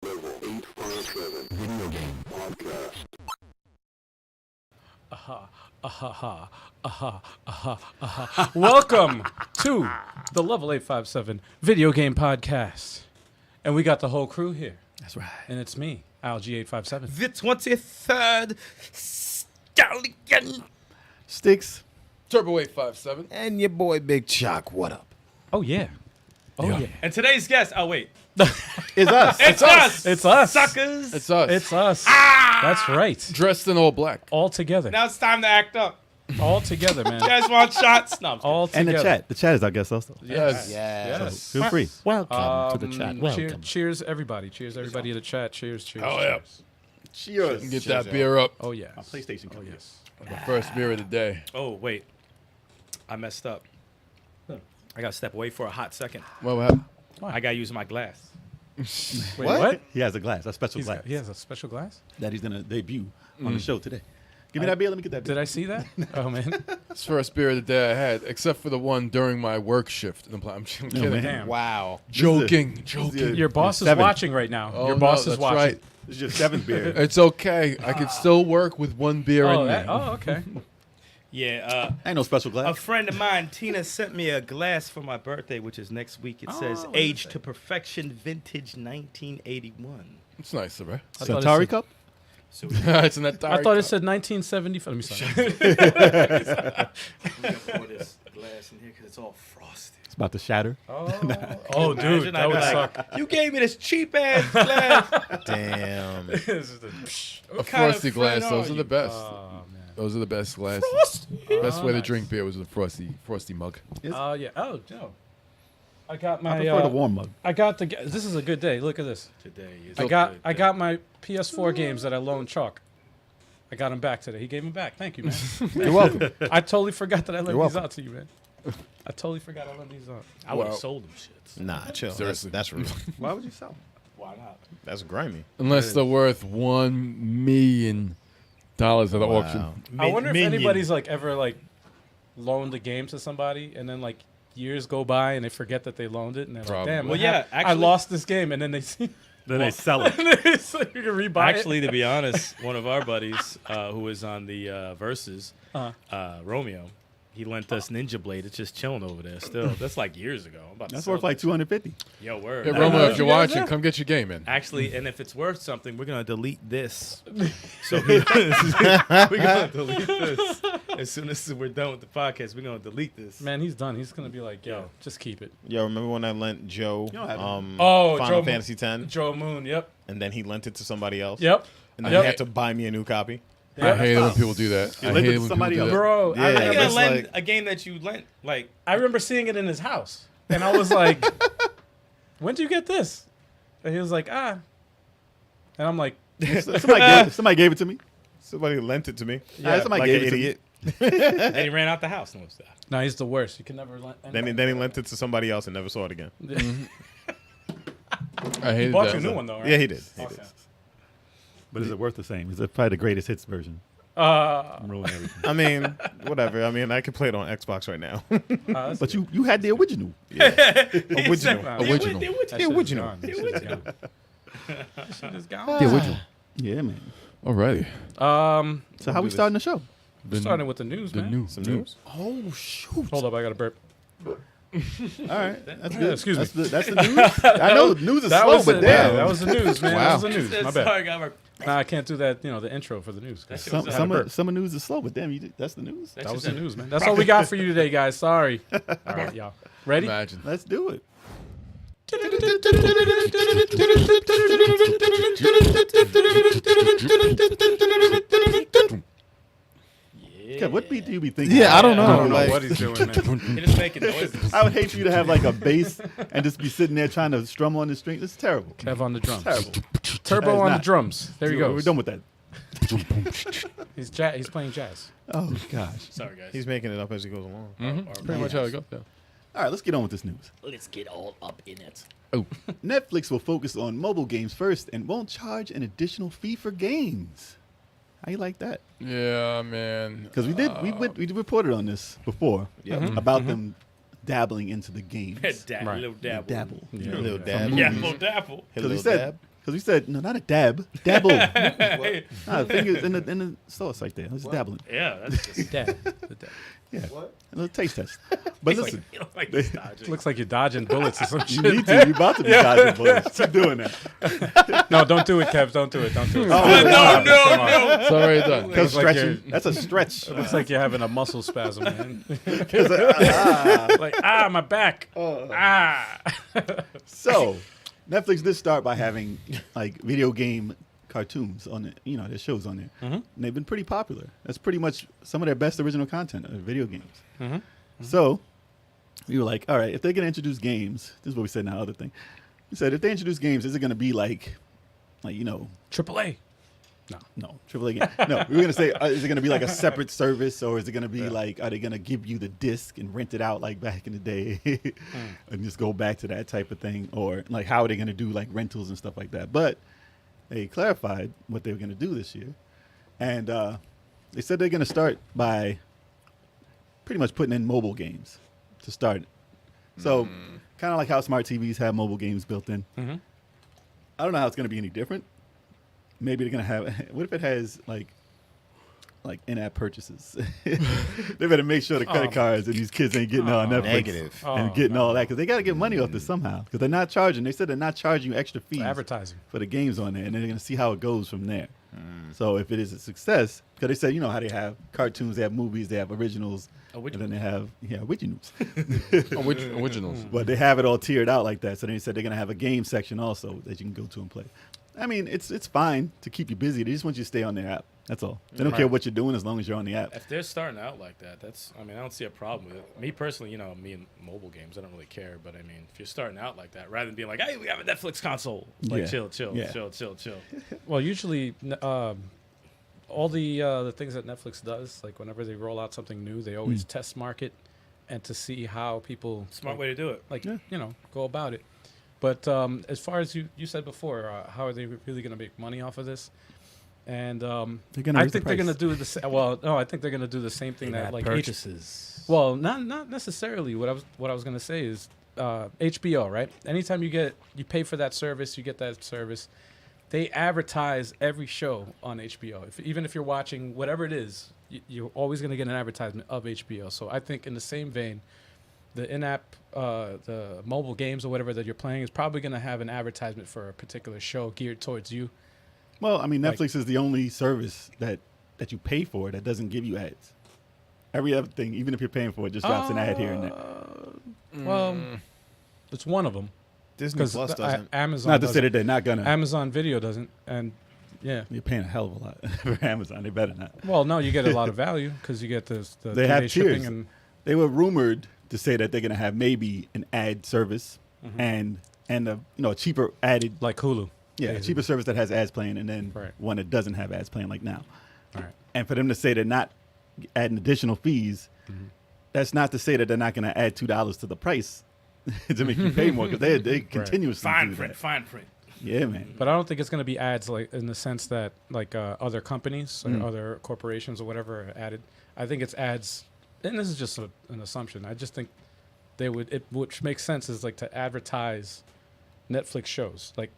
Level 857 Video Game Podcast. Welcome to the Level 857 Video Game Podcast. And we got the whole crew here. That's right. And it's me, Al G857. The 23rd Stallion. Sticks. Turbo 857. And your boy Big Chuck. What up? Oh, yeah. Oh, yeah. And today's guest, oh wait, It's us. it's us, It's us. suckers. It's us. It's us. That's right. Dressed in all black. All together. Now it's time to act up. All together, man. You guys want shots? No, I'm just All And together. the chat. The chat is our guest also. Yes. Yes. Feel free. Welcome to the chat. Welcome. Cheers, everybody. Cheers, everybody in the chat. Cheers, cheers. Oh, yeah. Cheers. Get that beer up. Oh, yeah. PlayStation. Oh, yes. The first beer of the day. Oh wait, I messed up. I gotta step away for a hot second. What happened? I gotta use my glass. Wait, what? He has a glass. A special He glass has a special glass? that he's gonna debut on the show today. Give me that beer. Let me get that beer. Did I see that? Oh, man. It's the first beer of the day I had, except for the one during my work shift. I'm kidding. man. Damn. Wow. Joking. This Joking. is Your boss is seven. watching right now. Oh, Your boss no, is that's watching. right. This is your seventh beer. It's okay. I can still work with one beer Oh, in me. okay. Yeah, Ain't no special a glass. friend of mine, Tina, sent me a glass for my birthday, which is next week. It says what does it "Aged say? to Perfection, Vintage 1981." It's nice, right? thought it Centauri said- cup. So It's an Atari. I thought it said 1975. Let me see. we're gonna pour this glass in here because it's all frosty. It's about to shatter. Oh, dude, Imagine that I'd would be suck. like, you gave me this cheap ass glass. Damn. A What kind of frosty friend glass. Those are are you? the best. Oh, man. Those are the best glasses. Best way to drink beer was with a frosty mug. Oh, yeah. Oh, Joe. I got my. I prefer the warm mug. I got the. This is a good day. Look at this. Today is I got my PS4 games that I loaned Chuck. I got them back today. He gave them back. Thank you, man. You're welcome. I totally forgot that I lent You're these welcome. out to you, man. I totally forgot I lent these out. I would have Wow. sold them shits. Nah, chill. Seriously. That's rude. Why would you sell? Why not? That's grimy. Unless they're worth $1 million at the auction. I wonder if Minion. anybody's like ever like loaned a game to somebody and then like years go by and they forget that they loaned it and they're like, Probably. damn, Well, what yeah, hap- I actually- lost this game and then they see Then they sell it. it's like you can rebuy Actually, to be honest, one of our buddies who was on the Versus, Romeo, he lent us Ninja Blade. It's just chilling over there still. That's like years ago. I'm about That's to worth sell like $250. Yo, word. Hey, I Romo, know. if you're watching, come get your game in. Actually, and if it's worth something, we're gonna delete this. So we're gonna delete this as soon as we're done with the podcast. We're gonna delete this. Man, he's done. He's gonna be like, yo, just keep it. Yo, remember when I lent Joe don't have it. Oh, Final Joe Fantasy X, Joe Moon, yep. and then he lent it to somebody else? Yep. And then Yep. he had to buy me a new copy? I hate it when people do that. I lent it hate to it when somebody people do else. that. Bro, Yeah. I How you remember, gonna lend like- a game that you lent? Like, I remember seeing it in his house. And I was like, when did you get this? And he was like, And I'm like, Somebody gave it to me. Somebody lent it to me. Yeah, somebody like gave an it to idiot. and he ran out the house. No stuff. no, he's the worst. You can never lend. Then he lent it to somebody else and never saw it again. I hated Bought that. you a new one though, right? Yeah, he did. He Okay. did. But is it worth the same? Is it probably the greatest hits version? I'm ruining everything. I mean, whatever. I mean, I can play it on Xbox right now. That's But you had the original. Original. Wow. Original. That shit is original. gone. That shit is gone. That shit is gone. The original. Yeah, man. Alrighty. So how we starting the show? Starting with the news, The man. new. Some news? Oh shoot! Hold up, I got a burp. All right, that's Yeah, good. excuse that's me. That's the news. I know the news is That slow, was but it. Yeah, damn. that was the news, man. That was the news. My bad. Sorry, got Nah, I can't do that. You know, the intro for the news. That shit Some was summer news is slow, but damn, that's the news. That was the news, man. That's all we got for you today, guys. Sorry. All right, y'all. Ready? Imagine. Let's do it. Kev, what beat do you be thinking? Yeah, I don't know. I don't know Like- what he's doing, man. You're just making noises. I would hate for you to have like a bass and just be sitting there trying to strum on the string. It's terrible. Kev on the drums. Terrible. Turbo That is on the not. drums. There you go. We're done with that. He's playing jazz. Oh gosh. Sorry, guys. He's making it up as he goes along. That's pretty much how it goes. Yeah. All right, let's get on with this news. Let's get all up in it. Netflix will focus on mobile games first and won't charge an additional fee for games. How you like that? Yeah, man. Because we reported on this before about them dabbling into the games. Little dabble. Dabble. Yeah. Little dab. Yeah, little dabble. Hit a Because he little said, dab. Because we said, no, not a dab. Dabble. Nah, the thing is in the sauce right there. It's dabbling. Yeah, that's just Dad. Yeah. A little taste test. But listen, you know, like he's dodging. Looks like you're dodging bullets or some you shit. need to. You're about to be dodging bullets. Keep doing that. No, don't do it, Kev. Don't do it. Don't do it. no. It's already done. Because Looks like stretching. That's a stretch. It looks like you're having a muscle spasm, man. Ah. Like, my back. So, Netflix did start by having like video game cartoons on it. You know, their shows on there, and they've been pretty popular. That's pretty much some of their best original content, video games. So, we were like, all right, if they're gonna introduce games, this is what we said in our other thing. We said if they introduce games, is it gonna be like you know, AAA. no, AAA game. No, we were gonna say, is it gonna be like a separate service, or is it gonna be like, are they gonna give you the disc and rent it out like back in the day, and just go back to that type of thing, or like how are they gonna do like rentals and stuff like that? But they clarified what they were gonna do this year, and they said they're gonna start by pretty much putting in mobile games to start it. So kind of like how smart TVs have mobile games built in. I don't know how it's gonna be any different. Maybe they're gonna have. What if it has like in-app purchases? They better make sure the credit cards and these kids ain't getting on Netflix Negative. and getting all that, because they got to get money off this somehow. Because they're not charging. They said they're not charging you extra fees Advertising. for the games on there, and they're gonna see how it goes from there. So if it is a success, because they said, you know how they have cartoons, they have movies, they have originals, and then they have originals. Originals. But they have it all tiered out like that. So they said they're gonna have a game section also that you can go to and play. I mean, it's fine to keep you busy. They just want you to stay on their app. That's all. They don't care what you're doing as long as you're on the app. If they're starting out like that, I don't see a problem with it. Me personally, you know, me and mobile games, I don't really care. But I mean, if you're starting out like that, rather than being like, hey, we have a Netflix console, like Yeah. chill. Well, usually, all the things that Netflix does, like whenever they roll out something new, they always test market and to see how people Smart way to do it. go about it. But as far as you said before, how are they really going to make money off of this? And They're gonna I raise the think they're going to price. do the same. Well, no, I think they're going to do the same thing that like purchases. well, not necessarily. What I was going to say is HBO, right? Anytime you pay for that service, you get that service. They advertise every show on HBO. Even if you're watching whatever it is, you're always going to get an advertisement of HBO. So I think in the same vein, the in-app, the mobile games or whatever that you're playing is probably going to have an advertisement for a particular show geared towards you. Well, I mean, Netflix is the only service that you pay for that doesn't give you ads. Every other thing, even if you're paying for it, just drops an ad here and there. Well, it's one of them. Disney Because Plus doesn't. Amazon Not to say doesn't. that they're not gonna. Amazon Video doesn't, and yeah. You're paying a hell of a lot for Amazon. They better not. Well, no, you get a lot of value because you get the They have 3-day shipping tiers. and They were rumored to say that they're gonna have maybe an ad service and a cheaper added, like Hulu. a cheaper service that has ads playing, and then Right. one that doesn't have ads playing like now. All right. And for them to say they're not adding additional fees, that's not to say that they're not going to add $2 to the price to make you pay more, because they continuously do that. Fine print. Yeah, man. But I don't think it's going to be ads like in the sense that like other companies or other corporations or whatever are added. I think it's ads, and this is just an assumption. I just think which makes sense is like to advertise Netflix shows, like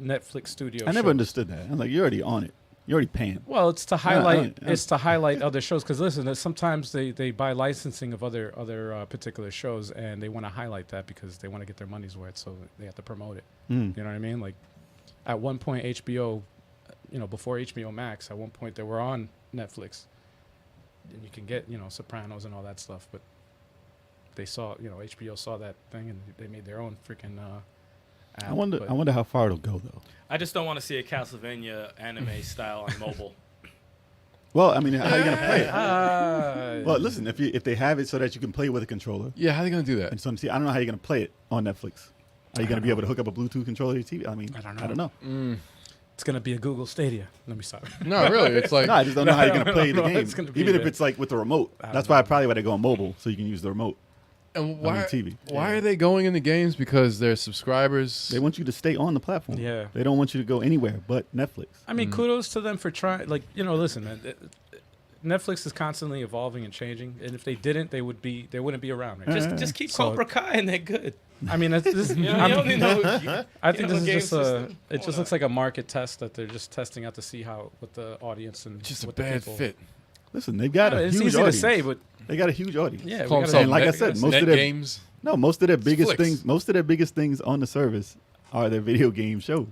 Netflix studio. I never shows. understood that. I'm like, you're already on it. You're already paying. Well, it's to highlight. yeah. It's to highlight other shows because listen, sometimes they buy licensing of other particular shows and they want to highlight that because they want to get their money's worth, so they have to promote it. You know what I mean? Like at one point, HBO, before HBO Max, at one point they were on Netflix, and you can get Sopranos and all that stuff, but they saw HBO saw that thing and they made their own freaking. App, I wonder how far it'll go though. I just don't want to see a Castlevania anime style on mobile. Well, I mean, how are you gonna play it? Well, listen, if they have it so that you can play with a controller, Yeah, how are they gonna do that? and so I don't know how you're gonna play it on Netflix. Are you gonna be able to hook up a Bluetooth controller to your TV? I mean, I don't know. know. It's gonna be a Google Stadia. Let me stop. No, really, it's like No, I just don't know how you're gonna play the no, game, it's gonna be even if bad. it's like with the remote. don't That's why I probably want to go on mobile so you can use the remote. and why TV. why are they going into games? Because their subscribers. They want you to stay on the platform. Yeah. They don't want you to go anywhere but Netflix. I mean, kudos to them for trying. Like, listen, Netflix is constantly evolving and changing, and if they didn't, they wouldn't be around. Right? Just keep So- Cobra Kai and they're good. I mean, this, You I'm- don't need no. I think know, this is game just system? it just Come looks like a market test that they're just testing out to see how with the audience and Just a with the bad people. fit. Listen, they've got a It's huge easy audience. to say, but They got a huge audience. yeah, Call we themselves gotta, And like I net- said, most net of their games. no, most of their biggest flicks. things, most of their biggest things on the service are their video game shows.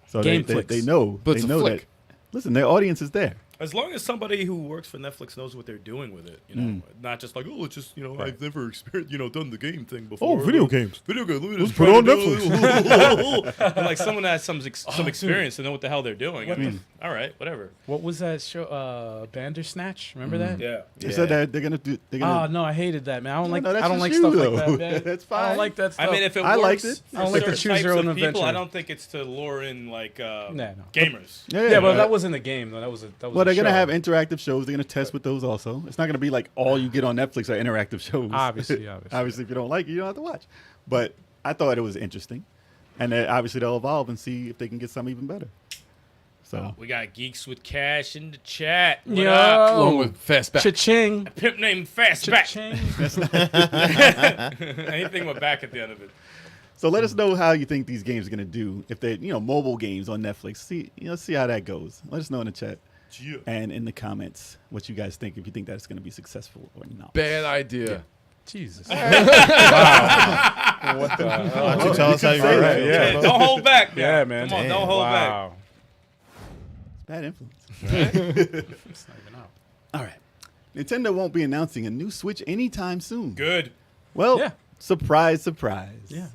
So Game they flicks. know But they it's a know flick. that. Listen, their audience is there. As long as somebody who works for Netflix knows what they're doing with it, you know, not just like, oh, it's just, I've never experienced, done the game thing before. games. Video game. Look at Let's this put it on Netflix. Like someone that has some experience to know what the hell they're doing. I mean, all right, whatever. what was that show? Bandersnatch. Remember that? Yeah. They said that they're gonna do. They're Oh gonna. no, I hated that, man. I don't like. no, that's I don't just like you, stuff though. like that, man. That's I fine. don't like that stuff. I mean, if it I liked works it. for I don't like to certain choose types your own of people, adventure. I don't think it's to lure in like no. gamers. yeah, but that wasn't a game though. That was a. Well, they're gonna show. have interactive shows. They're gonna test with those also. It's not gonna be like all you get on Netflix are interactive shows. Obviously. Obviously, if you don't like it, you don't have to watch. But I thought it was interesting, and obviously they'll evolve and see if they can get something even better. So We got Geeks with Cash in the chat. What Yo. up? Along with Fastback. Cha-ching. Pimp named Fastback. Cha-ching. Anything with back at the end of it. So let us know how you think these games are gonna do if they're mobile games on Netflix. See how that goes. Let us know in the chat Yeah. and in the comments what you guys think, if you think that's gonna be successful or not. Bad idea. Jesus. Why don't you tell us how you say feel? that, Yeah, don't hold back. Yeah, man. Come on, don't hold back. Wow. Bad influence. It's not even out. All right. Nintendo won't be announcing a new Switch anytime soon. Good. Well, Yeah. surprise, surprise. Yeah.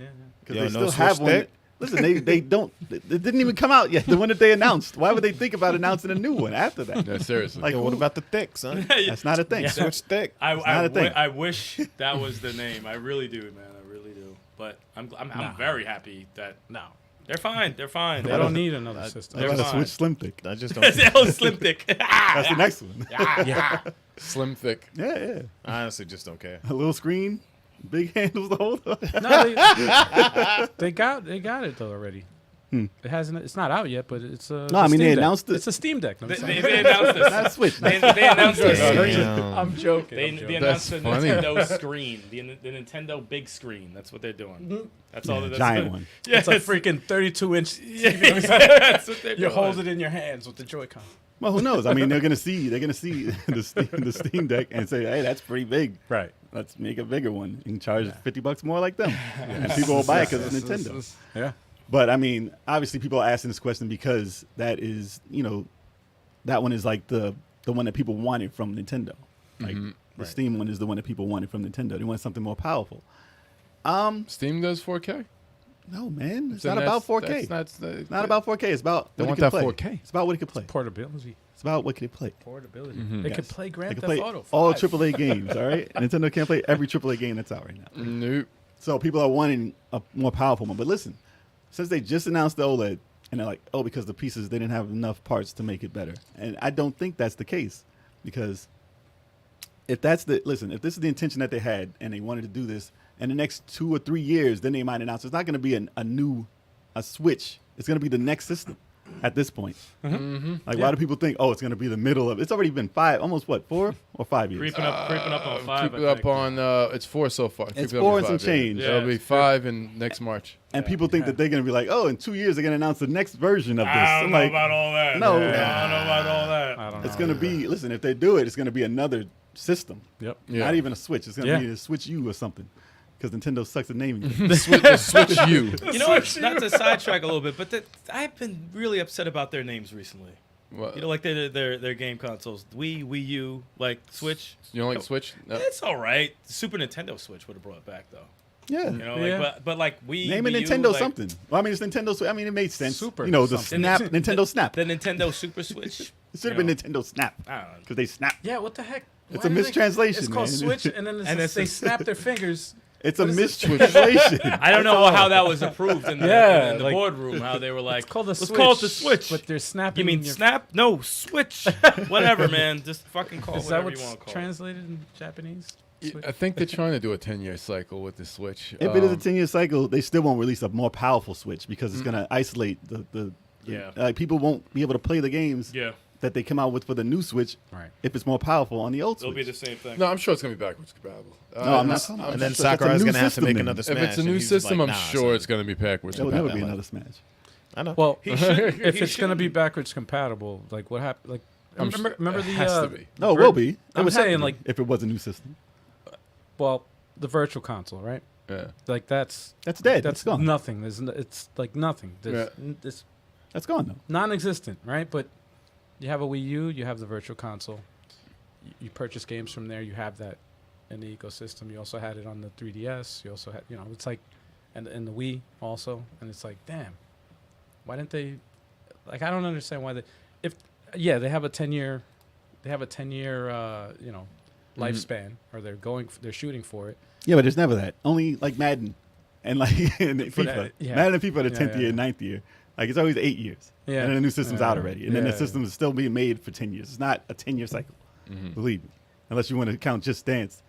Because Yo, they no still Switch have one. stick? Listen, they don't. It didn't even come out yet. The one that they announced. Why would they think about announcing a new one after that? Yeah, seriously. Like, Yo, what who- about the thick, son? That's not a thing. Switch thick. not a thing. I wish that was the name. I really do, man. I really do. But I'm very happy that No. they're fine. They're fine. They don't need another system. How They're about a fine. Switch Slim Thick? I just don't. Oh, Slim Thick. That's the next one. Yeah. Slim thick. Yeah. I honestly just don't care. A little screen, big handles to hold on. No, they got it though already. It hasn't. It's not out yet, but it's a. No, I mean, they announced it. It's a Steam Deck. No, They, it's they, not. they announced this. Not Switch. They announced this. Damn. I'm joking. They announced the That's funny. Nintendo screen, the Nintendo big screen. That's what they're doing. That's all. That's giant what- one. Yeah, It's a freaking 32-inch. that's what they're You doing. hold it in your hands with the Joy-Con. Well, who knows? I mean, they're gonna see the Steam Deck and say, "Hey, that's pretty big. Right. Let's make a bigger one and charge $50 more like them." And people will buy it because it's Nintendo. Yeah. But I mean, obviously, people are asking this question because that is, that one is like the one that people wanted from Nintendo. Like the Steam one is the one that people wanted from Nintendo. They want something more powerful. Steam does 4K? No, man, it's Then not about that's- 4K. That's It's not about 4K. It's about They what want it can that play. 4K. It's about what it can play. Portability. It's about what can it play. Portability. Mm-hmm. They Yes. could play They Grand can Theft play Auto. all 5. AAA games. All right, Nintendo can't play every AAA game that's out right now. Nope. So people are wanting a more powerful one. But listen, since they just announced the OLED, and they're like, oh, because the pieces, they didn't have enough parts to make it better. And I don't think that's the case, because if this is the intention that they had and they wanted to do this in the next 2 or 3 years, then they might announce it's not going to be a Switch. It's going to be the next system at this point. Like, why do people think, oh, it's going to be the middle of, it's already been 4 or 5 years. Creeping up on 5. Keep it up on, it's 4 so far. It's Keep it up 4 on and some 5, yeah. change. Yeah, It'll be it's 5 in next March. And people think that they're going to be like, oh, in 2 years, they're going to announce the next version of this. I don't I'm know like, about all that. No. I don't know about all that. I don't know. it's going to be, listen, if they do it, it's going to be another system. Yep. Yeah. Not even a Switch. It's going to Yeah. be a Switch U or something. Because Nintendo sucks at naming. Switch you. You know what? Not to sidetrack a little bit, but I've been really upset about their names recently. What? You know, like their game consoles, Wii U, like Switch. You don't like Switch? No. It's all right. Super Nintendo Switch would have brought it back though. Yeah. You know, Yeah. like, but like Wii. Name it Wii U, Nintendo like, something. Well, I mean, it's Nintendo Switch. I mean, it made sense. Super You know, the something. Snap, Nintendo Snap. The Nintendo Super Switch. It should have been Nintendo Snap. I don't know. Because they snap. Yeah, what the heck? It's Why a do they- mistranslation, It's called man. Switch, and then And they it's- snap their fingers. It's a What is it? mistranslation. I don't know how that was approved in the, Yeah, in the like- boardroom. How they were like, It's called the let's Switch. call it the Switch. But they're snapping. You mean your- Snap? No, Switch. Whatever, man. Just fucking call it Is that whatever you what's want to call it. translated in Japanese? Switch? I think they're trying to do a 10-year cycle with the Switch. If it is a 10-year cycle, they still won't release a more powerful Switch because it's going to isolate the Yeah. like people won't be able to play the games Yeah. that they come out with for the new Switch, Right. if it's more powerful on the old It'll Switch. be the same thing. No, I'm sure it's gonna be backwards compatible. No, I'm not. And then That's a Sakurai's new gonna have to system make then. another If Smash. it's a new and he's system, like, I'm nah, sure son. it's gonna be backwards There will never compatible. be another Smash. I know. Well, He should- if he it's going to be shouldn't. backwards compatible, like what happened? Like remember it the has to be. No, it will be. I'm It would have saying, to be like- if it was a new system, well, the virtual console, right? Yeah. Like that's that's dead. that's That's gone. nothing. It's like nothing. It's That's gone though. non-existent, right? But you have a Wii U, you have the virtual console. You purchase games from there. You have that in the ecosystem. You also had it on the 3DS. You also had, it's like, and the Wii also. And it's like, damn, why didn't they? Like, I don't understand why they. They have a 10-year, lifespan, or they're shooting for it. Yeah, but there's never that. Only like Madden and like and FIFA. that, yeah. Madden and FIFA are the Yeah, 10th yeah, year, yeah. 9th year. Like it's always 8 years. Yeah. And then the new system's Yeah, out yeah. already. And then the Yeah, system yeah. is still being made for 10 years. It's not a 10-year cycle. Believe me. Unless you want to count Just Dance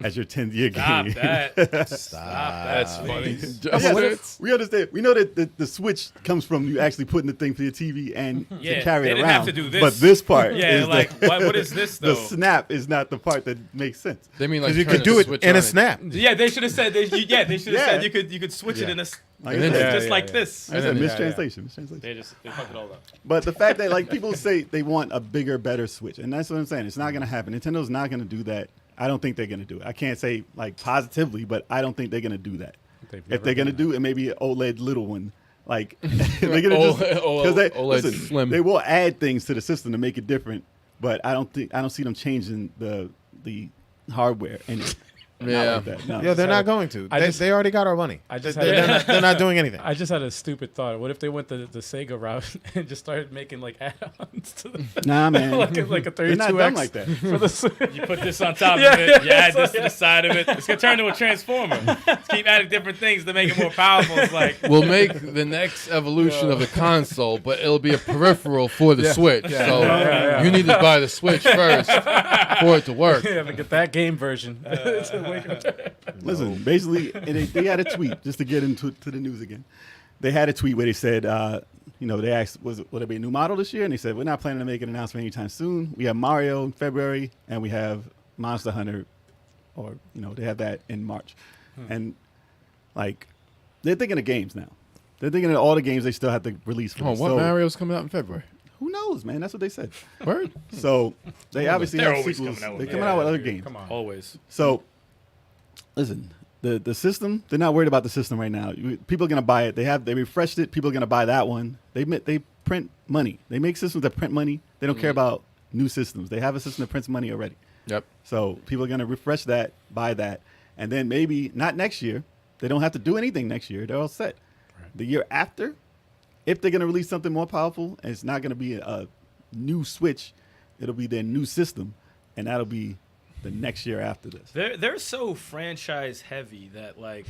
as your 10th-year Stop game. that. Stop. That's funny. please. Just Yeah, Dance. we understand. We know that the Switch comes from you actually putting the thing for your TV and Yeah, to carry they it didn't around. have to do this. But this part Yeah, is like, the, what is this, the though? snap is not the part that makes sense. They mean like Because you turn could the do it Switch in on a and- snap. Yeah, they should have said. They should have Yeah. said you could switch it in a Like And I then said, just yeah, like yeah. this. I said Yeah, mistranslation. They fucked it all up. But the fact that like people say they want a bigger, better Switch, and that's what I'm saying. It's not going to happen. Nintendo's not going to do that. I don't think they're going to do it. I can't say like positively, but I don't think they're going to do that. They've If never they're going to done do it, maybe an OLED little one. Like they're going to just because they OLED listen, slim. they will add things to the system to make it different. But I don't see them changing the hardware in it. Not Yeah. like that. No. Yeah, they're not going to. They already got our money. I just They're had- not, they're not doing anything. I just had a stupid thought. What if they went the Sega route and just started making like add-ons to the Nah, man. like a 32X They're not done like that. for the Switch? You put this on top Yeah, of it. You yeah, add this to the side of it. It's gonna turn into a transformer. Just keep adding different things to make it more powerful. It's like We'll make the next evolution of the console, but it'll be a peripheral for the Switch. So yeah. you need to buy the Switch first for it to work. Yeah, to get that game version. Listen, basically, they had a tweet just to get into to the news again. They had a tweet where they said, they asked, would it be a new model this year? And they said, we're not planning to make an announcement anytime soon. We have Mario in February, and we have Monster Hunter, or they have that in March. And like, they're thinking of games now. They're thinking of all the games they still have to release for. Oh, what So, Mario's coming out in February? Who knows, man? That's what they said. Word? So they obviously They're have always sequels. coming out with They're that. coming out with other games. Come on. always. So, listen, the system, they're not worried about the system right now. People are going to buy it. They refreshed it. People are going to buy that one. They print money. They make systems that print money. They don't care about new systems. They have a system that prints money already. Yep. So people are going to refresh that, buy that. And then maybe not next year. They don't have to do anything next year. They're all set. Right. The year after, if they're going to release something more powerful, and it's not going to be a new Switch, it'll be their new system. And that'll be the next year after this. They're so franchise heavy that like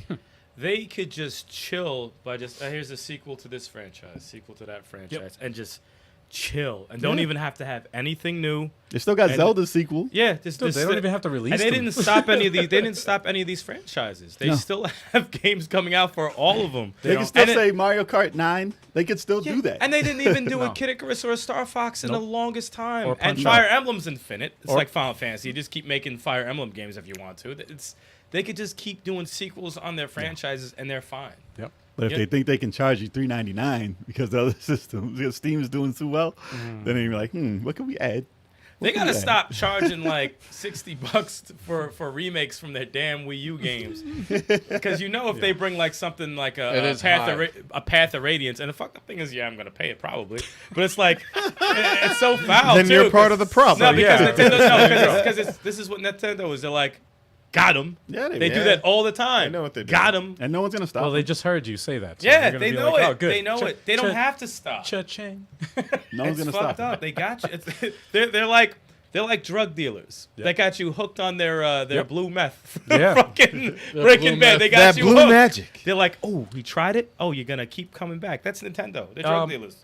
they could just chill by just here's a sequel to this franchise, sequel to that franchise, and just chill and don't even have to have anything new. They still got And- Zelda's sequel. Yeah, They don't even have to release And they them. didn't stop any of these. They didn't stop any of these franchises. They No. still have games coming out for all of them. They can still And it- say Mario Kart 9. They could still do that. And they didn't even do No. a Kid Icarus or a Star Fox in the longest time. Or And Punch Fire Out. Emblem's infinite. It's Or- like Final Fantasy. You just keep making Fire Emblem games if you want to. They could just keep doing sequels on their franchises and they're fine. Yep. But if Yeah. they think they can charge you $3.99 because the other system, because Steam is doing so well, then they're like, what can we add? They What can gotta we add? stop charging like $60 for remakes from their damn Wii U games, because if they bring like something like It a is Path of Radiance, and the fucked up thing is, I'm gonna pay it probably, but it's like it's so foul. Then too, you're part of the 'cause- problem. No, because Yeah. Nintendo, because this is what Nintendo is. They're like, got him. Yeah, They do Yeah. that all the time. They know what they're Got doing. him. And no one's going to stop Well, they them. just heard you say that. So Yeah, they're gonna they be know like, it. Oh, good. They know it. They don't have to stop. Cha-ching. No one's going It's to stop fucked them. up. They got you. They're like drug dealers. Yep. They got you hooked on their Yep. blue meth. Yeah. Fucking Blue Breaking Bad. meth. They got That you blue hooked. magic. They're like, oh, we tried it. Oh, you're gonna keep coming back. That's Nintendo. They're drug dealers.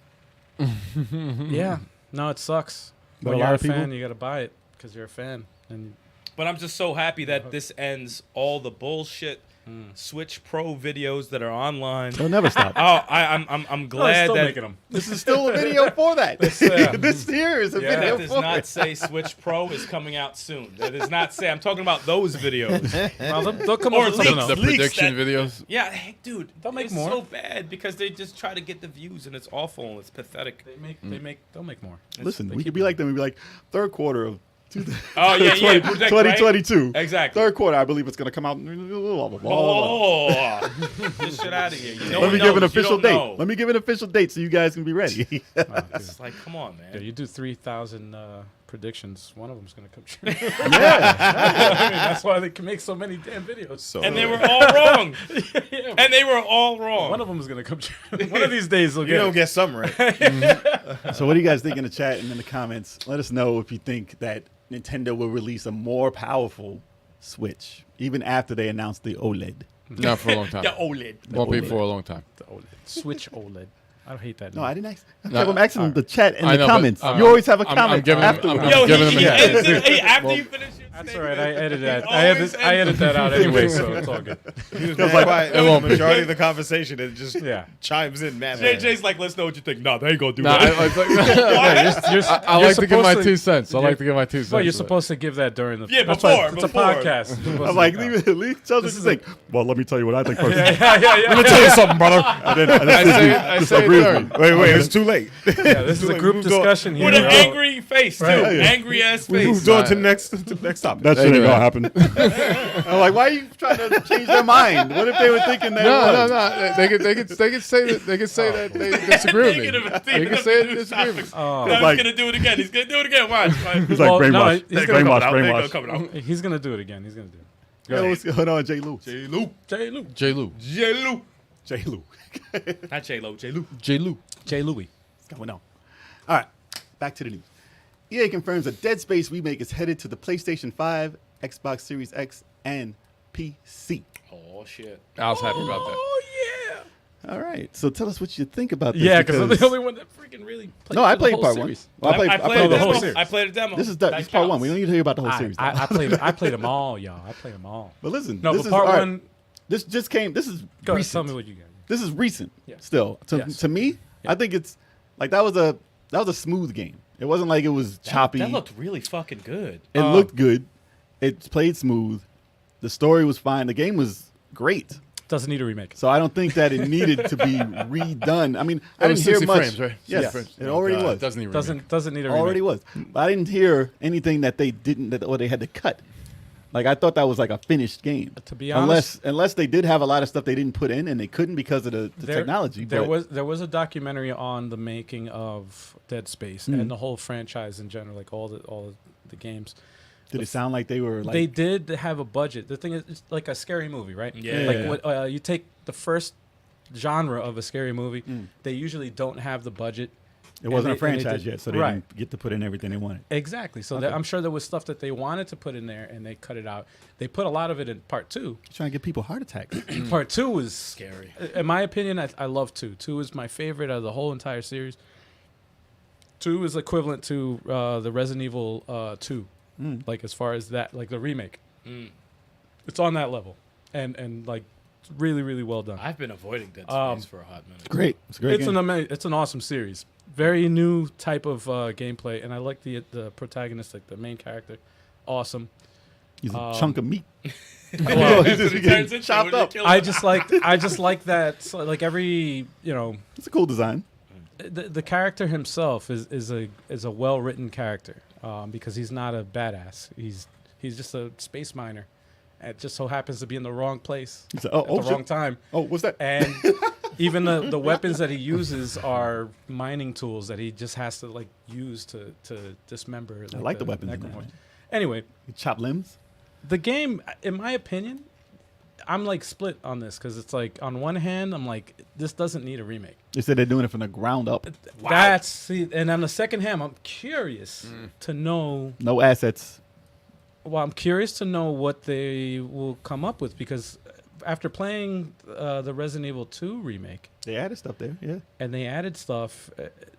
Yeah. No, it sucks. But When a you're lot a of people- fan, you got to buy it because you're a fan. And But I'm just so happy that this ends all the bullshit Switch Pro videos that are online. They'll never stop. I'm glad still that making them. This is still a video for that. This here is a Yeah. video that does for not it. say Switch Pro is coming out soon. That does not say. I'm talking about those videos. Well, they'll come Or up with something leaks. else. The Leaks prediction that- videos. Yeah, hey, dude, They'll make it's more. so bad because they just try to get the views and it's awful and it's pathetic. They'll make more. Listen, They we keep could be like them. We'd be like, third quarter of Oh yeah, yeah, predict, right? 2022. Exactly. Third quarter, I believe it's going to come out. Oh, get shit out of here. You know Let me who give an knows? You official don't date. know. Let me give an official date so you guys can be ready. It's like, come on, man. Yeah, you do 3,000 predictions. One of them's gonna come true. yeah. I mean, that's why they can make so many damn videos. So, And they were all wrong. And they were all wrong. One of them is gonna come true. One of these days they'll You get don't it. get some right. so what do you guys think in the chat and in the comments? Let us know if you think that Nintendo will release a more powerful Switch, even after they announce the OLED. Not for a long time. The OLED. Won't be for a long time. The OLED. Switch OLED. I hate that. No, name. I didn't ask. No, I'm asking the chat and I the know, but comments. I'm- You always have a I'm comment giving them- afterwards. I'm Yo, giving them he a edits it. Hey, after you finish your That's all right. I edited that. He I always edit that out anyway, so it's all good. He was very quiet. it won't The be. majority of the conversation, it just Yeah. chimes in, man. JJ's like, let's know what you think. Nah, they ain't gonna do Nah, that. I like to give my 2 cents. I like to give my 2 cents. Well, you're but- supposed to give that during the. Yeah, that's why before, it's before. a podcast. You're supposed I'm to like, give leave, tell us what you think. Well, let me tell you what I think first. yeah. Let me tell you something, brother. I say it third. Wait, it's too late. Yeah, this is a group discussion here. With an bro. angry face, too. Right. Angry ass We face. moved on to the next topic. That shit Anyway. ain't gonna happen. I'm like, why are you trying to change their mind? What if they were thinking that? No. They could say that. They could say that they disagree with me. They could say they disagree with me. Oh. No, he's like- gonna do it again. He's gonna do it again. Watch. He's like, Well, no, brainwash. he's gonna brainwash, There you go, brainwash. coming out. He's gonna do it again. He's gonna do it. Yo, what's going on, J. Lou? J. Lou. Jay Lou. J. Lou. J. Lou. J. Lou. Not J. Lo. J. Lou. J. Lou. Jay Louie. What's going on? All right, back to the news. EA confirms a Dead Space remake is headed to the PlayStation 5, Xbox Series X, and PC. Oh shit. I was happy about that. Oh yeah. All right, so tell us what you think about this. Yeah, because I'm the only one that freaking really played. No, I through the played whole part series. one. Well, I I played the a whole demo. series. I played a demo. This is That part one. counts. We don't need to hear about the whole series. I played them all, y'all. I played them all. But listen, No, this but is, part all right, one. This just came. This is Go ahead, recent. tell me what you got. This is recent. Yeah. Still, to Yes. me, Yeah. I think it's like that was a smooth game. It wasn't like it was choppy. That looked really fucking good. It looked good. It played smooth. The story was fine. The game was great. Doesn't need a remake. So I don't think that it needed to be redone. I mean, I It was didn't hear 60 much. frames, right? Yes, 60 frames. it already was. Doesn't even. Doesn't need a remake. Already was. But I didn't hear anything that they didn't or they had to cut. Like I thought that was like a finished game. To be honest, unless they did have a lot of stuff they didn't put in and they couldn't because of the technology. There but was a documentary on the making of Dead Space and the whole franchise in general, like all the games. did it sound like they were like They did have a budget. The thing is, it's like a scary movie, right? Yeah. Like Yeah. what you take the first genre of a scary movie, they usually don't have the budget. it wasn't a and they franchise did- yet, so they right. didn't get to put in everything they wanted. Exactly. So Okay. I'm sure there was stuff that they wanted to put in there, and they cut it out. They put a lot of it in part two. Trying to give people heart attacks. Part two was Scary. In my opinion, I love two. Two is my favorite out of the whole entire series. Two is equivalent to the Resident Evil 2, like as far as that, like the remake. It's on that level, and like it's really really well done. I've been avoiding Dead Space for a hot minute. Great. It's a great It's game. it's an awesome series. Very new type of gameplay, and I like the protagonist, like the main character. Awesome. He's a chunk of meat. Well, He's just It getting turns into chopped when you're up. killing I them. just like that. So like every It's a cool design. the character himself is a well written character because he's not a badass. He's just a space miner. It just so happens to be in the wrong place He's like, at the wrong time. Oh, what's that? And even the weapons that he uses are mining tools that he just has to like use to dismember. I like the weapons in that, necromorphs. man. Anyway, You chop limbs. the game, in my opinion, I'm like split on this because it's like on one hand, I'm like this doesn't need a remake. They said they're doing it from the ground up. And on the second hand, I'm curious to know. No assets. Well, I'm curious to know what they will come up with because after playing the Resident Evil 2 remake, They added stuff there. Yeah. and they added stuff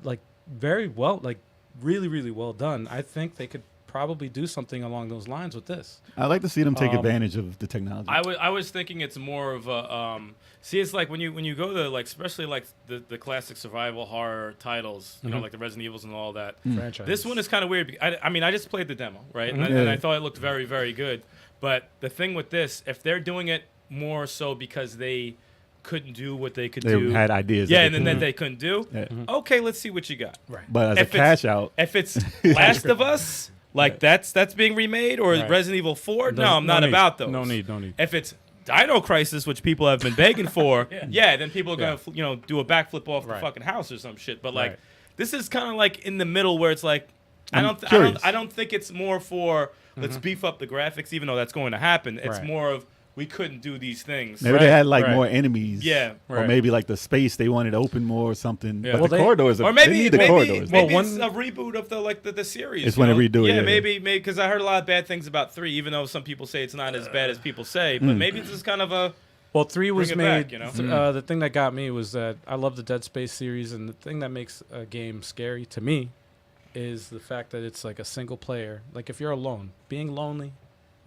like very well, like really, really well done. I think they could probably do something along those lines with this. I like to see them take advantage of the technology. I was thinking it's more of a see, it's like when you go to like, especially like the classic survival horror titles, you know, like the Resident Evils and all that. Franchise. This one is kind of weird. I mean, I just played the demo, right? And I thought it looked very, very good. But the thing with this, if they're doing it more so because they couldn't do what they could do, had ideas. yeah, and then that they couldn't do. Yeah. Okay, let's see what you got. Right. But as If a cash out, If it's Last of Us, like that's being remade, or Right. Resident Evil 4, no, I'm No not need. about those. No need. If it's Dino Crisis, which people have been begging for, then people are gonna do a backflip off the Right. fucking house or some shit. But like, Right. this is kind of like in the middle where it's like, I I'm don't curious. think it's more for let's beef up the graphics, even though that's going to happen. It's Right. more of we couldn't do these things. maybe they had like right. more enemies. Yeah. Or Right. maybe like the space they wanted open more or something. Yeah. But Well, the they- corridors, Or they maybe need the corridors. maybe Well, it's a reboot of the series. It's you when know? they redo it, Yeah, yeah. maybe because I heard a lot of bad things about 3, even though some people say it's not as bad as people say. But maybe it's just kind of a Well, 3 was Bring it made. back, you know? The thing that got me was that I love the Dead Space series, and the thing that makes a game scary to me is the fact that it's like a single player. Like if you're alone, being lonely,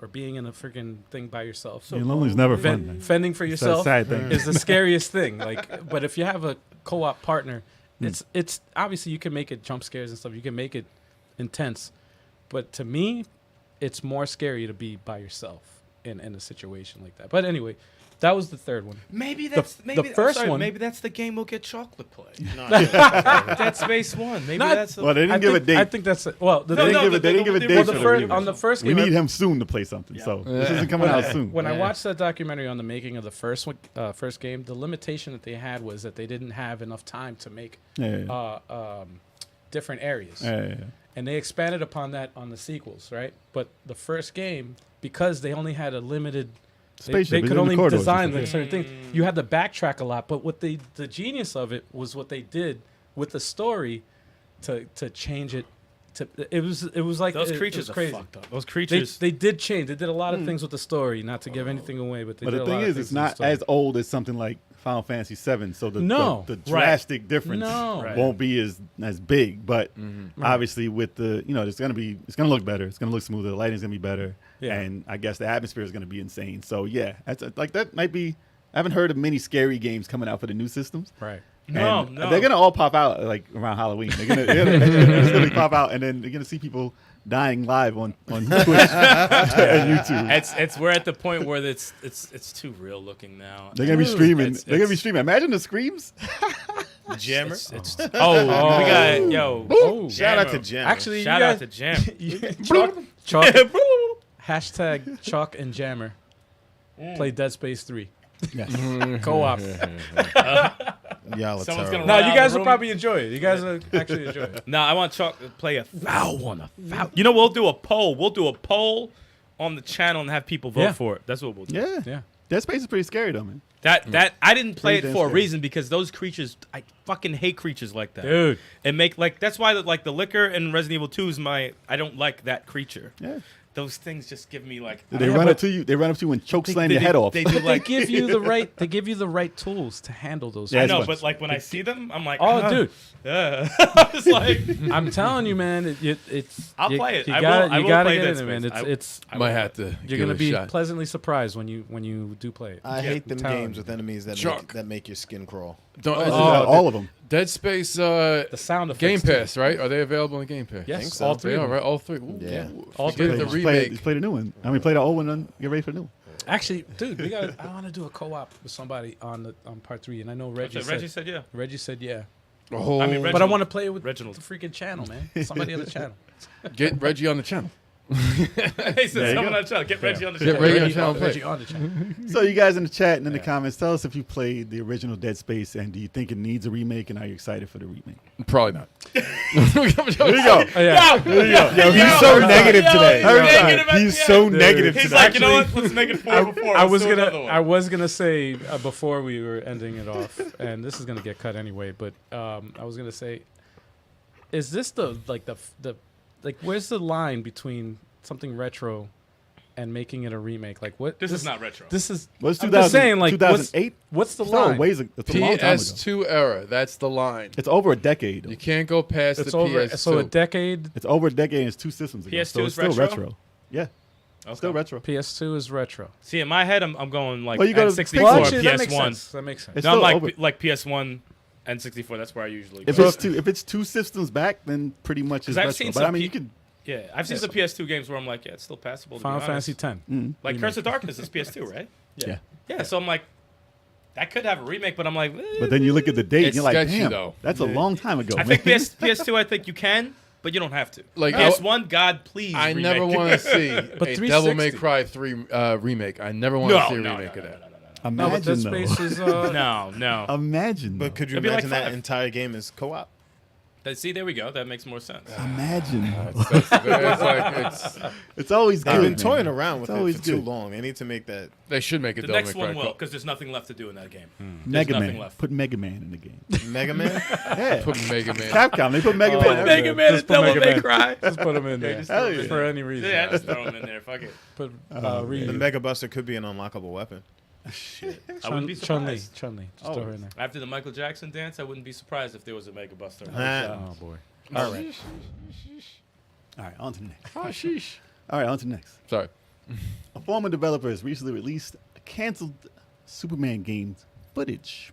or being in a freaking thing by yourself. Being lonely is never fun. man. Fending for It's a yourself sad thing. is the scariest thing. Like, but if you have a co-op partner, it's obviously you can make it jump scares and stuff. You can make it intense, but to me, it's more scary to be by yourself in a situation like that. But anyway, that was the third one. maybe The that's first one- Maybe that's the game we'll get chocolate play. Dead Space 1. Maybe Not- that's. Well, they didn't give a date. I think that's well. The No, They thing, didn't give a- they didn't give a date well, for the the first, remake. on the first We game, need him soon to play something. So this isn't coming out soon. When I watched that documentary on the making of the first one, first game, the limitation that they had was that they didn't have enough time to make different areas, Yeah. and they expanded upon that on the sequels, right? But the first game, because they only had a limited, Spaceship, they it's could in the only corridors and design stuff. like certain things. You had to backtrack a lot, but what the genius of it was what they did with the story to change it. It was like Those it creatures was are crazy. fucked up. Those creatures. They did change. They did a lot of things with the story, not to give anything away, but they But did the a thing lot of is, things it's with the not story. as old as something like Final Fantasy VII. So the No. the drastic difference No. Right. won't be as big. But obviously, with the it's gonna look better. It's gonna look smoother. The lighting's gonna be better. Yeah. And I guess the atmosphere is gonna be insane. So yeah, that's like that might be. I haven't heard of many scary games coming out for the new systems. Right. No, And no. They're gonna all pop out like around Halloween. It's gonna pop out, and then you're gonna see people dying live on Twitch and YouTube. It's we're at the point where it's too real looking now. They're gonna be streaming. It's- They're gonna be it's- streaming. Imagine the screams. Jammer. Oh, we got Oh, Shout out to Jammer. Jim. actually, Shout you out guys, to Jam. Chalk, hashtag Chalk and Jammer play Dead Space 3 co-op. Y'all are Someone's terrible. gonna No, run you out guys of the will room. probably enjoy it. You guys will actually enjoy it. No, I want Chalk to play a foul one. You know, we'll do a poll. We'll do a poll on the channel and have people vote Yeah. for it. That's what we'll do. Yeah. Yeah. Dead Space is pretty scary though, man. That I didn't play it Pretty for a damn reason because those creatures, I fucking hate creatures like that. Dude. And make like that's why like the liquor in Resident Evil 2 is I don't like that creature. Yeah. Those things just give me like They run up to you. They run up to you and choke slam your head off. They do like They give you the right. They give you the right tools to handle those. Yeah, I it's know, fun. but like when I see them, I'm like, Oh, dude, it's like I'm telling you, man. It's. I'll you, play it. You I gotta, will- I you will gotta play get Dead in it, man. Space. It's. I Might will. have to. You're give gonna it a be shot. pleasantly surprised when you do play it. I hate them I'm telling games you. with enemies Chuck. that make your skin crawl. Don't, all of them. Dead Space The sound effects. Game too. Pass, right? Are they available on Game Pass? Yes, think so. all three. They of are, them. right? All three. Ooh, Yeah. All Forget three. the Just remake. Just play the new one. I mean, play the old one and get ready for the new one. Actually, dude, we got. I want to do a co-op with somebody on part 3, and I know Reggie. Reggie said yeah. Reggie said yeah. Oh, I mean, But I Reginald. want to play it with Reginald. the freaking channel, man. Somebody on the channel. get Reggie on the channel. He There said you someone go. on the channel. Get Reggie on the Get channel. Reggie on the channel. Reggie on the channel. So you guys in the chat and in the comments, tell us if you played the original Dead Space and do you think it needs a remake and are you excited for the remake? Probably not. There you go. Oh, yeah. Yo, he's so negative today. He's so negative He's today. like, you know what? Let's make it 4 before. I was gonna say before we were ending it off, and this is gonna get cut anyway. But I was gonna say, is this the where's the line between something retro and making it a remake? Like what? This is not retro. This is. Well, it's I'm just 2000 saying, like, 2008. What's the It's not a line? ways. It's a long time ago. PS2 era. That's the line. It's over a decade. You can't go past It's the over. PS2. So a decade. It's over a decade and it's 2 systems ago. PS2 so it's is still retro? retro. Yeah, Okay. still retro. PS2 is retro. See, in my head, I'm going like Well, you go to 64, Well, actually, that makes PS1. sense. That makes sense. It's No, I'm still like over. like PS1 and 64. That's where I usually go. If it's 2 systems back, then pretty much is 'Cause I've retro. seen But I some mean, P- you can. Yeah, I've seen some PS2 games where I'm like, yeah, it's still passable. To Final be honest. Fantasy X. Like Curse of Darkness is PS2, right? Yeah. Yeah, so I'm like, that could have a remake, but I'm like, But then you look at the date and It's you're like, sketchy, damn, though. that's a long time ago. I think PS2, I think you can, but you don't have to. Like, PS1, God, please. I remake. never want to see But a Devil May 360. Cry 3 remake. I never want to see a remake of that. No, but Imagine Dead though. Space is. No. Imagine. But could you It'd be like imagine that 5. entire game is co-op? See, there we go. That makes more sense. Imagine. It's It's always good. They've been man. toying around with It's it always for too good. long. They need to make that. they should make a The Devil next May one Cry. will, because there's nothing left to do in that game. There's Mega nothing Man. left. Put Mega Man in the game. Mega Man? Yeah. Put Mega Man. Capcom. They put Mega Man. Put everywhere. Mega Man Just and put Devil Mega May Man. Cry. Just put them in there Hell yeah. for any reason. Yeah, just throw them in there. Fuck it. Put The Ryu. Mega Buster could be an unlockable weapon. I wouldn't be surprised. Chun-Li. Just throw her in there. After the Michael Jackson dance, I wouldn't be surprised if there was a Mega Buster. Oh boy. All right. All right. On to the next. Oh, sheesh. All right. On to the next. Sorry. A former developer has recently released a canceled Superman game footage.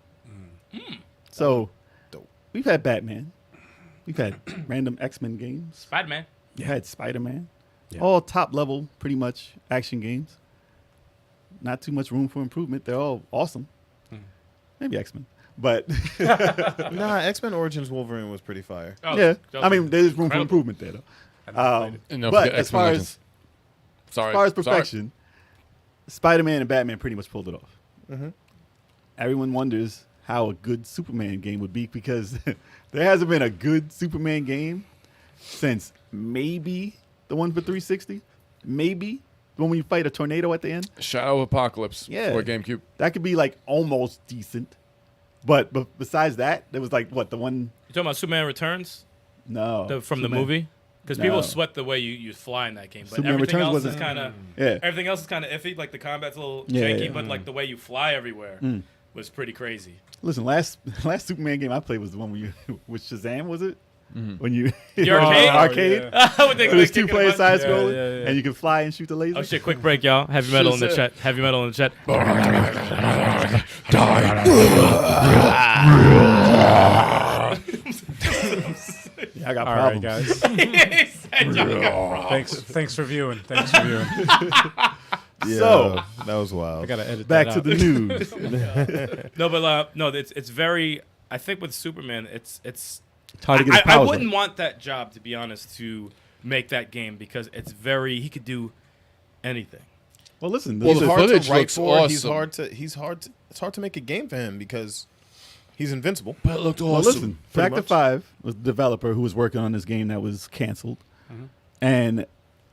So, Dope. we've had Batman. We've had random X-Men games. Spider-Man. You had Spider-Man. Yeah. All top level, pretty much, action games. Not too much room for improvement. They're all awesome. Maybe X-Men. But, Nah, X-Men Origins Wolverine was pretty fire. Oh, yeah. that was I mean, there's room for incredible. improvement there, though. And don't But forget as X-Men far Legends. Sorry. as far as Sorry. perfection, Spider-Man and Batman pretty much pulled it off. Everyone wonders how a good Superman game would be because there hasn't been a good Superman game since maybe the one for 360, maybe the one when you fight a tornado at the end. Shadow of Apocalypse Yeah. for GameCube. That could be like almost decent. But besides that, there was like what the one? You talking about Superman Returns No, from the Superman- movie? Because No. people sweat the way you fly in that game, but Superman everything Returns else is wasn't- kind of Yeah, everything else is kind of iffy. Like the combat's a little Yeah, janky, yeah. but like the way you fly everywhere was pretty crazy. listen, last Superman game I played was the one where you with Shazam, was it? When you The arcade? arcade. Would they It was kick it 2-player about- side Yeah, scrolling, yeah, yeah. and you can fly and shoot the laser. Oh shit! Quick break, y'all. Heavy metal in the Shazam. chat. Heavy metal in the chat. Yeah, I got All right, problems. guys. Said y'all got Thanks for viewing. Thanks for viewing. Yeah, So- that was wild. I gotta edit Back that to out. the news. No, but no, it's very. I think with Superman, it's Hard to get his I powers wouldn't up. want that job, to be honest, to make that game because it's very. He could do anything. Well, listen. Well, He's the hard to footage write looks for. awesome. It's hard to make a game for him because he's invincible. But it looked awesome. Well, listen. pretty Factor much. 5 was the developer who was working on this game that was canceled, and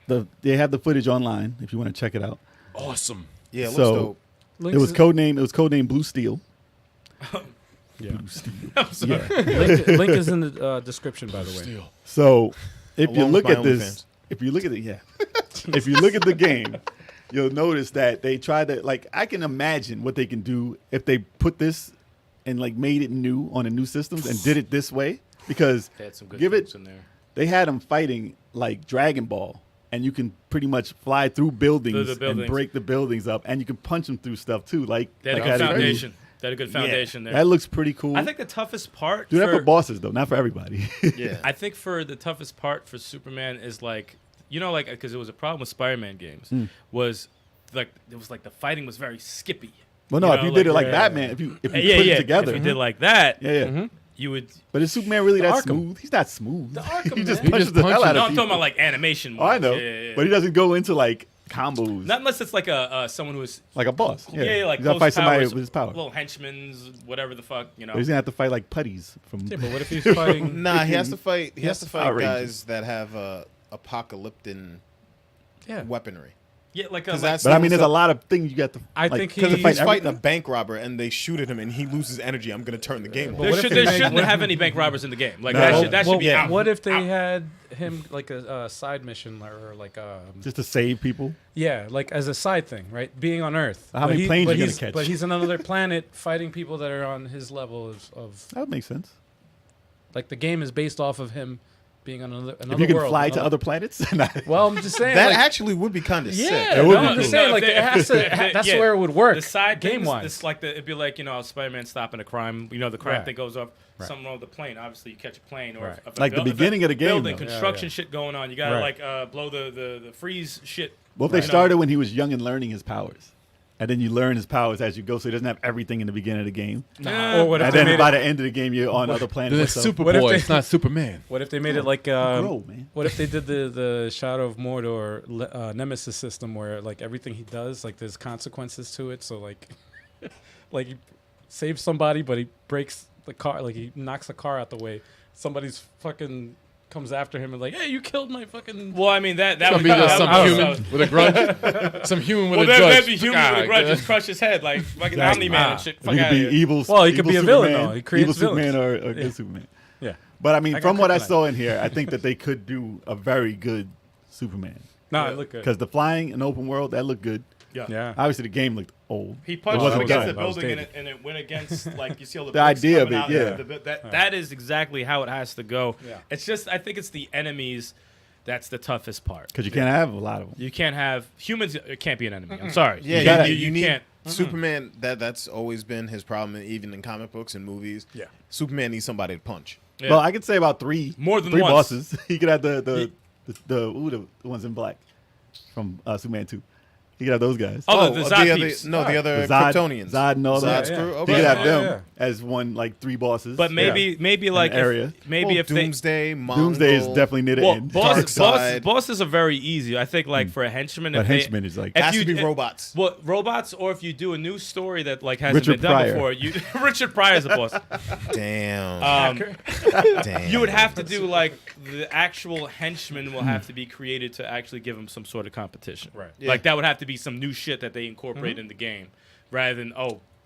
they have the footage online if you want to check it out. Awesome. Yeah, it looks So- dope. Links It was is- codename Blue Steel. Yeah. Blue Steel. I'm sorry. Link is in the description, by the way. Steel. So if you Along look with at my this, if you look at it, yeah, if you look at the game, you'll notice that they tried to like. I can imagine what they can do if they put this and like made it new on the new systems and did it this way because They had some good give it. troops in there. They had them fighting like Dragon Ball, and you can pretty much fly through buildings, and buildings. break the buildings up, and you can punch them through stuff too. Like They had like a how good they do. foundation. They had a good Yeah, foundation there. That looks pretty cool. I think the toughest part. do that for bosses though, not for everybody. Yeah. I think for the toughest part for Superman is like, like because it was a problem with Spider-Man games was like it was like the fighting was very skippy. Well, no, You if you know, did it like- like Batman, if you put Yeah, it yeah. together, If you did like that, yeah. you would. But is Superman really The that Arkham. smooth? He's not smooth. The Arkham, he just man. punches He just the hell punches. out No, of I'm people. talking about like animation. Oh, I know, Yeah. but he doesn't go into like combos Not unless it's like a someone who is like a boss. yeah, like he's gotta close fight somebody powers, with his power. little henchmen, whatever the fuck, But he's gonna have to fight like putties from. Yeah, but what if he's fighting? Nah, he has to fight. He has to fight Power Rangers. guys that have apocalyptic Yeah. weaponry. Yeah, like Because like, that's But I mean, there's a lot of things you got to. I like, think because if He's he's fighting a everything. bank robber and they shoot at him and he loses energy, I'm gonna turn the game But off. what if there they shouldn't make- have any bank robbers in the game. Like No. that should be Yeah. out. What if they had him like a side mission or like just to save people. yeah, like as a side thing, right? Being on Earth. How many planes but you gonna he's- catch? But he's on another planet fighting people that are on his level of That would make sense. like the game is based off of him being on another If you can world. fly to other planets, Well, I'm just saying That like, actually would be kind of sick. yeah, It would no, be I'm just cool. saying No, like if it has to. they- That's yeah, where it would work. The side game things, wise. it's like it'd be like Spider-Man stopping a crime. You know, the crime Right. thing goes off. Right. Something wrong with the plane. Obviously, you catch a plane or Right. if Like the beginning of the game, building though. construction Yeah. shit going on. You gotta Right. like blow the freeze shit. Well, if they you know. started when he was young and learning his powers, and then you learn his powers as you go, so he doesn't have everything in the beginning of the game. Or what if And they then made by it, the end of the game, you're on other planets. Then or it's something. Superboy. What if they- It's not Superman. what if they made it like Grow, man. what if they did the Shadow of Mordor Nemesis system where like everything he does like there's consequences to it. So like like he saves somebody, but he breaks the car, like he knocks the car out the way. Somebody's fucking comes after him and like, hey, you killed my fucking. Well, I mean that It's would gonna be just some that would- human with a grudge. Some human with Well, a grudge. that'd be human with a grudge. God, Just crush his head like fucking Exactly. Omni-Man and shit. He Fuck could out be of here. evil. Well, he could evil be a villain, Superman, though. He creates evil Superman villains. or good Superman. Yeah. But I mean, I got from what I kryptonite. saw in here, I think that they could do a very good Superman. No, it looked good. Because the flying in open world, that looked good. Yeah. Obviously, the game looked old. He It punched wasn't against good. the That was building dated. and it went against like you see all the, The bricks idea of coming it, out. yeah. That is exactly how it has to go. Yeah. It's just I think it's the enemies that's the toughest part. Because you can't have a lot of them. You can't have humans. It can't be an enemy. I'm sorry. Yeah, You gotta- you need can't. Superman. That's always been his problem, even in comic books and movies. Yeah. Superman needs somebody to punch. Yeah. Well, I could say about three More than three once. bosses. He could have the ones in black from Superman 2. He could have those guys. Oh, the Zod other, peeps. no, the other Zod, Kryptonians. Zod and all that. Zod's Yeah, crew. yeah. He Okay. could have Yeah, them yeah. as one, like three bosses. But maybe like area. maybe if they Doomsday, Mongol, Doomsday is definitely near the well, end. bosses are very easy. I think like for a henchman, But if they- henchman is like if has you- to be robots. Well, robots, or if you do a new story that like hasn't Richard been done Pryor. before, you Richard Pryor's a boss. Damn. Damn. You would have to do like the actual henchman will have to be created to actually give him some sort of competition. Right. Like that would have to be some new shit that they incorporate in the game, rather than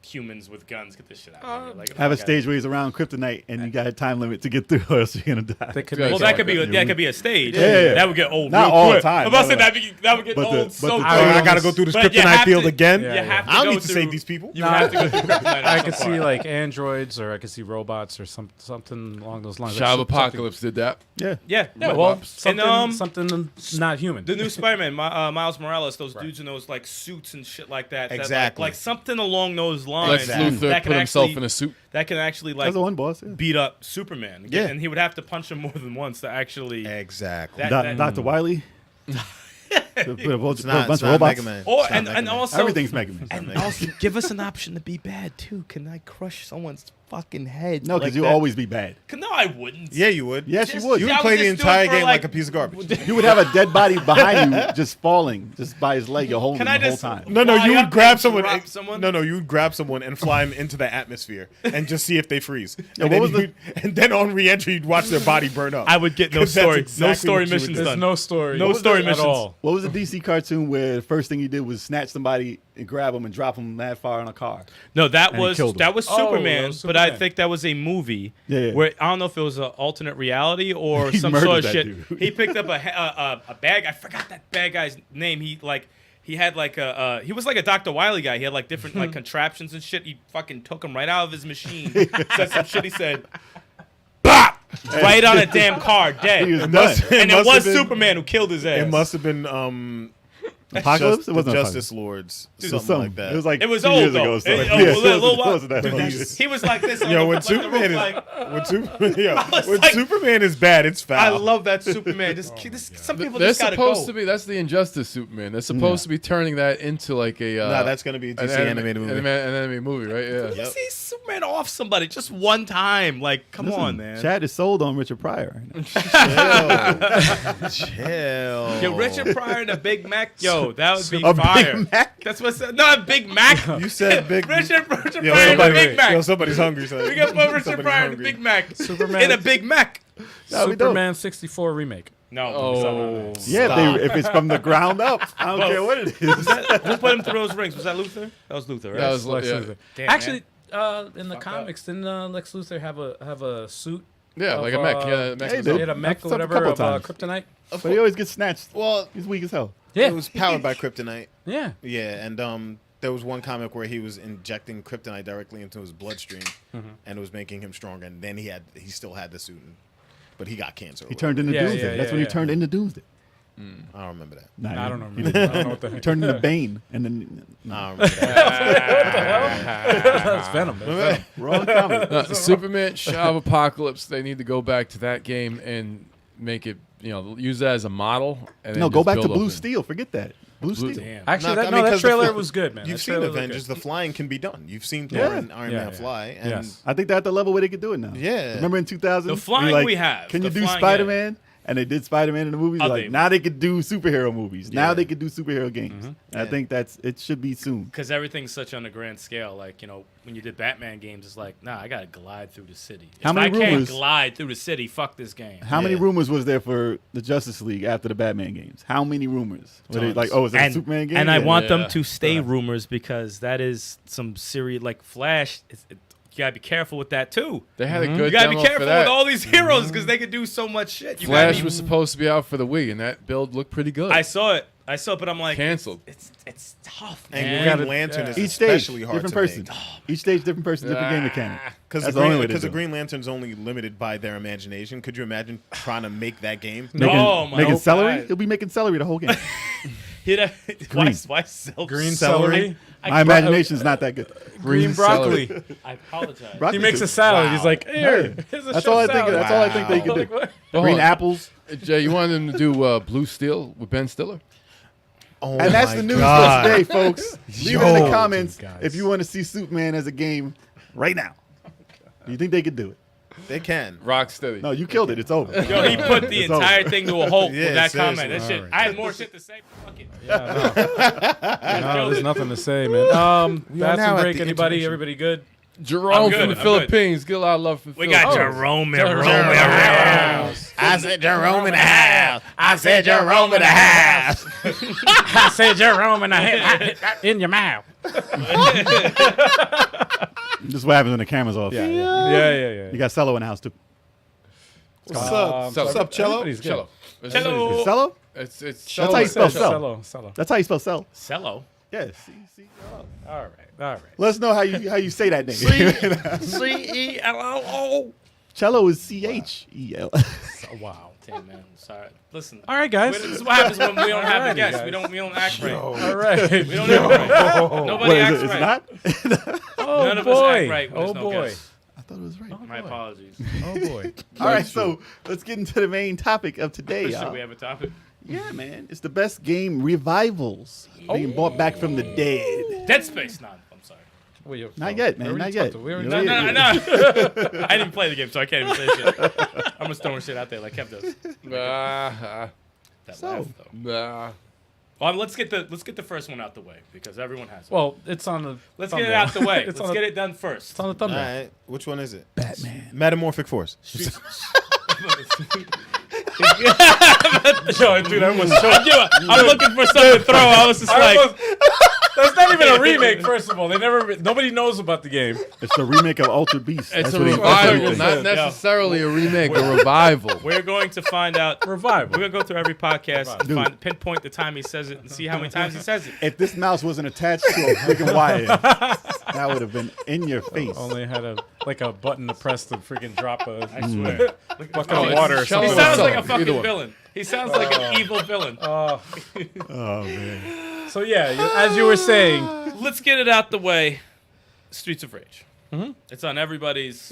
humans with guns get this shit out. of here. Like, have a fuck stage where he's around kryptonite and you got a time limit to get through or else you're gonna die. They could Yeah, Well, make that it could be like that could be a stage. Yeah. That would get old. Not real all the quick. time, I'm about to say no, that would get But old the- so but the- quick. I gotta go through this But you kryptonite have field to- again. You Yeah, have to I don't go need to through- save these people. You have to go through kryptonite. I at could some see part. like androids, or I could see robots, or something along those lines. Shadow of Like, Apocalypse did that. Yeah. Yeah. Well, something, And, something not human. the new Spider-Man, Miles Morales, those dudes in those like suits and shit like that. Exactly. Like something along those lines. Lex Exactly. Luthor That put can himself actually- in a suit. That can actually like That's the one boss. Yeah. beat up Superman. Yeah. And he would have to punch him more than once to actually. Exactly. That- Dr. Wiley. Put a bunch It's not of Mega robots. Man. Or It's not and Mega Man. also Everything's Mega Man. and also give us an option to be bad too. Can I crush someone's fucking head? No, because like you that? always be bad. No, I wouldn't. Yeah, you would. Yes, you Just- would. You I would would play the just do it entire for, game like like- a piece of garbage. You would have a dead body behind you just falling just by his leg. You're holding Can him I the whole just- time. No, Fly you up would grab and someone. drop someone? No, you would grab someone and fly them into the atmosphere and just see if they freeze. And, what then was the- and then on re-entry, you'd watch their body burn up. I would get no 'Cause that's story. exactly no story what you would missions do. There's done. no story. No story at missions. all. What was the DC cartoon where the first thing you did was snatch somebody and grab them and drop them mad far in a car? No, that And he was killed him. that was Oh, Superman, that was but I Superman. think that was a movie Yeah. where I don't know if it was an alternate reality or He some murdered sort of that shit. dude. He picked up a bag. I forgot that bad guy's name. He had like he was like a Dr. Wiley guy. He had like different like contraptions and shit. He fucking took him right out of his machine. Said some shit. He said, "Bop!" Right on a damn car, dead. He was It done. must- And it must was have been- Superman who killed his ass. It must have been Apocalypse? Just, It wasn't the Apocalypse. Justice Lords, It was something like that. It was like It was 2 old, years though. ago. So It- yeah, a little while. wasn't that long. He was like this. Yo, when like the roof, Superman is like, when Superman, yo, was when like- Superman is bad, it's foul. I love that Superman. Some people They're just gotta supposed go. to be. That's the Injustice Superman. They're supposed to be turning that into like a. Nah, that's gonna be a DC animated movie. An animated movie, right? Yeah. You see Superman off somebody just one time. Like, come Listen, on, man. Chad is sold on Richard Pryor right now. Chill. Yo, Richard Pryor and a Big Mac. Yo, that would be A Big fire. Mac? That's what's no a Big Mac. You said big. Richard Yo, Pryor and a somebody, Big Mac. yo, somebody's hungry. So We got put Richard somebody's Pryor and a hungry. Big Mac Superman- in a Big Mac. That'd be dope. Superman 64 remake. No. Oh. Yeah, if it's from the ground up, I don't care what it is. Who put him through those rings? Was that Luther? That was Luther, right? That was Lex yeah. Luthor. Damn, Actually, in the Fucked comics, didn't Lex Luthor have a suit? Yeah, of, like a mech. Yeah, mech Hey, was dude. He had a mech That's or up a whatever couple of times. kryptonite. But he always gets snatched. Well, He's weak as hell. Yeah, it was powered by kryptonite. yeah. Yeah, and there was one comic where he was injecting kryptonite directly into his bloodstream, and it was making him stronger. And then he still had the suit, but he got cancer. He turned into Yeah, Doomsday. yeah, That's yeah, when he yeah. turned into Doomsday. I don't remember that. Nah, I don't know. he I didn't. don't know what the He heck. turned into Bane, and then I don't remember that. That's Venom. That's Venom. wrong comic. Superman Shadow of Apocalypse. They need to go back to that game and make it. Use that as a model. And then No, go just back to build Blue off it. Steel. Forget that. Blue Steel. Damn. Actually, No, that, I mean, that 'cause the trailer fl- was good, man. You've That seen trailer looked Avengers. good. The flying can be done. You've seen Thor Yeah. and Iron Yeah, Man yeah. fly. And Yes. I think they're at the level where they could do it now. Yeah. Remember in 2000? The flying Like, we have. Can The you do flying, Spider-Man? And they did Spider-Man in the movies. Oh, Like they- now they could do superhero movies. Now Yeah. they could do superhero games. And I think it should be soon. Because everything's such on a grand scale. Like, when you did Batman games, it's like, nah, I got to glide through the city. How If many I can't rumors- glide through the city, fuck this game. How many Yeah. rumors was there for the Justice League after the Batman games? How many rumors? Were they like, oh, is that a Superman game? And I Yeah. want Yeah. them to stay rumors because that is some serious, like Flash. You gotta be careful with that too. They had a good. You gotta be demo for careful that. with all these heroes because they could do so much shit. You Flash gotta was supposed to be out for the Wii, and that build looked pretty good. I saw it, but I'm like, Canceled. It's tough, And man. Green Lantern is Each stage, especially hard different to person. make. Each stage, different person, different game mechanic. Because That's the, the only way to Because do the it. Green Lantern's only limited by their imagination. Could you imagine trying to make that game? No, my making whole celery. God. He'll be making celery the whole game. Why sell Green celery? celery. My imagination's not that good. Green broccoli. I apologize. He Broccoli makes too. a salad. Wow. He's like, here. Here's a That's chef all I think. salad. That's all I think they can Like, do. what? Hold Green on. apples. Jay, you wanted them to do Blue Steel with Ben Stiller? Oh And that's my the news God. for today, folks. Leave it in the Yo. comments Guys. if you want to see Superman as a game right now. Do you think they could do it? They can. Rocksteady. No, you killed it. It's over. Yo, he put the It's entire over. thing to a halt Yeah, with that seriously. comment. That shit. Alright. I had more shit to say. Fuck it. No, there's nothing to say, man. We are now Bathroom at break. the Anybody? intermission. Everybody good? Jerome I'm good, from the I'm Philippines. Get a lot of love from the We got Philippines. Jerome. I said Jerome in the house. I said Jerome in the house. I said Jerome and I hit in your mouth. This is what happens when the camera's off. Yeah. You got Cello in the house too. What's up? so What's up, Cello? everybody's good. Cello. Cello. Is Cello? It's That's cello. how you spell Cello. Cell. That's how you spell Cell. Cello. Yes. All right. Let us know how you say that name. C-E-L-L-O. Cello is CHEL. Oh, wow. Damn, man. Sorry. Listen. All right, guys. This is what happens when we don't have a Alrighty, guest. guys. We don't act right. All right. We don't act right. Nobody Wait, acts is it right. not? Oh None of us boy. act right when Oh there's no boy. guests. I thought it was right. My apologies. Oh boy. All right, so let's get into the main topic of today, Should y'all. we have a topic? Yeah, man. It's the best game revivals being brought back from the dead. Dead Space. No, I'm sorry. Wait, Not yet, man. Not yet. We already You know, No. yeah. I didn't play the game, so I can't even say shit. I'm just throwing shit out there like Kev does. Nah, That So- laugh, though. nah. Well, let's get the first one out the way because everyone has it. Well, it's on the. Let's get it out the way. It's Let's on get the, it done first. It's on the All thumbnail. right. Which one is it? Batman. Metamorphic Force. Yo, dude, I was so. I'm looking for something to throw. I was just like, That's not even a remake. First of all, nobody knows about the game. It's the remake of Ultra Beast. It's That's a what he- revival, that's what he not said. necessarily a remake, a revival. we're going to find out. Revival. We're gonna go through every podcast and Dude. pinpoint the time he says it and see how many times he says it. If this mouse wasn't attached to a freaking wire, that would have been in your face. Only had a button to press to freaking drop a I swear. bucket Oh, of it's water or Cello He something. sounds Cello, like a fucking either one. villain. He sounds like an evil villain. Oh man. So yeah, as you were saying, Let's get it out the way. Streets of Rage. It's on everybody's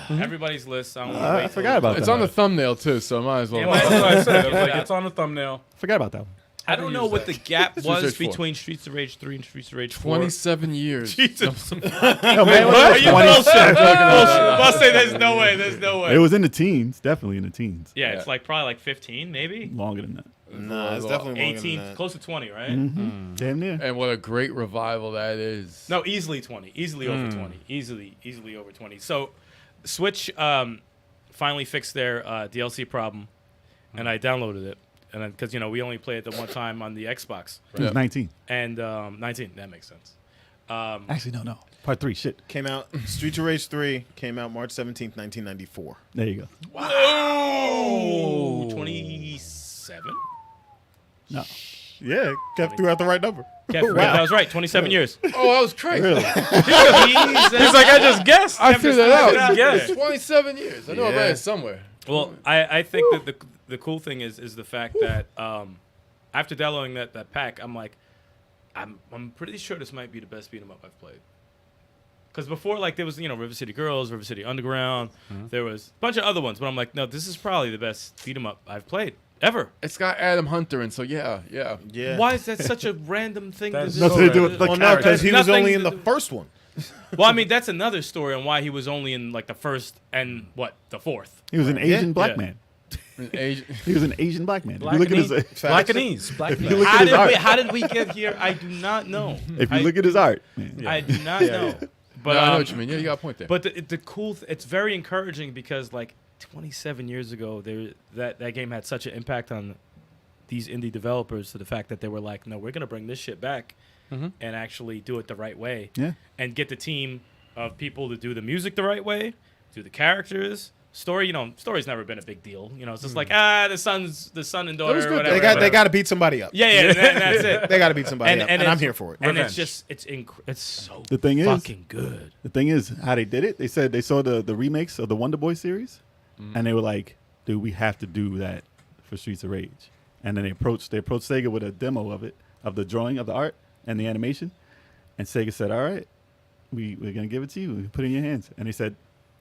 everybody's list. I don't wanna wait I till- forgot about It's that. on the thumbnail too, so might as well. Yeah, well, that's what I said. I was Yeah. like, it's on the thumbnail. Forgot about that one. I don't know what the gap Streets of was Rage 4. between Streets of Rage 3 and Streets of Rage 4. 27 years. Jesus. No, man, Are you bullshit? joking about I'll say there's no way. There's no way. It was in the teens, definitely in the teens. Yeah, it's like probably like 15, maybe Longer than that. Nah, it's definitely longer 18, than that. close to 20, right? Damn near. And what a great revival that is. No, easily 20, easily over 20, easily over 20. So, Switch finally fixed their DLC problem, and I downloaded it. And then, because we only played it the one time on the Xbox, It was 19. and 19. That makes sense. Actually, no. Part 3. Shit. Came out. Streets of Rage 3 came out March 17th, 1994. There you go. Wow, 27. No. Yeah, Kev threw out the right number. Yeah, that was right. 27 years. Oh, that was crazy. Really? He's like, I just guessed. I figured that out. Yeah. 27 years. I know I read Yeah. it somewhere. Well, I think that the cool thing is the fact that after downloading that pack, I'm like, I'm pretty sure this might be the best beat 'em up I've played. Because before, like, there was River City Girls, River City Underground, there was a bunch of other ones, but I'm like, no, this is probably the best beat 'em up I've played ever. It's got Adam Hunter, and so yeah. Yeah. Why is that such a random thing? That's to nothing to do with the Well, no, because he was Nothing only to in the do- first one. Well, I mean, that's another story on why he was only in like the first and the fourth. He was an Asian black Yeah. man. An Asian. He was an Asian black man. If you look at his, Blackanese. you look at his art, How did we get here? I do not know. if you look at his art, man, I do not know. But No, I know what you mean. Yeah, you got a point there. But the cool, it's very encouraging because like 27 years ago, that game had such an impact on these indie developers to the fact that they were like, no, we're gonna bring this shit back and actually do it the right way. Yeah. And get the team of people to do the music the right way, do the characters. Story, story's never been a big deal. It's just like the son and daughter. was Or good, whatever. though. They got to beat somebody up. Yeah, that's it. They got to beat somebody up, and I'm it's- here for it. And Revenge. it's so The thing is- fucking good. The thing is, how they did it, they said they saw the remakes of the Wonder Boy series, and they were like, dude, we have to do that for Streets of Rage. And then they approached Sega with a demo of it, of the drawing of the art and the animation. And Sega said, all right, we're going to give it to you. We put it in your hands. And they said,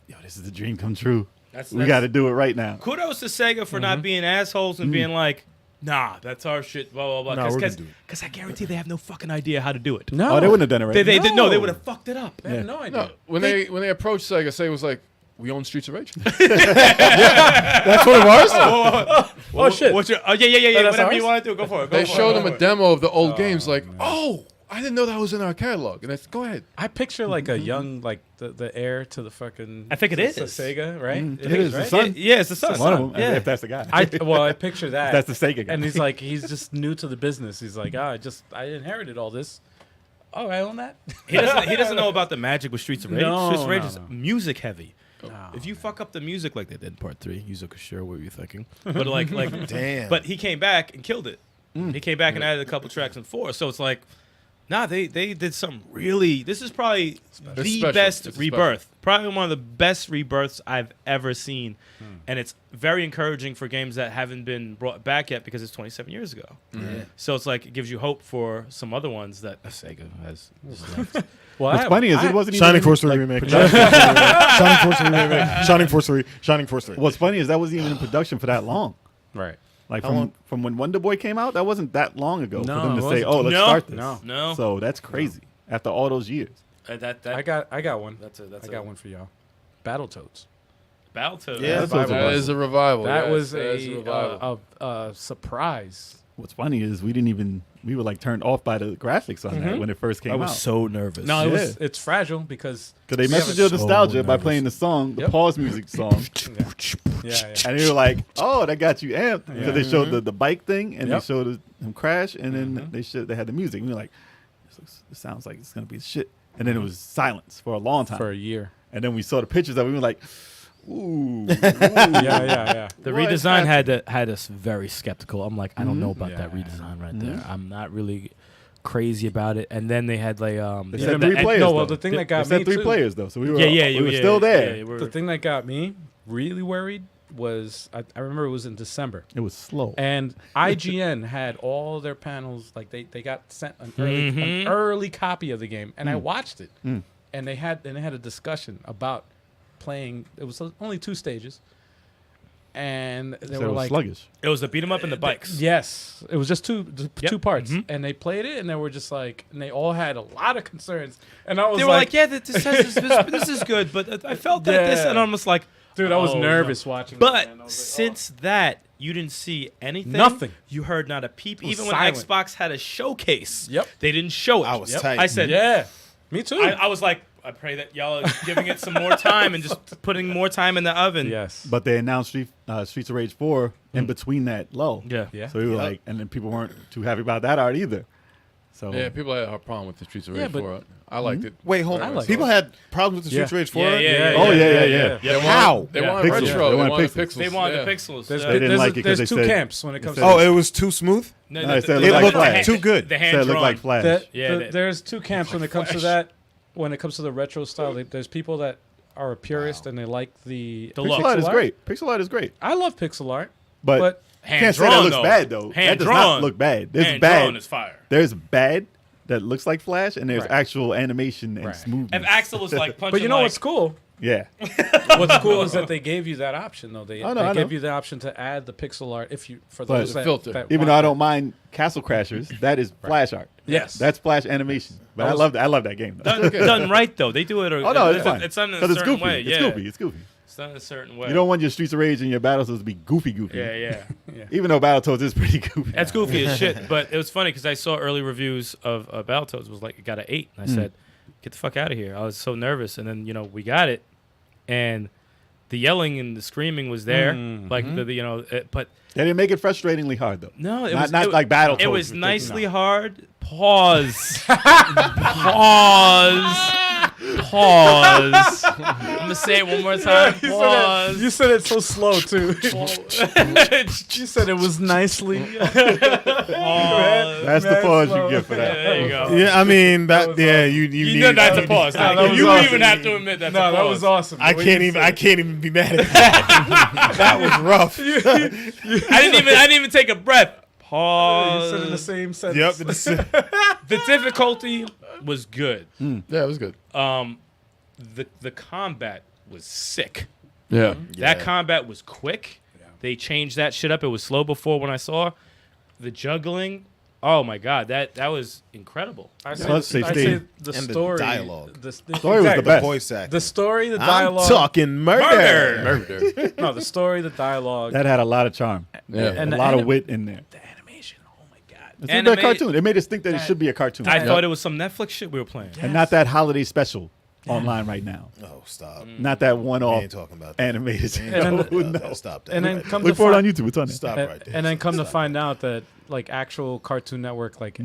yo, this is the dream come true. We got to do it right now. Kudos to Sega for not being assholes and being like, nah, that's our shit, blah, blah, blah. Nah, we're gonna do it. Because I guarantee they have no fucking idea how to do it. No. Oh, they wouldn't have done it right. They No. they would have fucked it up. I have no idea. no, when they approached Sega was like, we own Streets of Rage. That's what it was? Oh, shit. What's your, yeah. that's Whatever you ours? want to do, go for it. They showed them a demo of the old games, like, oh, I didn't know that was in our catalog. And I said, go ahead. I picture like a young, like the heir to the fucking. I think it is. the Sega, right? It is, the right? son. Yeah, it's the son. One of them, Yeah. if that's the guy. I picture that. That's the Sega guy. And he's just new to the business. He's like, I inherited all this. Oh, I own that. He doesn't know about the magic with Streets of Rage. No, Streets of Rage no, is no. music heavy. No, If you fuck up the music like they did in Part 3, Yuzo Koshiro, what were you thinking? But like Damn. But he came back and killed it. He came back and added a couple tracks in 4. So it's like, nah, they did something really. This is probably the special. best It's rebirth. Probably one of the best rebirths I've ever seen. And it's very encouraging for games that haven't been brought back yet because it's 27 years ago. So it's like it gives you hope for some other ones that Sega has left. well, What's funny is it wasn't even Shining Force 3 like, remake. production. Shining Force 3 remake. Shining Force 3. Shining Force 3. What's funny is that wasn't even in production for that long. right. Like How long? from when Wonder Boy came out, that wasn't that long ago No, for them it to say, wasn't. "Oh, let's No. start this." No. So that's crazy. After all those years, That I got one. That's I got one for y'all. Battletoads. Battletoads. Yeah, that's what it That was. is a revival. That yes, was that is a revival. a surprise. what's funny is we were like turned off by the graphics on that when it first came out. so nervous. No, Yeah. it's fragile because Because they we messaged your haven't- nostalgia by nervous. playing the song, the Yep. pause music song, Yeah. and they were like, "Oh, that got you amped." Because Yeah. they showed the bike thing and Yep. they showed him crash, and then they had the music. And we were like, "This sounds like it's gonna be shit." And then it was silence for a long time. For a year. And then we saw the pictures of it. We were like, "Ooh, Yeah. The What redesign had us very skeptical. I'm like, I don't know about that Yeah. redesign right there. I'm not really crazy about it. And then they had like They yeah, said the- 3 and- players. no, well, though. the thing that They got said me 3 too- players though, so we were we were still there. Yeah, The thing that got me really worried was I remember it was in December. It was slow. And IGN had all their panels, like they got sent an early copy of the game, and I watched it, and they had a discussion about playing. It was only 2 stages, and they So were it was like, sluggish. it was the beat 'em up and the bikes. yes, it was just two parts, Mhm. and they played it, and they were just like, and they all had a lot of concerns, and I was They were like, yeah, this is good, but I felt that this, and I'm just like, dude, I was oh, nervous watching. it, But man. I was like, since that, you didn't see anything. Nothing. You heard not a peep. was Even silent. when Xbox had a showcase, Yep. they didn't show it. I was Yep. tight. I said, yeah, me too. I was like, I pray that y'all are giving it some more time and just putting more time in the oven. Yes. But they announced Streets of Rage 4 in between that lull. Yeah. Yeah. So we were like, and then people weren't too happy about that art either. So Yeah, people had a problem with the Streets of Yeah, Rage but- 4. I liked it. Wait, hold I on. like People it. had problems with the Streets of Rage 4? Yeah. Oh, yeah. They wanted- How? They Yeah. wanted Pixels. retro. They They wanted wanted pixels. pixels. They wanted yeah. the pixels. There's, They didn't like it 'cause there's they two said- camps when it comes they to said- Oh, it was too smooth? No, No, it said it looked like Flash. Too good. The said hand it looked drawn. like Flash. there's two camps when it comes to that. When it comes to the retro style, there's people that are a purist and they like the The Pixel look. art is art. great. Pixel art is great. I love pixel art, But but you can't say that Hand-drawn, looks though. bad, though. That does not Hand-drawn. look bad. There's Hand drawn bad. is fire. There's bad that looks like Flash, and there's Right. actual animation and Right. smoothness. If Axel was like punching but you know like, what's cool? Yeah. What's cool is that they gave you that option though. They I know. gave you the option to add the pixel art if you for But- those The that, filter. that Even want though I it. don't mind Castle Crashers, that is Flash art. Yes. That's Flash animation. But I love that. I love that game. Though. done right though. They do it. Oh no, it's fine. It's done in a Because it's certain goofy. way. It's Yeah, goofy. It's goofy. it's done in a certain way. You don't want your Streets of Rage and your Battletoads to be goofy. Yeah. Even though Battletoads is pretty goofy. That's goofy as shit. But it was funny because I saw early reviews of Battletoads. It was like it got an 8, and I said, "Get the fuck out of here!" I was so nervous, and then we got it, and the yelling and the screaming was there, like but They didn't make it frustratingly hard though. no, it Not- was not it, like Battletoads. It was Ridiculous. nicely hard. Pause. Pause. Pause. I'm gonna say it one more time. Pause. You said it so slow too. You said it was nicely. Pause. That's the Mad pause slow. you get for that. There you go. Yeah, I mean, was you You need know that's a pause. No, that was you awesome. even have to admit that's a No, pause. that was awesome. I The way can't you even. said I can't even be mad at that. That was rough. I didn't even take a breath. it. You Pause. said it in the same sentence. Yep. The difficulty was good. Yeah, it was good. The combat was sick. Yeah. That combat was quick. They changed that shit up. It was slow before when I saw the juggling. Oh my god, that was incredible. I Plus, they I'd stayed- say the And the story, dialogue. The Story was the exactly. best. Voice acting. The story, the I'm dialogue. talking murder. Murder. No, the story, the dialogue, That had a lot of charm. Yeah. and a the lot of anim- wit in there. the animation. Oh my god. It's a good cartoon. It made us think that it should be a cartoon. I thought it was some Netflix shit we were playing. And not that holiday special online right now. Oh, stop. Not that We one-off ain't talking about that. animated. We ain't And talking then- about that. Stop that. And then Right come Look to for it on find, YouTube. It's on there. Stop right there. and then come to Stop. find out that like actual Cartoon Network, like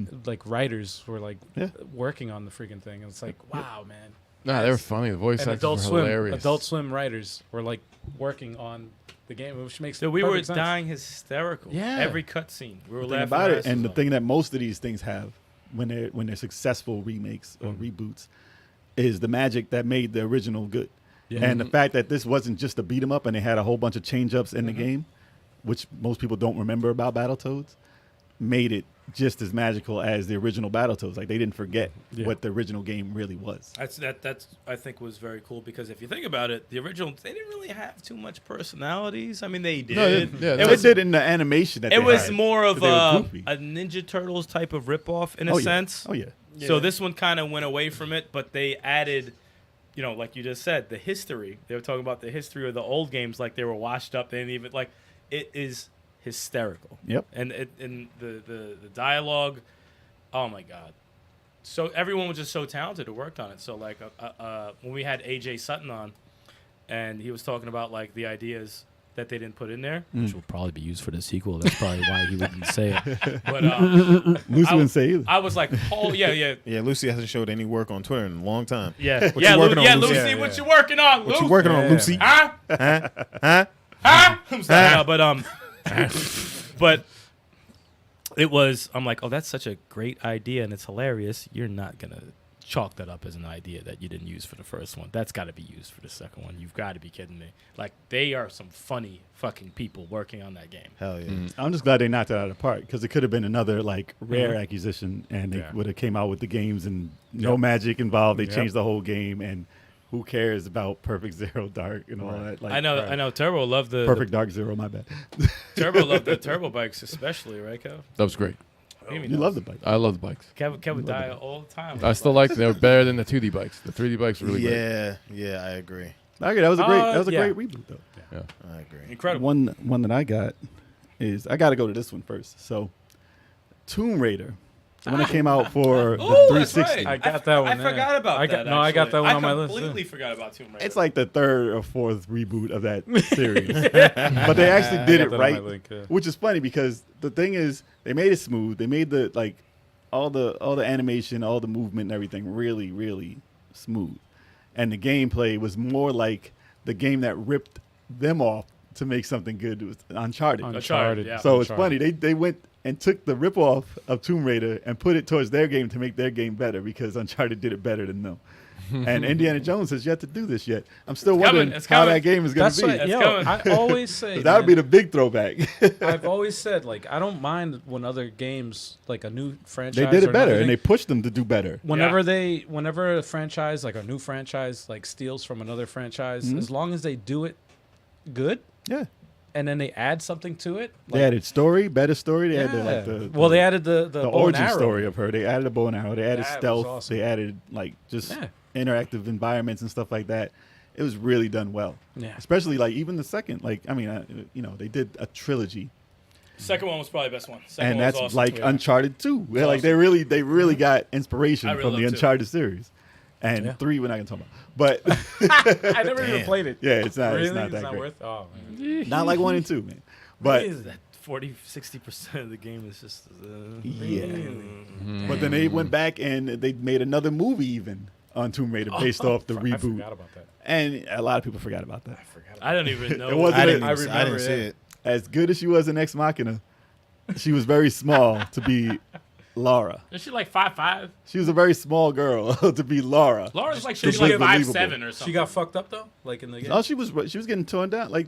writers were like Yeah. working on the freaking thing. And it's like, wow, man. Nah, they were funny. The voice And actors were hilarious. Adult Swim writers were like working on the game, which makes So we were perfect sense. dying hysterical. Yeah. Every cutscene. We were The thing laughing about our it, asses and the off. thing that most of these things have when they're successful remakes or reboots is the magic that made the original good. And the fact that this wasn't just a beat 'em up and they had a whole bunch of change ups in the game, which most people don't remember about Battletoads, made it just as magical as the original Battletoads. Like they didn't forget what the original game really was. That's I think was very cool because if you think about it, the original they didn't really have too much personalities. I mean they did. No, yeah, it They was did in the animation that it they was had, more of but they were a goofy. Ninja Turtles type of ripoff in a Oh, yeah. sense. Oh yeah. So this one kind of went away from it, but they added, like you just said, the history. They were talking about the history of the old games, like they were washed up. They didn't even like it is hysterical. Yep. And the dialogue, oh my god. So everyone was just so talented who worked on it. So like when we had AJ Sutton on, and he was talking about like the ideas that they didn't put in there, which will probably be used for the sequel. That's probably why he wouldn't say it. But Lucy wouldn't say either. I was like, oh yeah. Yeah, Lucy hasn't showed any work on Twitter in a long time. Yeah, What you working on, Lucy? Lucy, what you working on, What you Lucy? working on, Lucy? Huh? Huh? I'm sorry, no, but it was. I'm like, oh, that's such a great idea and it's hilarious. You're not gonna chalk that up as an idea that you didn't use for the first one. That's got to be used for the second one. You've got to be kidding me. Like they are some funny fucking people working on that game. Hell yeah. I'm just glad they knocked it out of the park because it could have been another like rare acquisition and they would have came out with the games and no magic involved. They changed the whole game and who cares about Perfect Zero Dark and all that? Like, I know. Turbo loved the Perfect Dark Zero. My bad. Turbo loved the turbo bikes, especially, right, Kev? That was great. You love the bike. I love the bikes. Kevin would die all the time. I still like them. They were better than the 2D bikes. The 3D bikes were really great. Yeah, I agree. I agree. That was a great. That was a yeah. great reboot though. I agree. incredible. One that I got is I got to go to this one first. So, Tomb Raider The one that came out for the Oh, that's 360. right. I got that one. I forgot about that. I got that one on my list. I completely forgot about Tomb Raider. It's like the third or fourth reboot of that series. But they actually did I it got that on right, my link, yeah. which is funny because the thing is they made it smooth. They made the like all the animation, all the movement and everything really, really smooth. And the gameplay was more like the game that ripped them off to make something good. It was Uncharted. Uncharted. yeah. So it's Uncharted. funny. They went and took the ripoff of Tomb Raider and put it towards their game to make their game better because Uncharted did it better than them. And Indiana Jones has yet to do this yet. I'm still wondering It's how coming. that game is going That's to be. what, It's yo, coming. I always say. That would be man, the big throwback. I've always said, like, I don't mind when other games, like a new franchise. They did or it better, another and they thing, pushed them to do better. whenever a franchise, like a new franchise, like steals from another franchise, as long as they do it good, Yeah. and then they add something to it. They added story, better story. They added like they added the bow and origin arrow. story of her. They added a bow and arrow. They added That was stealth. awesome. They added like just Yeah. interactive environments and stuff like that. It was really done well. Yeah. Especially like even the second, like I mean, they did a trilogy, Second one was probably the best one. Second and one was that's awesome. like Uncharted 2. Where, like awesome. they really got inspiration I really from the love 2. Uncharted series. And Yeah. 3 we're not gonna talk about, but I never even played it. yeah, it's not Really? it's not that great. worth. Oh man. Not like 1 and 2, man. But Is that 40-60% of the game is just yeah. But then they went back and they made another movie even on Tomb Raider based off the I reboot. forgot about that. And a lot of people forgot about that. I don't even know. It wasn't I didn't, a- I remember didn't see it. it. As good as she was in Ex Machina, she was very small to be Laura. Is she like 5'5"? She was a very small girl to be Laura. Laura's like She she's like was believable. 5'7" or something. She got fucked up though, like in the game. Oh, she was getting torn down, like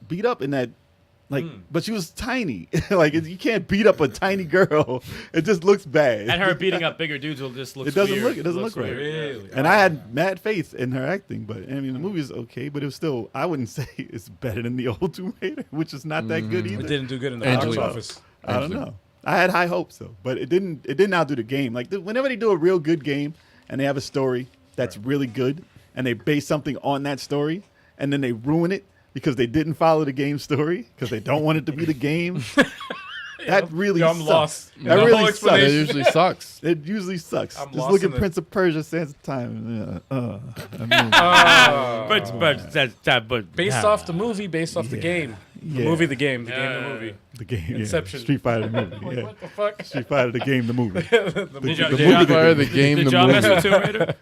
beat up in that, like. But she was tiny. Like you can't beat up a tiny girl. It just looks bad. And her beating up bigger dudes will just look. It doesn't weird. look. It doesn't looks look right. weird. Really? And I had mad faith in her acting, but I mean the movie is okay, but it was still I wouldn't say it's better than the old Tomb Raider, which is not that good either. It didn't do good in the Angela. box office. I don't know. I had high hopes though, but it didn't outdo the game. Like whenever they do a real good game and they have a story that's really good and they base something on that story and then they ruin it because they didn't follow the game story because they don't want it to be the game. That really I'm sucks. lost. That No really That sucks. usually sucks. It usually sucks. I'm Just lost look in at the- Prince of Persia, Sands of Time. But Based off the movie, based off the game. The Yeah. movie, the game, the game, the movie. The game, Inception. yeah. Street Fighter, the movie. Like, Yeah. what the fuck? Street Fighter, the game, the movie. Did y'all- The did movie, y'all- Fire the game, Did the y'all mess with movie. Tomb Raider?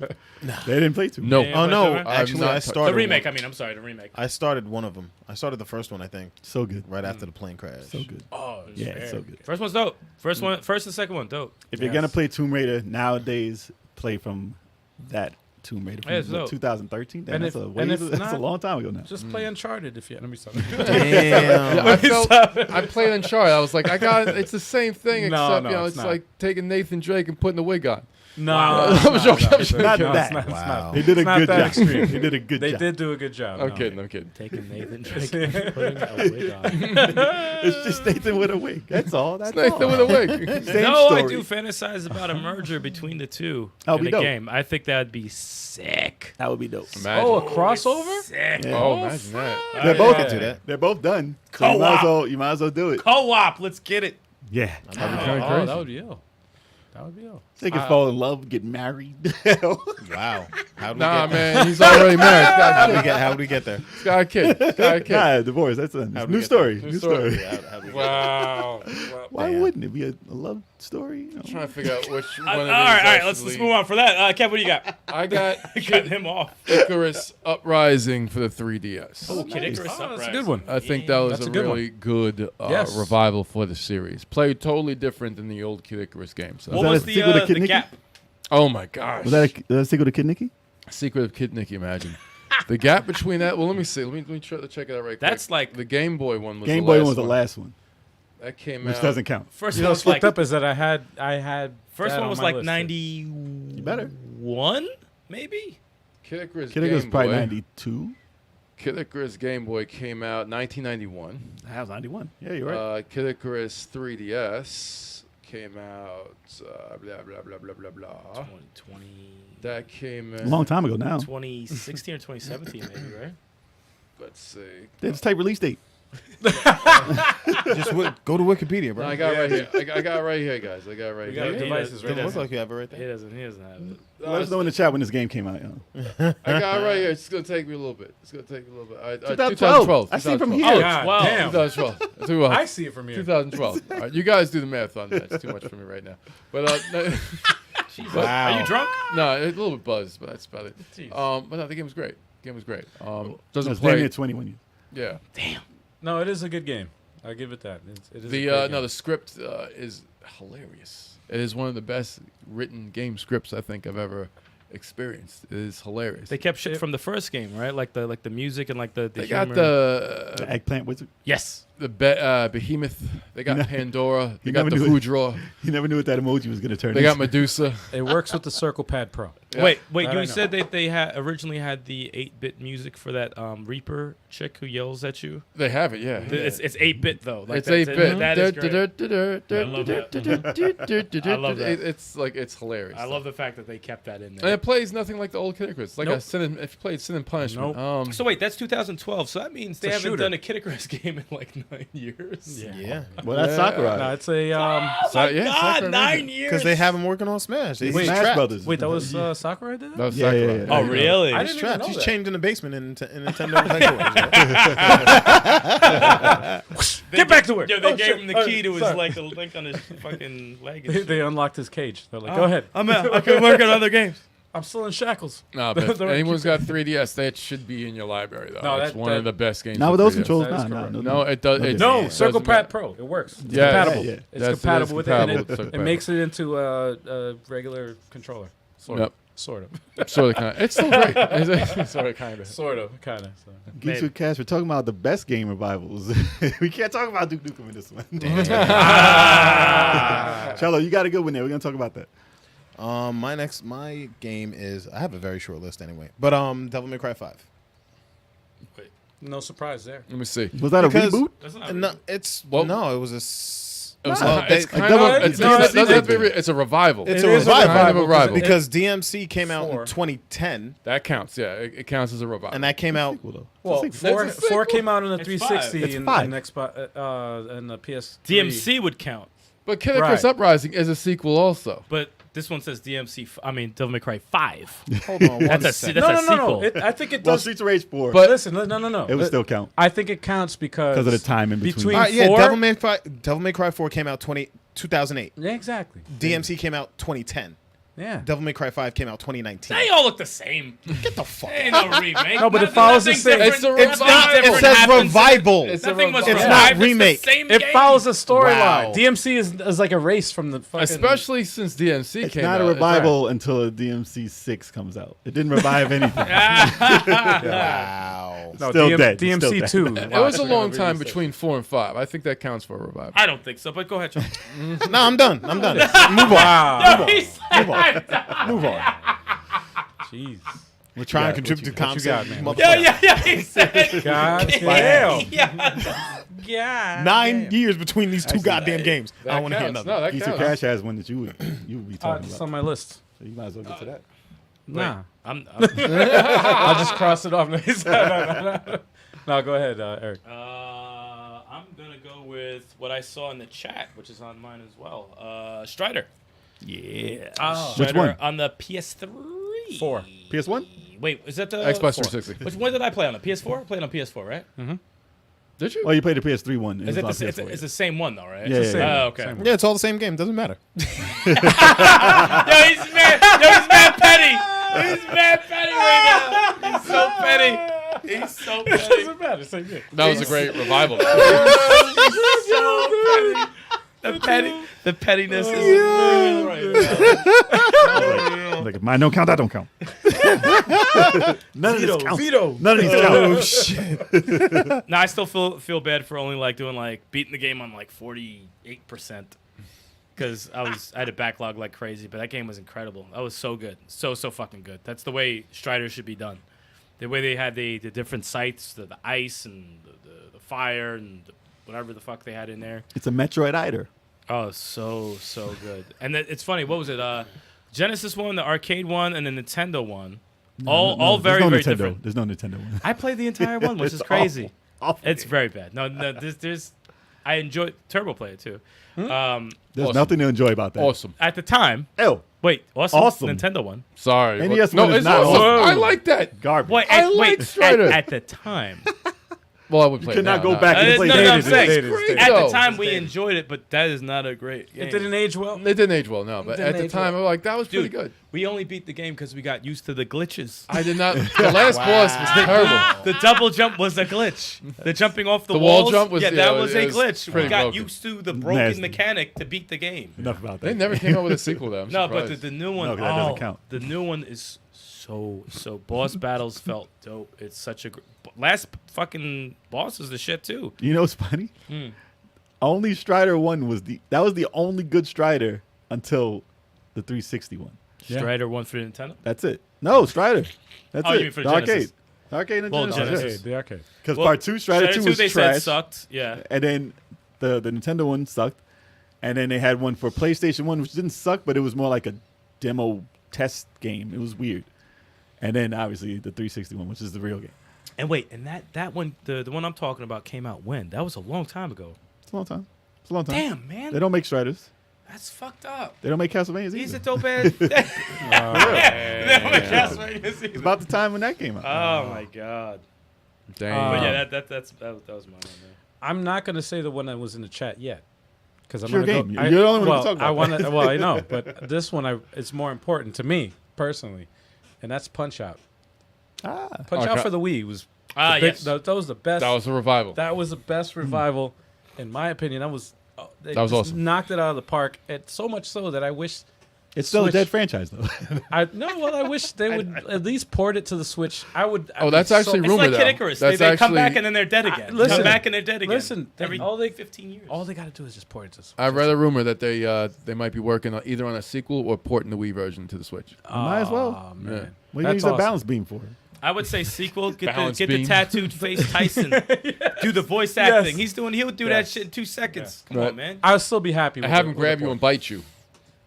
They didn't play too. No. Yeah. Oh no! I've Actually, not I touched- started The remake. one. I mean, I'm sorry, the remake. I started one of them. I started the first one, I think, So good. right after the plane crash. So good. Oh, Yeah, it's so good. First one's dope. First and second one dope. If you're gonna play Tomb Raider nowadays, play from that Tomb Raider from Yeah, it's dope. 2013. Damn, And that's, if- a, and if that's a not- long time ago now. Just play Uncharted if you. Let me stop. Damn. I played Uncharted. I was like, it's the same thing, No, except no, you know, it's it's not. like taking Nathan Drake and putting the wig on. No, I'm joking. I'm joking. Not no, that. It's not, it's Wow. not. They did a It's not good that job. extreme. They did a good They job. did do a good job. I'm no. kidding. I'm kidding. Taking Nathan Drake and putting a wig on. It's just Nathan with a wig. That's all. That's Nathan all. with a wig. Same No, story. I do fantasize about a merger between the two That'll in be the dope. game. I think that'd be sick. That would be dope. Imagine. Oh, a crossover? Sick. Yeah. Oh, imagine that. They're both yeah. Do that. They're both done. So you might as well do it. Co-op. Let's get it. Yeah. That'd be Oh, kinda crazy. that would be ill. That would be ill. They can fall in love, get married. Wow. How do we Nah, get man, he's already married. How do we get there? He's got a kid. He's got a kid. Nah, divorce. That's a How do we new get story. there? New story. How do we get Wow. Why Damn. wouldn't it be a love story? You know? Trying to figure out which one All of these. right. Let's actually- move on for that. Kev, what do you got? I got Cut him off. Icarus Uprising for the 3DS. Oh, Kid Icarus Oh, that's a Uprising. good one. I think that was That's a a good one. really good Yes. revival for the series. Played totally different than the old Kid Icarus games. What that was a the sequel to Kid the Niki? gap? Oh my gosh. Was that a sequel to Kid Nicky? Secret of Kid Nicky, imagine. The gap between that, well, let me see. Let me try to check it out right quick. That's like the Game Boy one was Game the Boy last was the one. last one, That came which out. doesn't count. first You one know, was what's fucked like up is that I had first that one on was my like list. 91 better. maybe. Kid Icarus Kid Nicky was Game probably Boy. 92. Kid Icarus Game Boy came out 1991. That was 91. Yeah, you're right. Kid Icarus 3DS came out blah blah blah blah blah blah. 20, That came A in. long time ago now. 2016 or 2017 maybe, right? Let's see. They had this type release date. Just go to Wikipedia, bro. No, I got it right here. I got it right here, guys. I got it right We got here. our devices right It there. looks like you have it right He there. doesn't have it. Let us know in the chat when this game came out. Yo. I got it right here. It's gonna take me a little bit. It's gonna take me a little bit. All right, 2012. I see from here. Oh, 2012. God, damn. 2012. I see it from here. 2012. All right, you guys do the math on that. It's too much for me right now. But Are you drunk? no, it's a little bit buzzed, but that's about it. Jeez. But no, the game was great. Doesn't It's damn play. near 21 years. Yeah. No, it is a good game. I give it that. It is a The great no, game. the script is hilarious. It is one of the best written game scripts I think I've ever experienced. It is hilarious. They kept shit from the first game, right? Like the music and like the They humor. got The eggplant wizard. yes. the Behemoth. They got Pandora. They you got never the knew it. Foudre. You never knew what that emoji was going to turn They got into. Medusa. It works with the Circle Pad Pro. Yeah. Wait, That I you know. said they had originally had the 8-bit music for that Reaper chick who yells at you. They have it, yeah. It's 8-bit though. Like It's that- 8-bit. That is great. I love that. I love that. It's hilarious. I love the fact that they kept that in And there. it plays nothing like the old Kid Icarus. Like Nope. a sin, if you played Sin and Punishment. Nope. So wait, that's 2012. So that means they a haven't shooter. done a Kid Icarus game in like 9 years. Yeah. Well, that's Yeah. Sakurai. No, it's a yeah, God, Sakura 9 Ninja. years. Because they have him working on Smash. He's Smash trapped. Brothers. wait, that was Sakurai did that? That was Yeah, Sakura. yeah, yeah. Oh really? I He's didn't even trapped. know He's that. chained in the basement in Nintendo headquarters. Get back to work. Yo, they Oh, gave shit. him the Oh, key to his sorry. like a link on his fucking leg. And They, shit. they unlocked his cage. They're like, go ahead. I'm out. I can work on other games. I'm still in shackles. No, but if They're like, anyone's got 3DS, that should be in your library, though. No, it's that- one of that- the best games. Now for with those 3DS. controls, That is nah. correct. No, it does. No, It, No, it Circle doesn't matter. Pad Pro. It works. It's Yeah, compatible. yeah. It's That's- it is compatible with it. And compatible with Circle it Pad. makes it into a regular controller. Sort Yep. of. Sort of. Sort of, kind of. It's still great. It's sort of, kind of. Sort of. Kind of. So. Geeks with Cash, we're talking about the best game revivals. We can't talk about Duke Nukem in this one. Charlo, you got a good one there. We're going to talk about that. My game is, I have a very short list anyway, but Devil May Cry 5. No surprise there. Let me see. Was that Because- a reboot? That's not No, it's Well- no, it was a. It was No, it's they- kind double- of. It's, no, it it's doesn't have to be different. it's a revival. It's It a is revival. kind of a revival. Because DMC came out Four. in 2010, That counts. Yeah, it counts as a revival. and that came out. Sequel, though. Well, It's a sequel. four, It's a sequel. four came out on the It's 360 five. It's and, five. and Xbox and the PS. DMC would count, but Kid Icarus Right. Uprising is a sequel also. but this one says DMC. I mean, Devil May Cry 5. Hold on one That's a second. No, That's no, a no, no. sequel. I think it Well, does. Streets of Rage 4. But- Listen, no. it would still count I think it counts because because of the time in between. between- All right, yeah, Four? Devil May Cry 4 came out 2008. Yeah, exactly. DMC came out 2010. Yeah. Devil May Cry 5 came out 2019. They all look the same. Get the fuck Ain't out. no remake. No, but it follows the Nothing same- different- It's a nothing revival. different It says happens. revival. It's a Nothing was revival. It's not revived. remake. The same It game. follows the storyline. Wow. DMC is like a race from the fucking. Especially since DMC It's came not out. a revival until a DMC 6 comes out. It didn't revive anything. Wow. no, Still DM, dead. DMC Still dead. 2. It was a long time between 4 and 5. I think that counts for a revival. I don't think so, but go ahead, Charlie. No, I'm done. Move on. Wow. Move on. Jeez. We're trying to got? contribute to What you got, man? conversation. Yeah. He said. God damn. Yeah. 9 years between these two goddamn games. I That don't want to hear counts. another. No, that Geeks with counts. Cash has one that you would be talking It's about. on my list. So you might as well get to that. Nah. I'm I'll just cross it off. No, go ahead, Eric. I'm gonna go with what I saw in the chat, which is on mine as well. Strider. Yeah. Which Strider one? on the PS3. 4. PS1? Wait, is that the Xbox 4? 360. Which one did I play on? The PS4? I played on PS4, right? Did you? Oh, you played the PS3 one. Is it on it's PS4, the same one though, right? Yeah, It's the yeah, same. Oh, okay. Same. Yeah, it's all the same game. Doesn't matter. Yo, he's mad. Petty. He's mad petty right now. He's so petty. He's so petty. Doesn't matter. Same thing. That was a great revival. So petty. The pettiness is real right now. Like, if mine don't count, that don't count. None of this counts. Veto. None of these count. No, I still feel bad for only like doing like beating the game on like 48%. Because I had a backlog like crazy, but that game was incredible. That was so good, so fucking good. That's the way Strider should be done. The way they had the different sights, the ice and the fire and whatever the fuck they had in there. It's a Metroid-iter. Oh, so good. And it's funny. What was it? Genesis one, the arcade one, and the Nintendo one. All There's very no very Nintendo. different. There's no Nintendo one. I played the entire one, which is crazy. awful. It's very bad. No, there's. I enjoy Turbo Player too. There's Awesome. nothing to enjoy about that. Awesome. At the time, Ew. wait, awesome. Awesome. Nintendo one. Sorry. NES no, one is it's not awesome. awesome. I like that. Garbage. Wait, I like Strider. at the time. Well, I would play You it cannot now, go no. back and play no, I'm dated. saying dated. Great, at though. the time we enjoyed it, but that is not a great game. It didn't age well. It didn't age well, no. But Didn't at the age time, well. I'm like, that was pretty Dude, good. we only beat the game because we got used to the glitches. I did not. The last boss was terrible. The double jump was a glitch. The jumping off the wall walls, jump was- yeah, yeah, that was it a was glitch. We pretty got broken. used to the broken Nasty. mechanic to beat the game. Enough about that. They never came out with a sequel, though. I'm No, but surprised. the new one, No, 'cause that doesn't count. the new one is so boss battles felt dope. It's such a last fucking boss is the shit too. You know what's funny? Only Strider 1 was that was the only good Strider until the 360 one. Yeah. Strider one for Nintendo. That's it. No, Strider. That's Oh, it. you mean for the Genesis. arcade. The arcade and Well, Genesis. Genesis. The arcade. Because Well, part 2, Strider 2 was they trash. said sucked. Yeah. And then the Nintendo one sucked. And then they had one for PlayStation 1, which didn't suck, but it was more like a demo test game. It was weird. And then obviously the 360 one, which is the real game. And wait, and that one, the one I'm talking about came out when? That was a long time ago. It's a long time. It's a long time. Damn, man. They don't make Striders. That's fucked up. They don't make Castlevanias either. He's a dope ass. They don't make Castlevanias It's either. about the time when that came out. Oh my god. Damn. But yeah, that was my one there. I'm not going to say the one that was in the chat yet. Because I'm It's your going to game. go. You're the only one well, to talk about I want that. to. Well, I know, but this one, it's more important to me personally, and that's Punch Out. Punch Out Okay. for the Wii was. Ah, the big- yes. that was the best. That was a revival. That was the best revival, in my opinion. That was. They That was just awesome. knocked it out of the park. And so much so that I wish. It's still Switch. a dead franchise, though. I wish they would at least port it to the Switch. I would. Oh, that's actually It's rumor, like though. Kid Icarus. They That's come back actually- and then they're dead again. listen, come back and they're dead again. listen, every all they- 15 years. All they got to do is just port it to the Switch. I read a rumor that they might be working on either on a sequel or porting the Wii version to the Switch. Might as well. Oh, man. Yeah. What do you That's use that awesome. balance beam for? I would say sequel. Get Balance the beam. tattooed face Tyson. Do the voice acting. He'll do that shit in 2 seconds. Come Right. on, man. I'll still be happy. I with have it, him with grab the you port. and bite you.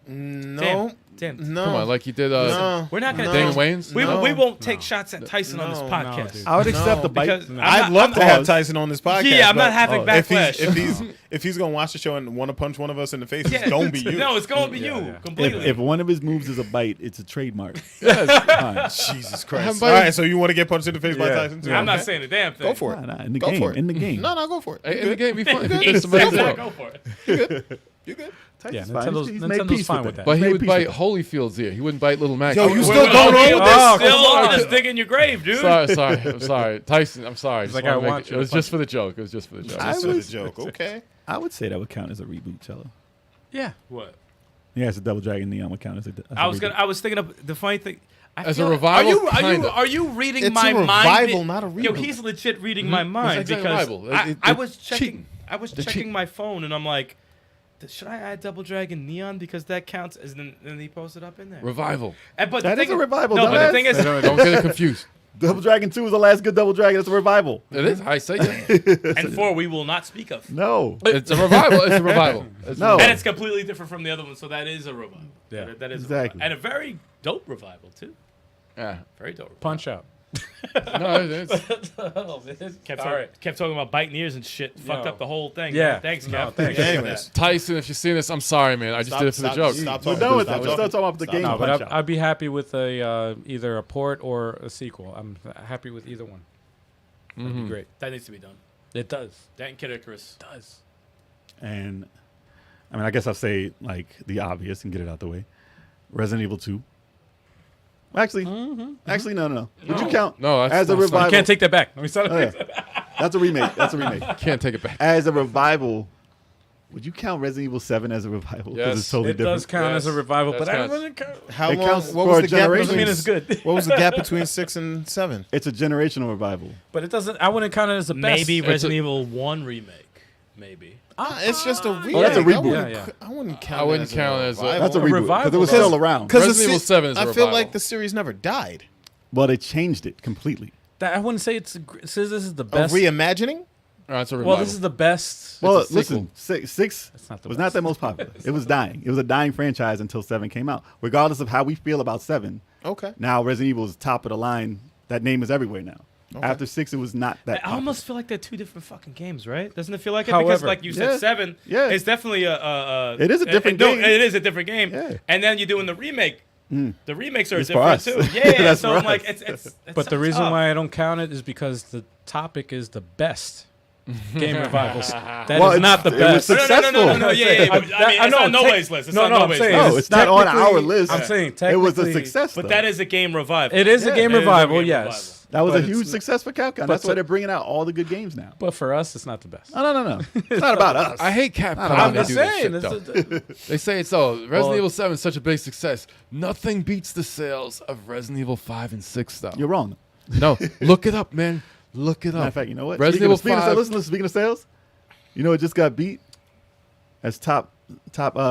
No. Damn. No. Come on, like he did. No. We're not gonna. Damon take- Wayans? We won't take shots at Tyson on this No. podcast. dude. I would accept No, the bite. because I'd love to have Tyson on this podcast. Yeah, I'm but not having if backlash. if he's gonna watch the show and want to punch one of us in the face, Yeah. it's gonna be you. No, it's gonna be you yeah. completely. If one of his moves is a bite, it's a trademark. Yes. Jesus Christ! How about- All right, so you want to get punched in the face by Yeah. Tyson too? I'm not Okay. saying a damn thing. Go for it. Nah, in the Go game. for it. In the game. No, go for it. Hey, in the game, be fun. Exactly. Go for it. You good? Yeah, Tyson's fine. Nintendo- He's made Nintendo's peace fine with with that. But he Made would peace bite with Holyfield's ear. He wouldn't bite Little Mac. Yo, you We're still gonna- going okay, on with we're this? Still just dig in your grave, dude. Sorry, I'm sorry. Tyson, I'm sorry. He's Just like, wanna I make want it you it was to just for the joke. It was just for the joke. I Just for the was- joke, okay? I would say that would count as a reboot, Cello. Yeah. What? Yeah, it's a Double Dragon Neon would count as a reboot. I was thinking of the funny thing. I As a feel- revival, Are you reading It's my a mind? revival, not a Yo, reboot. he's legit reading my mind It's like a because revival. I It- was it's checking. cheating. I was They're checking cheating. my phone and I'm like, should I add Double Dragon Neon because that counts? As then he posted up in there. Revival. But That the is thing a revival, No, but dumbass. the thing is, Don't get it confused. Double Dragon 2 was the last good Double Dragon. That's a revival. It is. I say that. and 4 we will not speak of. No. It's a revival. It's a revival. It's No. And it's completely different from the other one, so that is a revival. Yeah. that is Exactly. a revival. And a very dope revival too. Yeah. Very dope. Revival. Punch Out. No, it's Kept talking about biting ears and shit. Fucked Yo. up the whole thing. Yeah. Man. Thanks, No, Kev. thanks. Appreciate Anyways. Tyson. If you're seeing this, I'm sorry, man. I just did it for the joke. Stop We're talking. done with that. Stop We're still talking about the game. No, but Punch I'd Out. be happy with a either a port or a sequel. I'm happy with either one. That'd be great. That needs to be done. It does. That and Kid Icarus. Does. And I mean, I guess I'll say like the obvious and get it out the way. Resident Evil 2. Actually, no. Would you count No, that's as a not- revival? You can't take that back. Let me start. Oh, yeah. That's a remake. That's a remake. Can't take it back. As a revival, would you count Resident Evil 7 as a revival? Because Yes. it's totally It different. does count as a Yes, revival, that but I counts. wouldn't count. How It long? counts What for was a the gap generation. Doesn't mean between? it's good. What was the gap between 6 and 7? It's a generational revival. But it doesn't. I wouldn't count it as a best. Maybe It's Resident a- Evil 1 remake. Maybe. It's just a remake. Oh, that's a reboot. I wouldn't count. I wouldn't it count as a- That's a A reboot because revival, it was though. still around. Because Resident Evil 7 is a I feel revival. like the series never died. Well, they changed it completely. I wouldn't say it's. Says this is the A best. reimagining? It's a revival. Well, this is the best. Well, It's a listen, six It's not the was best. not the most popular. It was dying. It was a dying franchise until 7 came out. Regardless of how we feel about 7, Okay. now Resident Evil is top of the line. That name is everywhere now. After 6, it was not that. I almost feel like they're two different fucking games, right? Doesn't it feel like it? However, Because like you said, yeah, 7 yeah. is definitely a It is a different game. It is a different game. Yeah. And then you're doing the remake. The remakes are It's for different us. too. Yeah, That's so for I'm like, us. it's But the reason why I don't count it is because the topic is the best game revivals. That is Well, not the it was best. successful. No, yeah. But, I mean, it's on nobody's list. It's on nobody's list. No, it's not on our technically- list. I'm saying It was a technically- success. But though. that is a game revival. It is a game it is a revival, game yes. That was But a huge it's- success for Capcom. That's why they're bringing out all the good games now. But for us, it's not the best. No. It's not about us. I hate Capcom. I'm when they just do this saying. shit, It's though. They say it's Resident Well- Evil 7 is such a big success. Nothing beats the sales of Resident Evil 5 and 6, though. You're wrong. No, look it up, man. Look it Matter up. of fact, you know what? Resident Speaking Evil of 5. sales, listen, speaking of sales, you know it just got beat as top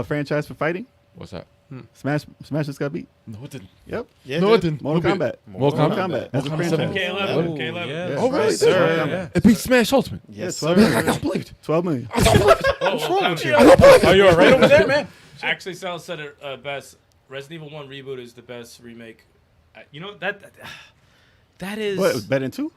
franchise for fighting? What's that? Smash just got beat. No, it didn't. Yep. Yeah, No, it dude. didn't. Mortal Who beat Kombat. it? Mortal Mortal Kombat. Kombat. As a Mortal Kombat franchise. 7. K11. Yeah. K11. Yeah. Oh, really? sir. It beat Smash Ultimate. Yes, Yeah, sir. I don't believe it. 12 million. I don't believe it. What's wrong with you? I don't believe it. Are you all right over there, man? Actually, Sal said it best. Resident Evil 1 reboot is the best remake. You know that is. What? It was better than 2?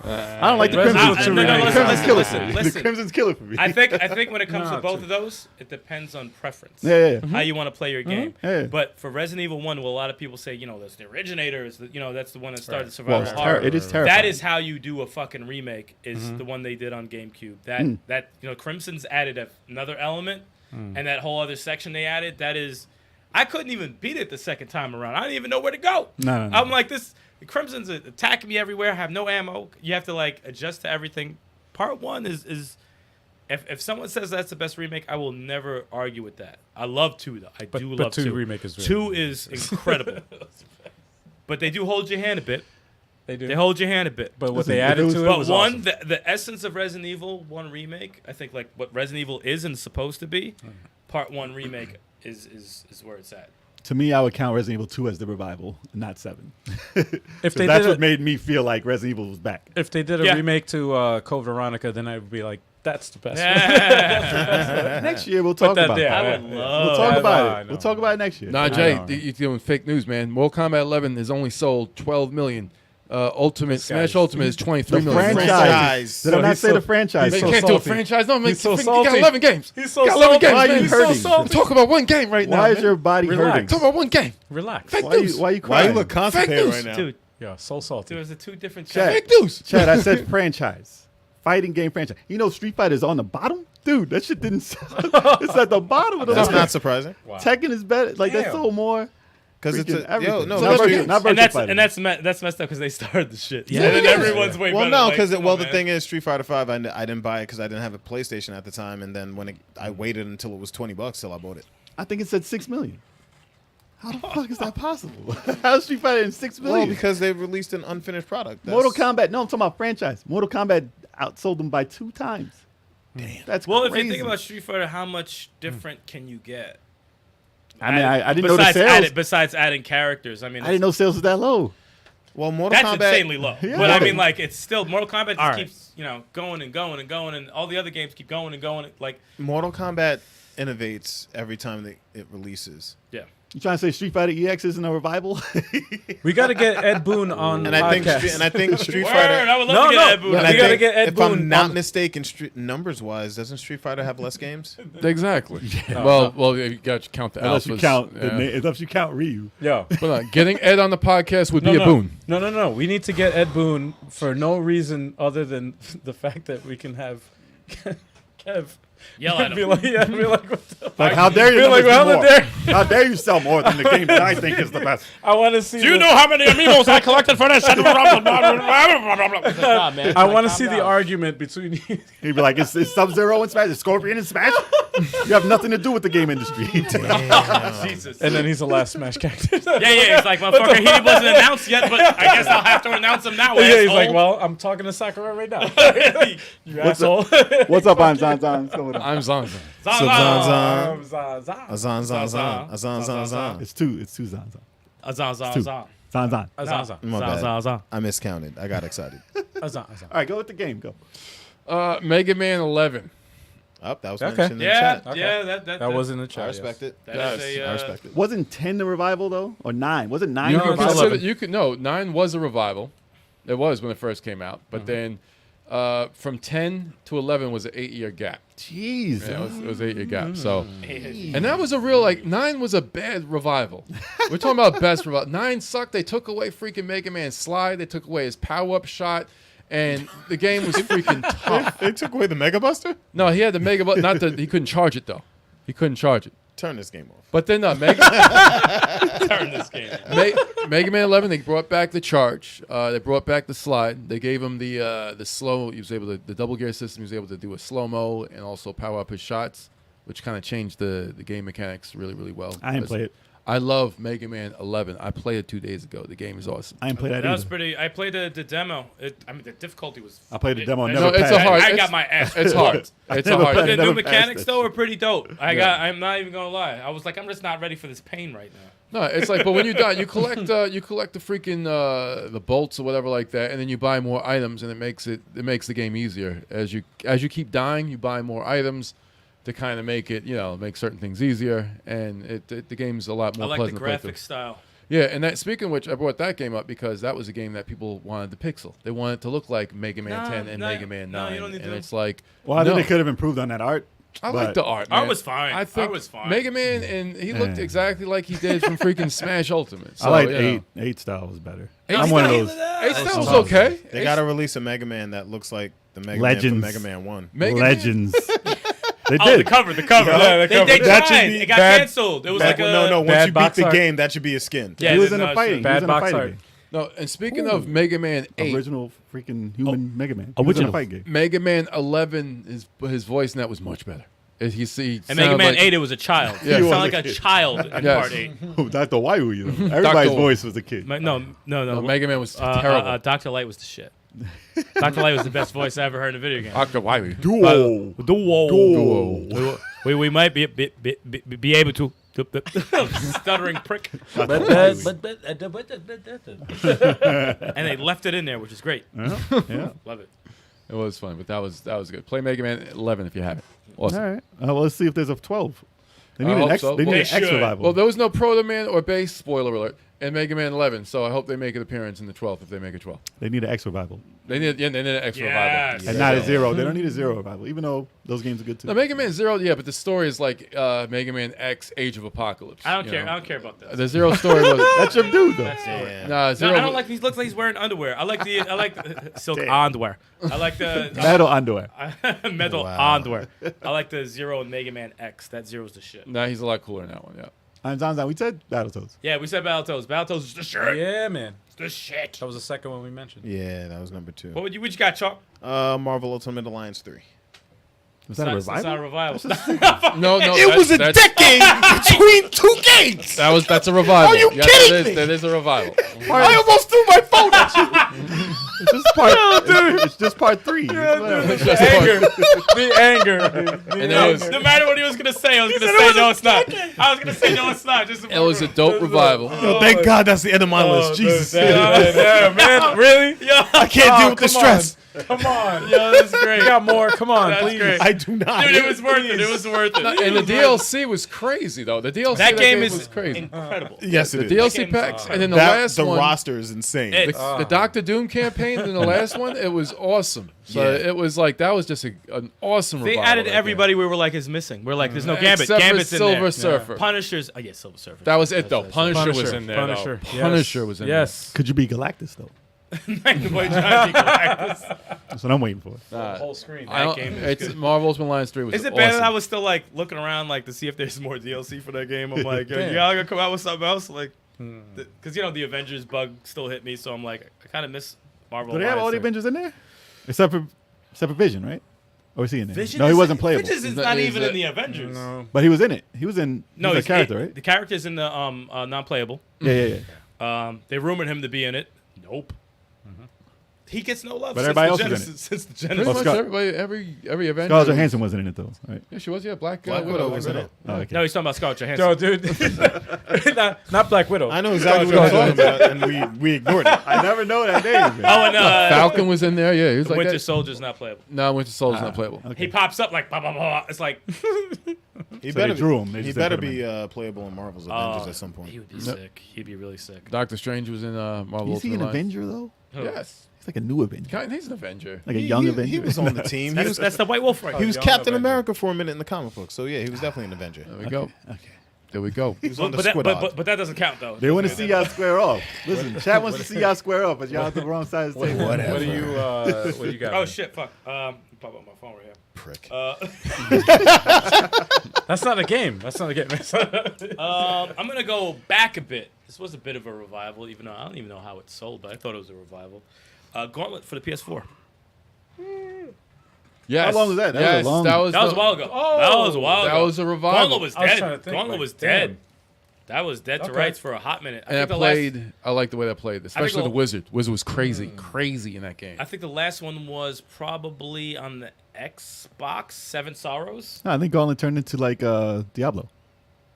I don't like the Resident Crimson. Evil 2 no, remake. listen, The Crimson's killer listen, for me. listen. The Crimson's killer for me. I think when it comes No, to both true. of those, it depends on preference. Yeah. How you want to play your game. Yeah. But for Resident Evil 1, well, a lot of people say, that's the originator. Is that's the one that started Well, survival horror. it is terrifying. That is how you do a fucking remake. Is the one they did on GameCube. That Crimson's added another element, and that whole other section they added. That is, I couldn't even beat it the second time around. I didn't even know where to go. No. I'm like this. The Crimson's attacking me everywhere. I have no ammo. You have to adjust to everything. Part 1 is if someone says that's the best remake, I will never argue with that. I love 2 though. I do love 2 2. remake is 2 is incredible. But they do hold your hand a bit. They do. They hold your hand a bit. But what Listen, they if it added was- to it But was one, awesome. the essence of Resident Evil 1 remake, I think what Resident Evil is and supposed to be, Part 1 remake is where it's at. To me, I would count Resident Evil 2 as the revival, not 7. If they That's did what a, made me feel like Resident Evil was back. if they did a Yeah. remake to Code Veronica, then I would be like, that's the best. Next year, we'll talk that about there. it. I would We'll love. talk I about it. know. We'll talk about it next year. Nah, I Jay, know. you're doing fake news, man. Mortal Kombat 11 has only sold 12 million. Ultimate Smash guy's- Ultimate is 23 The million. franchise. Did I So not he's say so- the franchise? They so can't do a salty. franchise. No, man. He's so You got salty. 11 games. He's so Got 11 salty. games, Why are man. you He's so hurting? salty. Talk about one game right now. Why is man. your body Relax. hurting? Talk about one game. Relax. Fake Why news. you Why crying? you look constipated news. right now? Dude, Yeah, so salty. there's the 2 different Chad. Fake news. Chad, I said franchise. Fighting game franchise. You know Street Fighter is on the bottom? Dude, that shit didn't sell. It's at the bottom of the That's list. not surprising. Tekken is better. Like, that's Damn. so more. Because it's Freaking a everything. no. So not let's virtual, do- not and virtual that's fighting. that's messed up because they started the shit. Yeah, and then yeah. everyone's way Well, better. no, Like, because come on, the man. thing is, Street Fighter 5, I didn't buy it because I didn't have a PlayStation at the time, and then when I waited until it was $20 till I bought it. I think it said 6 million. How the fuck is that possible? How is Street Fighter in 6 Well, million? because they released an unfinished product. Mortal Kombat. No, I'm talking about franchise. Mortal Kombat outsold them by 2 times. Damn. That's Well, crazy. if you think about Street Fighter, how much different can you get? I mean, I didn't know the sales. Besides adding characters, I mean, I didn't know sales was that low. Well, Mortal that's Kombat. insanely low. Yeah. But I mean, it's still Mortal Kombat just All right. keeps going and going and going, and all the other games keep going and going. Like, Mortal Kombat innovates every time it releases. yeah. You trying to say Street Fighter EX isn't a revival? We got to get Ed Boon on And I think podcast. Street Word, Fighter. I would love to get Ed Boon. no. and We I gotta think, get Ed if I'm Boon not on- mistaken, numbers wise, doesn't Street Fighter have less games? Exactly. Well, you got to count the unless alphas. you count Yeah. unless you count Ryu. Yo. But getting Ed on the podcast would be No. a boon. No. We need to get Ed Boon for no reason other than the fact that we can have Kev Yell at be him. like, what the Like, how dare you? Be like, numbers well, more? dare- How dare you sell more than the game that I think is the best? I want to see. Do you the- know how many amiibos I collected for this? Nah, man. I want to see the argument between you. He'd be like, it's Sub-Zero in Smash, it's Scorpion in Smash. You have nothing to do with the game industry. Jesus. And then he's the last Smash character. Yeah. It's like, motherfucker, he wasn't announced yet, but I guess I'll have to announce him now. Yeah, he's like, asshole. well, I'm talking to Sakura right now. You What's asshole. What's up, I'm Zan Zan? What's going on? I'm Zonza. Zan, Azan, Azan. It's two Zan Zan. Zan. Zan Zan. Azan. My bad. I miscounted. I got excited. Azan. All right, go with the game. Go. Mega Man 11. Oh, that was Okay. mentioned in the Yeah, chat. yeah, that That was in the chat. I respect it. That is I a, respect it. Wasn't 10 the revival though, or 9? Was it 9? You the can revival? consider, 9 was a revival. It was when it first came out, but then from 10 to 11 was an 8-year gap. Jeez. Yeah, it was an 8-year gap. So, and that was a real 9 was a bad revival. We're talking about best revival. 9 sucked. They took away freaking Mega Man Slide. They took away his power up shot, and the game was freaking tough. They took away the Mega Buster? No, he had the Mega, but not the. He couldn't charge it though. He couldn't charge it. Turn this game off. But then Mega Turn this game. Mega Man 11, they brought back the charge. They brought back the slide. They gave him the slow. He was able to the double gear system. He was able to do a slow mo and also power up his shots, which kind of changed the game mechanics really, really well. I didn't play it. I love Mega Man 11. I played it 2 days ago. The game is awesome. I didn't play that That was either. pretty. I played the demo. I mean, the difficulty was. I played the demo. it- Never No, it's passed. a hard. I it's- got my ass. It's hard. It's a never hard. But played the I new never passed mechanics that though are pretty dope. I'm not even gonna lie. I was like, I'm just not ready for this pain right now. No, it's like, but when you die, you collect the freaking the bolts or whatever like that, and then you buy more items, and it makes the game easier. As you keep dying, you buy more items to kind of make it, make certain things easier, and the game's a lot I more like the pleasant to play graphic through. style. Yeah, and that speaking of which, I brought that game up because that was a game that people wanted the pixel. They wanted it to look like Mega Man 10 and Mega Man 9, you don't need and to. it's like, Well, I no. think they could have improved on that art. I but like the art. Art man. was fine. I think Art was fine. Mega Man, and he looked Yeah. exactly like he did from freaking Smash Ultimate. So, I like you know. 8. 8 style was better. Eight I'm one of style- those. Eight style was tough. okay. They Eight- got to release a Mega Man that looks like the Mega Man Legends. from Mega Man 1. Mega Man- Legends. They Oh, did. the cover. Yeah, the cover. They That tried. should be It got bad- canceled. It was Back like when- a no, once bad you beat box the art. game, that should be a skin. Yeah, He was no, in a it's fighting. true. He was Bad in a box fighting art. game. No, and speaking of Mega Man 8, Original freaking human Mega Man. He was in a original. fight game. Mega Man 11, his voice in that was much better. He And Mega sounded Man like, 8, it was a child. Yeah. It He sounded was like a a kid. child in Yes. part 8. Dr. Waiwu, you know. Everybody's Dr. voice was a kid. No. Mega Man was terrible. Dr. Light was the shit. Dr. Light was the best voice I ever heard in a video game. Dr. Wily. Duo. Duo. We might be able to. Stuttering prick. And they left it in there, which is great. Yeah. Love it. It was fun, but that was good. Play Mega Man 11 if you have it. Awesome. All right. Well, let's see if there's a 12. They I need an hope X. so. They need Well, an they X should. revival. Well, there was no Proto Man or Base, spoiler alert, in Mega Man 11, so I hope they make an appearance in the 12th if they make a 12. They need an X revival, They need an extra Yes. revival. and not a 0. They don't need a 0 revival, even though those games are good too. No, Mega Man 0, yeah, but the story is like Mega Man X Age of Apocalypse. I don't you care. know? I don't care about that. The 0 story was. That's your dude, though. Yeah. Nah, No, 0. I don't like. He looks like he's wearing underwear. I like the silk underwear. I like the Metal underwear. metal Wow. underwear. I like the 0 in Mega Man X. That 0's the shit. Nah, he's a lot cooler in that one, yeah. We said Battletoads. Yeah, we said Battletoads. Battletoads is the shit. Yeah, man. It's the shit. That was the second one we mentioned. Yeah, that was number 2. What you got, Chalk? Marvel Ultimate Alliance 3. Was that a It's not a revival? revival. No, It was a decade between 2 games. That's a revival. Are you Yes, kidding it is, me? that is a revival. I almost threw my phone at you. It's just part. It's just part 3. It's just Anger. The anger. And there was, No matter what he was gonna say, I was gonna say no, it's not. I was gonna say no, it's not. Just it was a dope revival. Yo, thank God that's the end of my list. Jesus. Yeah, man. Really? I can't deal with the stress. Come on. Yo, that's great. We got more. Come on, That's please. great. I do not. Dude, it was worth it. It was worth it. And the DLC was crazy, though. The DLC That game was is crazy. incredible. Yes, The it is. DLC game's packs, and then the That- last the one, roster is insane. It- the Doctor Doom campaign, and the last one, it was awesome. So Yeah. it was like that was just an awesome. They revival added right everybody we were like is missing. We're like, there's no there. Gambit. Except for Gambit's in Silver there. Surfer. Punishers. Oh yeah, Silver Surfer. That was it, though. That's- Punisher was Punisher. in there. Punisher. Though. Yes. Punisher was in Yes. Could you be Galactus though? The boy trying to be Galactus. That's what I'm waiting for. there. Nah, Whole screen. I don't- game is it's good. Marvel's Alliance 3 was Is it awesome. bad that I was still like looking around like to see if there's more DLC for that game? I'm like, yo, Damn. y'all gonna come out with something else? Like, because the Avengers bug still hit me, so I'm like, I kind of miss Marvel. Do they have all the Alliance. Avengers in there? Except for Vision, right? Or is he in there? Vision No, he is- wasn't playable. Vision is Is not that- even is in the that- Avengers. No. But he was in it. He was in. No, he's he's a character, right? The character's in the non-playable. Yeah. They rumored him to be in it. Nope. He gets no love. But since everybody the else is in Genesis, it. Since the Pretty Genesis. Well, much Scott- everybody, every Avenger. Scarlett Johansson wasn't in it though, right? Yeah, she was. Yeah, Black Widow Widow was in it. Oh, okay. No, he's talking about Scarlett Johansson. Yo, dude. not Black Widow. I know exactly what I'm talking about, and we ignored it. I never know that name. Man. Oh, and Falcon was in there. Yeah, he was like Winter that. Soldier's not playable. No, Winter Soldier's not playable. He pops up like blah blah blah. It's like He So they drew him. They He just better didn't put him be playable in Marvel's Avengers at some point. He would be sick. He'd be really sick. Doctor Strange was in Marvel Is he Ultimate an Alliance. Avenger though? Yes. He's like a new Avenger, He's an Avenger. like a young Avenger. He was on the team. He was, That's the White Wolf right he was Young Captain Avenger. America for a minute in the comic book. So yeah, he was definitely an Avenger. There we go. Okay. There we go. He was on the But that, Squid but that doesn't count though. They want to see y'all square off. Listen, chat wants to see y'all square off, but y'all at the wrong side of the table. What do you got? Oh shit! Fuck. Pop up my phone right here. Prick. That's not a game. That's not a game. I'm gonna go back a bit. This was a bit of a revival, even though I don't even know how it sold, but I thought it was a revival. Gauntlet for the PS4. Yes. How long was that? That was a Yes, long- that was That was a the- while ago. That was a while That ago. was a revival. Gauntlet was I was dead. trying to think, Gauntlet like, was damn. dead. That was dead to Okay. rights for a hot minute. And I like the way that played, especially the the- Wizard. Wizard was crazy in that game. I think the last one was probably on the Xbox, Seven Sorrows. No, I think Gauntlet turned into like Diablo.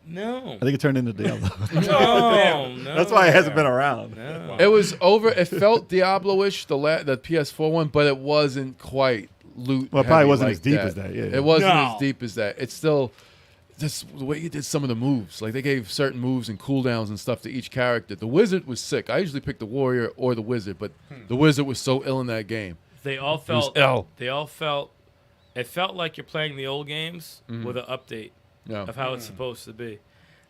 No. I think it turned into Diablo. No, That's why it hasn't been around. No. It was over. It felt Diablo-ish, the PS4 one, but it wasn't quite loot. Well, it probably heavy wasn't like as deep as that, yeah. It wasn't No. as deep as that. It's still just the way he did some of the moves. Like they gave certain moves and cooldowns and stuff to each character. The Wizard was sick. I usually pick the Warrior or the Wizard, but the Wizard was so ill in that game. They all was felt. ill. They all felt. It felt like you're playing the old games with an update Yeah. of how it's supposed to be,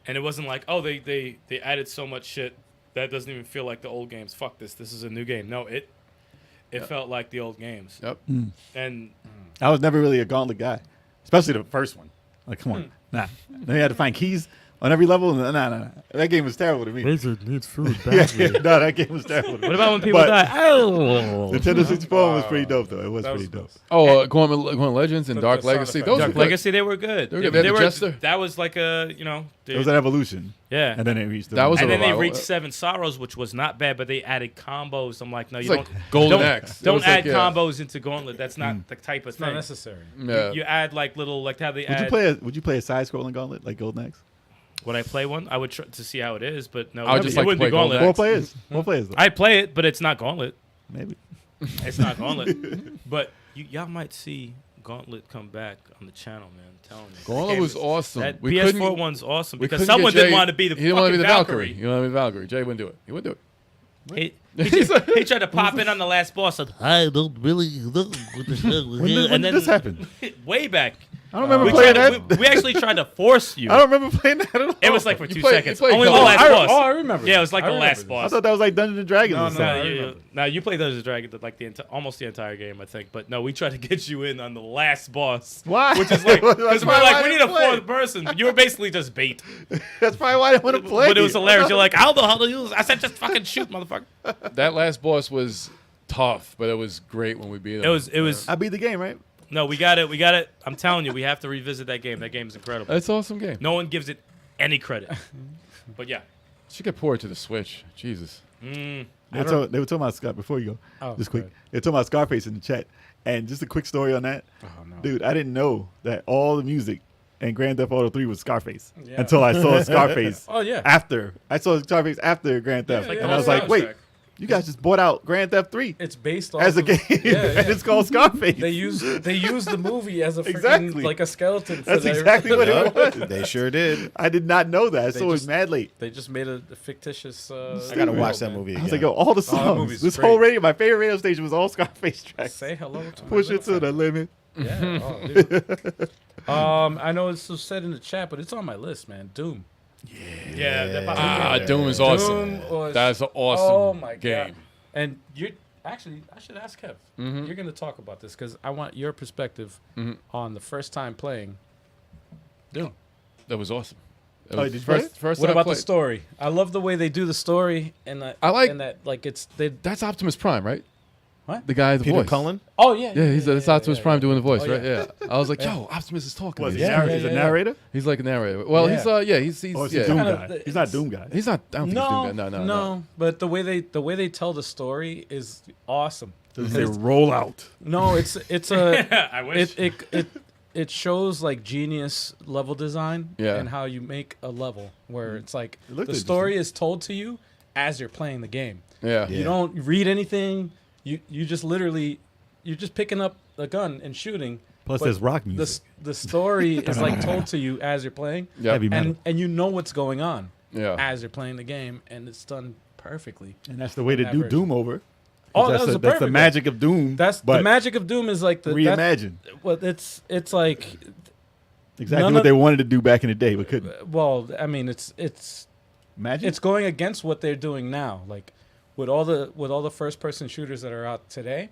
and it wasn't like, oh, they added so much shit that doesn't even feel like the old games. Fuck this. This is a new game. No, it felt like the old games. Yep. And I was never really a Gauntlet guy, especially the first one. Like, come on, nah. Then you had to find keys on every level. Nah. That game was terrible to me. Wizard needs food No, that game was terrible. To me. what about when people But die? Oh, Nintendo 64 was pretty dope though. It was pretty dope. Oh, Gauntlet Legends and The Dark sound Legacy. effects. Those Dark were good. Legacy, they were good. They were good. They had the Jester. That was like a, It was an evolution, yeah. and then it reached. That was And a then they revival. reached Seven Sorrows, which was not bad, but they added combos. I'm like, no, It's you like don't. Golden don't, Axe. It Don't was add like, yeah. combos into Gauntlet. That's not the type of It's not thing. necessary. Yeah. You add like little, like how they add. Would you play a side-scrolling Gauntlet like Golden Axe? Would I play one? I would try to see how it is, but no, I would it just it like to wouldn't play be Gauntlet. Golden Four players. Four players. Though. I'd play it, but it's not Gauntlet. Maybe. It's not Gauntlet. But y'all might see Gauntlet come back on the channel, man. I'm telling you. Gauntlet That was game- awesome. That We PS4 couldn't- one's awesome We because couldn't someone get Jay- didn't want to be the He didn't want to fucking be the Valkyrie. He didn't want to be Valkyrie. Jay wouldn't do it. He wouldn't do it. He tried to pop in on the last boss. And, I don't really know what the hell. When did this happen? way back. I don't remember We, playing tried to- that. we actually tried to force you. I don't remember playing that at all. It was like for You 2 played- seconds. you played Only the Gauntlet. last boss. I remember. Yeah, it was like I the remember last this. I boss. thought that was like Dungeons and Dragons. No, or no, something. Now you played Dungeons and Dragons like almost the entire game, I think. But no, we tried to get you in on the last boss. Why? Which is like That's because we're probably why like I we need didn't a play. fourth person. You were basically just bait. That's probably why I didn't want to play. But it was hilarious. You're like, I don't know how to use. I said just fucking shoot, motherfucker. That last boss was tough, but it was great when we beat him. It was. I beat the game, right? No, we got it. I'm telling you, we have to revisit that game. That game's incredible. It's an awesome game. No one gives it any credit. But yeah. Should get ported to the Switch. Jesus. They were talking about Scott before you go. Oh, just quick. good. They were talking about Scarface in the chat, and just a quick story on that. Oh no. Dude, I didn't know that all the music in Grand Theft Auto 3 was Scarface Yeah. until I saw Scarface. Oh yeah. After I saw Scarface after Grand Theft, Yeah, yeah, and I was that's like, the wait, soundtrack. you guys just bought out Grand Theft 3 It's based off as a of- game, Yeah, yeah. and it's called Scarface. They use the movie as a freaking, Exactly. like a skeleton. For That's their- exactly what it was. They sure did. I did not know that. They So it was just- mad late. They just made a fictitious. I gotta watch that movie I again. was like, yo, all the songs. movie's This great. whole radio, my favorite radio station was all Scarface tracks. Say hello to my Push it to little the limit. friend. Yeah. Oh, dude. I know it's said in the chat, but it's on my list, man. Doom. Yeah. that probably- Ah, Doom is awesome. Doom was- That's an awesome Oh my game. god. And you're actually, I should ask Kev. You're going to talk about this because I want your perspective on the first time playing Doom. That was awesome. That Oh, was did you play it? first What time I about the played. story? I love the way they do the story, and that I like- and that like it's they. That's Optimus Prime, right? What? The guy, the Peter voice. Cullen. Oh yeah. Yeah, it's Optimus Prime doing the voice, Oh, right? yeah. Yeah. I was like, yo, Optimus is talking. Was to he me. Yeah, he's a yeah. narrator? He's like a narrator. Well, Yeah. he's Or is yeah. he Doom Kind guy? of- He's not Doom guy. He's not. I don't think No, he's doing that. No. But the way they tell the story is awesome. Does he say roll out? No, it's a I wish. it shows like genius level design Yeah. and how you make a level where it's like It looked the story is told to you as you're playing the game. Yeah. You don't read anything. You just literally you're just picking up a gun and shooting, Plus, But there's rock music. the story is like told to you as you're playing, Yep. Heavy metal. and you know what's going on Yeah. as you're playing the game, and it's done perfectly. And that's the way to that do version. Doom over. Oh, that's that was the, a that's perfect the way. magic of Doom. That's but the magic of Doom is like the reimagine. Well, it's like Exactly none what of- they wanted to do back in the day, but couldn't. well, I mean, it's Imagine. it's going against what they're doing now. Like with all the first person shooters that are out today,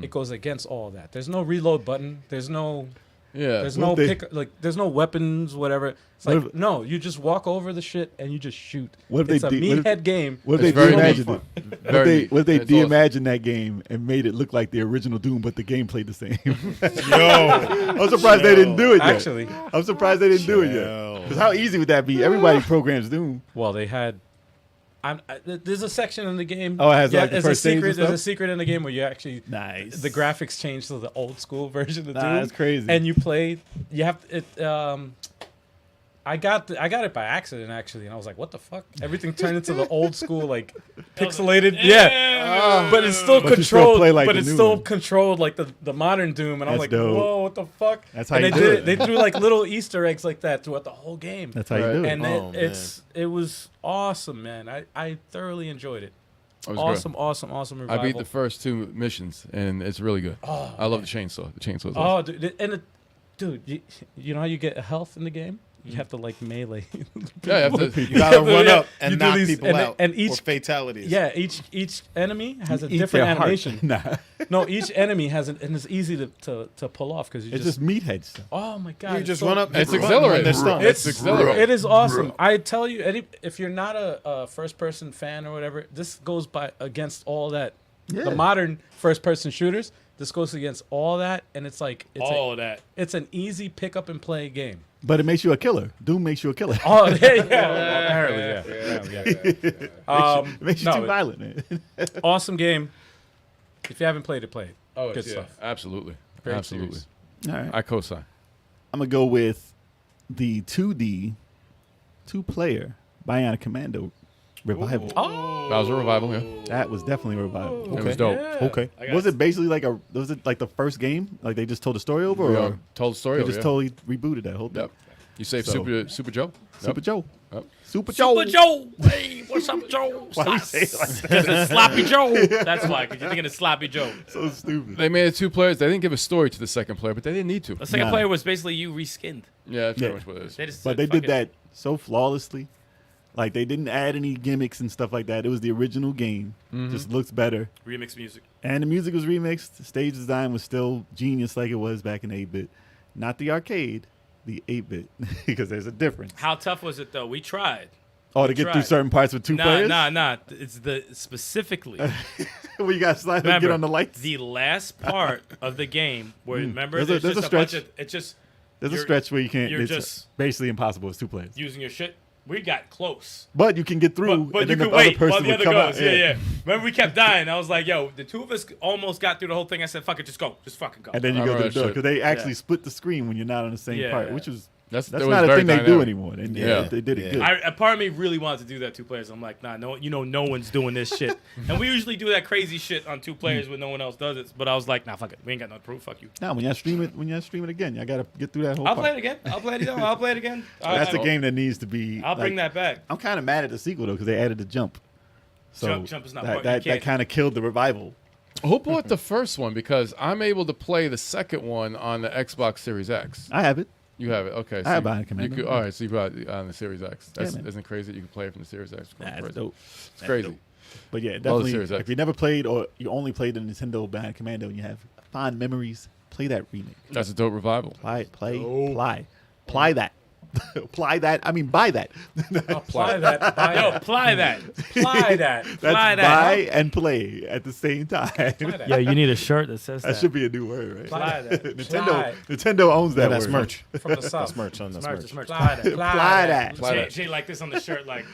it goes against all that. There's no reload button. There's no Yeah. there's What no if they- pick like there's no weapons, whatever. It's What like if- no, you just walk over the shit and you just shoot. What if they It's a de- what if- meathead game. What if they It's very de-imagined neat. it? Very What if they neat. It's awesome. de-imagined that game and made it look like the original Doom, but the game played the same? Yo. I'm surprised they didn't do it yet. Actually, I'm surprised they didn't do it yet. Chill. Because how easy would that be? Everybody programs Doom. well, they had. There's a section in the game. Oh, it has, like, the there's first a stage and secret. There's a stuff? secret in the game where you actually Nice. the graphics change to the old school version of Doom. That's crazy. And you play. You have it. I got it by accident actually, and I was like, "What the fuck?" Everything turned into the old school like pixelated. Yeah, but it's still But you still controlled. play like but the it's new still one. controlled like the modern Doom, and I'm That's like, dope. "Whoa, what the fuck?" That's how and you they do did it. They threw like little Easter eggs like that throughout the whole game. That's how you Right. do it. And Oh, it was awesome, man. I thoroughly enjoyed it. It was good. Awesome I revival. beat the first 2 missions, and it's really good. Oh, I love the chainsaw. The chainsaw is awesome. Oh, dude, you know how you get health in the game? You have to like melee. Yeah, you have to, You gotta run Yeah, up you and do knock these- people and- out. and or each- fatalities. Yeah, each enemy has a Eat different their heart. animation. Nah, No, each enemy has and it's easy to pull off because you it's just. just meathead stuff. Oh my god! You it's just so- run up. It's hit the button exhilarating. when they're stunned. It's exhilarating. It is awesome. I tell you, if you're not a first person fan or whatever, this goes by against all that. Yeah. The modern first person shooters, this goes against all that, and it's like All of that. it's an easy pick up and play game. But it makes you a killer. Doom makes you a killer. Oh yeah, apparently, yeah. It makes you no, too violent, man. Awesome game. If you haven't played it, play it. oh, Good yeah, stuff. absolutely. Great Absolutely. series. All right. I co-sign. I'm going to go with the 2D, 2-player Bionic Commando revival. That was a revival, yeah. That was definitely a revival. It was dope. Okay. Was it basically was it like the first game? Like they just told the story over, We, or told the story. they over, just yeah. totally rebooted that whole thing? Yep. You saved So- Super Joe? Super Yep. Joe. Yep. Super Joe. Super Joe. Hey, what's up, Joe? Why do you say it like that? Because it's Sloppy Joe. That's why, because you're thinking of Sloppy Joe. So stupid. They made it 2 players. They didn't give a story to the second player, but they didn't need to. The second Nah. player was basically you reskinned. Yeah, that's pretty Yeah. much what it is. They just But said, they "Fuck did it." that so flawlessly. Like they didn't add any gimmicks and stuff like that. It was the original game. Just looks better. Remix music. And the music was remixed. The stage design was still genius like it was back in 8-bit. Not the arcade, the 8-bit. Because there's a difference. How tough was it though? We tried. Oh, to get through tried. certain parts with 2 players? Nah. It's the specifically Where you got to slide and remember get on the lights? the last part of the game where remember There's a just stretch. bunch of it's just There's a you're- stretch where you can't. you're It's just- basically impossible. It's 2 players. using your shit. We got close. But you can get through, But and you then could the other wait person while the would other come goes. out. Yeah. Remember, we kept dying. I was like, yo, the 2 of us almost got through the whole thing. I said, fuck it, just go. Just fucking go. And then you I go to the remember that door shit. because they actually Yeah. split the screen when you're not on the same Yeah. part, which was That's that's it was not a very thing they do dynamic. anymore. And Yeah. they did it good. A part of me really wanted to do that 2 players. I'm like, nah, no, no one's doing this shit. And we usually do that crazy shit on 2 players when no one else does it. But I was like, nah, fuck it. We ain't got no proof. Fuck you. Now when y'all stream it again, y'all gotta get through that whole I'll part. play it again. I'll play it again. That's a I'll- game that needs to be. I'll bring that back. I'm kind of mad at the sequel though because they added the jump. So Jump is not that part- you that can't- kind of killed the revival. Who bought the first one? Because I'm able to play the second one on the Xbox Series X. I have it. You have it, okay. I have you- Bionic Commando. You could, all right, so you brought it on the Series X. That's, man. isn't it crazy that you can play it from the Series X? That's dope. It's crazy. But yeah, Series definitely. X. If you never played or you only played the Nintendo Bionic Commando and you have fond memories, play that remake. That's a dope revival. Apply that. Apply that. I mean, buy that. Apply that. Buy Yo, that. apply that. Apply that. That's Apply that. buy and play at the same time. Yeah, you need a shirt that says That should be a new word, right? Apply that. Nintendo owns that That's word. merch. From the south. That's merch, son. That's merch. Apply that. Apply that. Jay like this on the shirt, like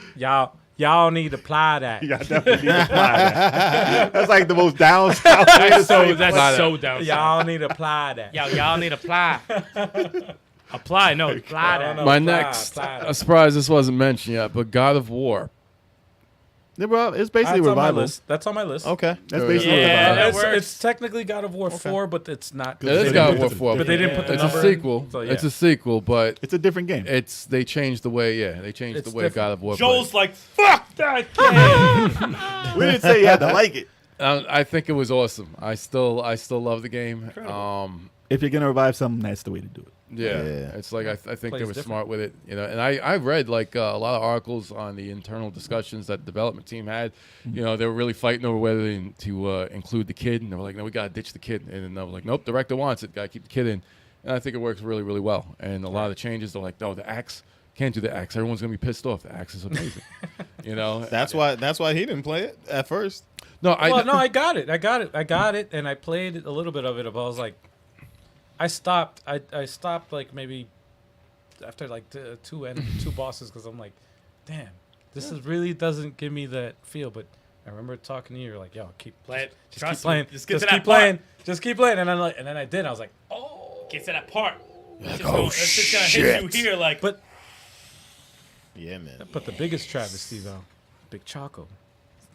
Y'all need to apply that. Yeah, definitely need to apply that. That's like the most down south way to say it. that's so down. Y'all need to apply that. Y'all need to apply. Apply, no, apply that. No, My apply, next, apply that. I'm surprised this wasn't mentioned yet, but God of War. It's basically That's on my revival. list. That's on my list. Okay. That's basically Yeah, revival. that It's, works. it's technically God of War 4, but it's not. It is They God didn't of War put 4, But they didn't put the it's a number. sequel. So, yeah. It's a sequel, but It's a different game. they changed the way. Yeah, they changed It's the way different. God of War. Joel's like, fuck that game. We didn't say you had to like it. I think it was awesome. I still love the game. If you're gonna revive something, that's the way to do it. Yeah, Yeah. it's like I think they Plays were different. smart with it, And I read like a lot of articles on the internal discussions that the development team had. They were really fighting over whether to include the kid, and they were like, "No, we gotta ditch the kid." And then they were like, "Nope, director wants it. Gotta keep the kid in." And I think it works really, really well. And a lot of the changes, they're like, "No, the axe can't do the axe. Everyone's gonna be pissed off. The axe is amazing." That's why he didn't play it at first. No, I got it, and I played a little bit of it. But I was like, I stopped like maybe after like two bosses because I'm like, damn, this is really doesn't give me that feel. But I remember talking to you, you're like, yo, Play it. just keep Trust playing, me. Just get just to that keep playing, part. just keep playing, and then I did. I was like, oh, Get to that part. It's just gonna hit you here like. but Yeah, man. the biggest travesty though, Big Choco,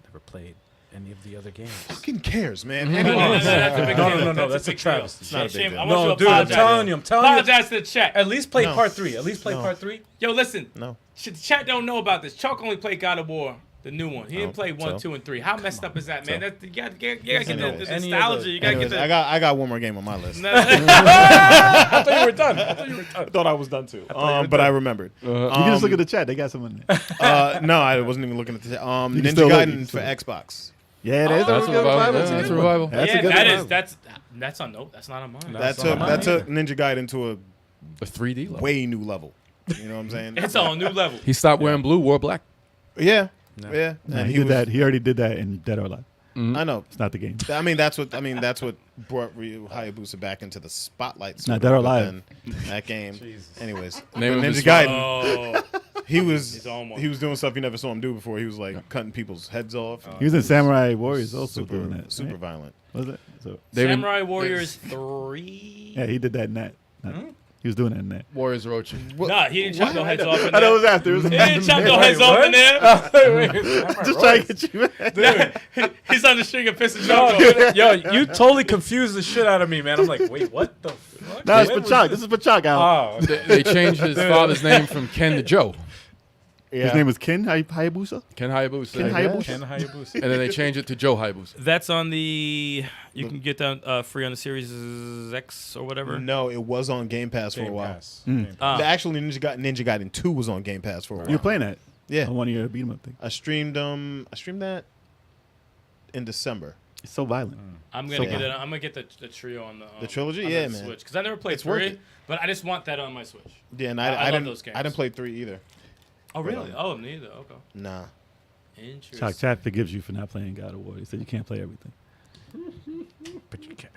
never played any of the other games. Fucking cares, man. No, that's a big deal. No, that's a big travesty. deal. not a big Shame. deal. I want you No, to dude, I'm apologize. telling you, Apologize to the chat. At least play No. part 3. At least play No. part 3. Yo, listen. No. The chat don't know about this. Chuck only played God of War, the new one. He didn't play 1, so? 2, and 3. How messed up is that, man? So? You gotta get the Any of nostalgia. the- You gotta Anyways, get the. I got one more game on my list. I thought you were done. I thought I was done too. were But I remembered. You can just look at the chat. They got someone there. No, I wasn't even looking at the You can Ninja still look, you Gaiden can for still Xbox. Yeah, it is. That's a revival. That's a That's good a one. revival. That's a Yeah, good that revival. is that's on note. That's not on mine. That That's on mine. took Ninja Gaiden to A 3D a level. way new level. You know what I'm saying? It's on a new level. He stopped wearing blue, wore black. Yeah, No. yeah. No, And he did was- that. He already did that in Dead or Alive. I know. It's not the game. I mean, that's what brought Ryu Hayabusa back into the spotlight. Not sort Dead or of, but Alive. then That game. Anyways, Name of Ninja his- Gaiden. Oh, He was He's on one. he was doing stuff you never saw him do before. He was like cutting people's heads off. He was in Samurai Warriors also super doing that. super right? violent. Was it? So David- Samurai Warriors 3. yeah, he did that in that. He was doing that in that. Warriors Roach. Nah, he didn't chop no heads off in I know it was there. after. It was He didn't chop no heads off in there. just trying to get you mad. He's on the string of piss and Yo, choco. yo, you totally confused the shit out of me, man. I'm like, wait, what the fuck? No, it's When was Pachak. This is Pachak out. Oh, They changed his father's name from Ken to Joe. His name was Ken Hayabusa. Ken Hayabusa. Ken Hayabusa. Ken Hayabusa. And then they changed it to Joe Hayabusa. That's on the. You can get that free on the Series X or whatever. No, it was on Game Pass for a Game while. Pass. Mm. Game Pass. The actually Ninja Gaiden 2 was on Game Pass for a while. You were playing that Yeah, on one of your beat 'em up things. I streamed that in December. It's so violent. I'm gonna So get good. it. I'm gonna get the trio on the trilogy? on Yeah, the man. Switch because I never played It's worth 3, it. but I just want that on my Switch. Yeah, and I I love didn't those games. I didn't play 3 either. Oh really? Oh neither. Okay. Nah. Interesting. Chuck Chat forgives you for not playing God of War. He said you can't play everything. But you can't.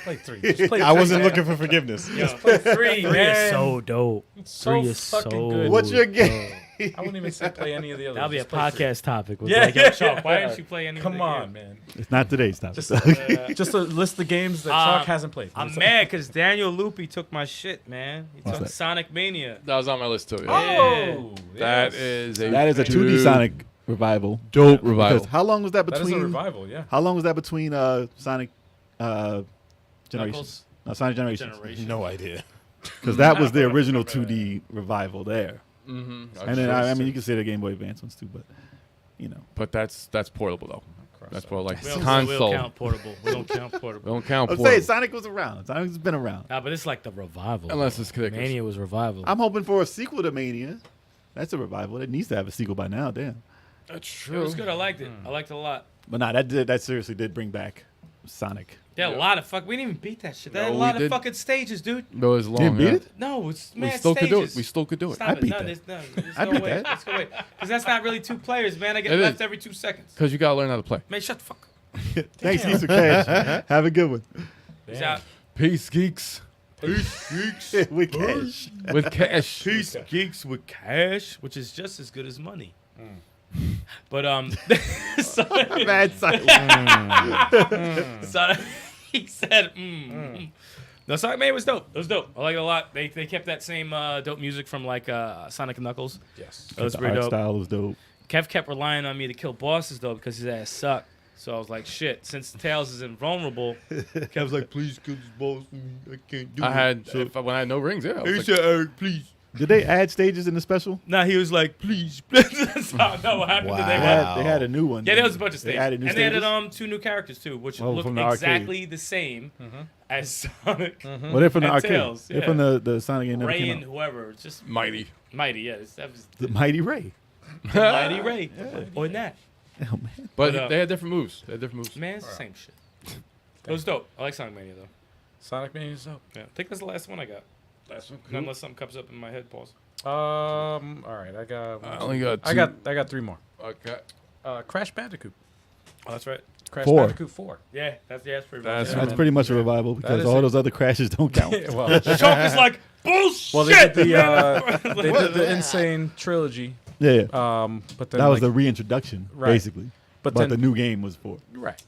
Play 3. Just play I 3, wasn't man. looking for forgiveness. Yo, play 3, 3 is man. so dope. So 3 is fucking so good. What's your game? I wouldn't even say play any of the others. That'll be a Just play 3. podcast topic. With Yeah, like, yeah. Chalk, why didn't you play any? Come of the on, games? man. It's not today's topic. Just a list of games that Chalk hasn't played. I'm mad because Daniel Lupi took my shit, man. He What's took that? Sonic Mania. That was on my list too. Yeah. Oh, That yes. is That is a 2D Sonic revival. dope revival. Because how long was that That is a between? revival, yeah. How long was that between Sonic Generations? Knuckles No, Sonic Generations. Generation. No idea. Because that was the original 2D revival there. Mm-hmm. And then I mean you can say the Game Boy Advance ones too, but you know. But that's portable though. That's for like We don't console. count portable. We don't count We portable. don't count I'm portable. saying Sonic was around. Sonic's been around. Nah, but it's like the revival. Unless it's Kickers. Mania was revival. I'm hoping for a sequel to Mania. That's a revival. It needs to have a sequel by now. Damn. That's It true. was good. I liked it. I liked it a lot. But nah, that seriously did bring back Sonic. There had a lot of fuck. We didn't even beat that shit. There had No, a lot we of did. fucking stages, dude. It was long. Didn't beat yeah. it? No, it's We mad still stages. could do it. We still could do it. Stop I it. beat No, that. there's I no beat way. that. Let's go away. Because that's not really 2 players, man. I get It left is. every 2 seconds. Because you gotta learn how to play. Man, shut the fuck up. Thanks, Geeks for Cash. Have a good one. He's out. Peace, geeks. With Cash. With cash. Peace, geeks with cash, which is just as good as money. But Sonic, Bad silence. Sonic, he said, No, Sonic Mania was dope. It was dope. I like it a lot. They kept that same dope music from like Sonic and Knuckles. Yes. That was The pretty art dope. style was dope. Kev kept relying on me to kill bosses though because his ass sucked. So I was like, shit. Since Tails is invulnerable, Kev's like, please kill this boss. I can't do it. When I had no rings, yeah. I was He like, said, Eric, please. Did they add stages in the special? Nah, he was like, please. That's how I know what happened to They them. had a new one. Yeah, there was a bunch of They stages. added new And they stages? added 2 new characters too, which Oh, look from the arcade. exactly the same as Sonic. Well, they're from the And arcade. Tails, They're yeah. from the Sonic game. Never Ray came and out. whoever. It's just mighty. Mighty, yeah. That was The Mighty Ray. Mighty Ray. Or that. Oh man. But But, they had different moves. Man, it's the same shit. It was dope. I like Sonic Mania though. Sonic Mania is dope. Yeah. I think that's the last one I got. Last one. Unless something comes up in my head, pause. All right, I got. I only got I two. got 3 more. Okay. Crash Bandicoot. Oh, that's right. Crash 4. Bandicoot 4. Yeah, that's pretty That's much. That's pretty much a revival because is all it. those other crashes don't count. well, Chalk is like bullshit. well, they did the man. they did the Insane trilogy. Yeah. But then That was like, the reintroduction, Right. basically. But But then- the new game was 4. right,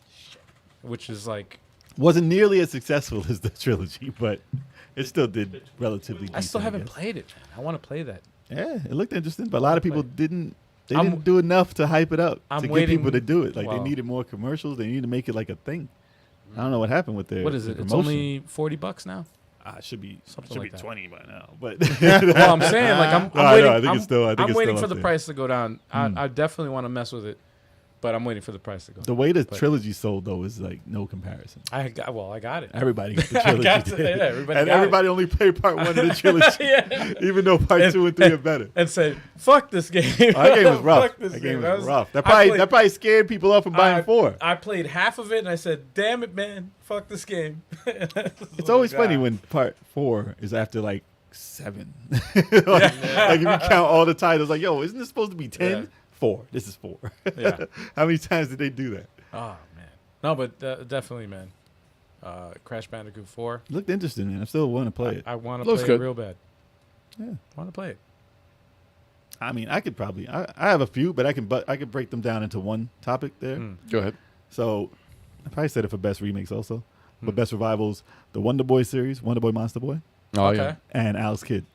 which is like Wasn't nearly as successful as the trilogy, but it still did relatively decent. I still haven't guess. played it. Man. I want to play that. Yeah, it looked interesting, but a lot of people didn't. They I'm- didn't do enough to hype it up I'm to get waiting- people to do it. Like wow. they needed more commercials. They needed to make it like a thing. I don't know what happened with their. What is their it? It's promotion. only $40 now. It should be Something should like be that. 20 by now. But Well, I'm saying like I'm No, I know, waiting. I think it's still- I think I'm it's waiting still for up the there. price to go down. I definitely want to mess with it, but I'm waiting for the price to go. the way the But- trilogy sold though is like no comparison. I got it. Everybody got the I trilogy, got to- yeah, everybody and got it. everybody only played part 1 of the trilogy, Yeah. even though part 2 and 3 are better. And said, "Fuck this game." That game was rough. Fuck this That game That was rough. That I probably scared people up from buying 4. I played half of it and I said, "Damn it, man! Fuck this game." It's always funny when part 4 is after like 7. like if you count all the titles, like, yo, isn't this supposed to be 10? Yeah. 4. This is 4. Yeah. How many times did they do that? Oh man, no, but definitely, man. Crash Bandicoot 4. It looked interesting, man. I still want to play it. I want to Looks play good. it real bad. Yeah. Want to play it. I mean, I could probably. I have a few, but I could break them down into one topic there. Go ahead. So I probably said it for best remakes also, but best revivals: the Wonder Boy series, Wonder Boy, Monster Boy, Oh Okay. yeah. and Alex Kidd.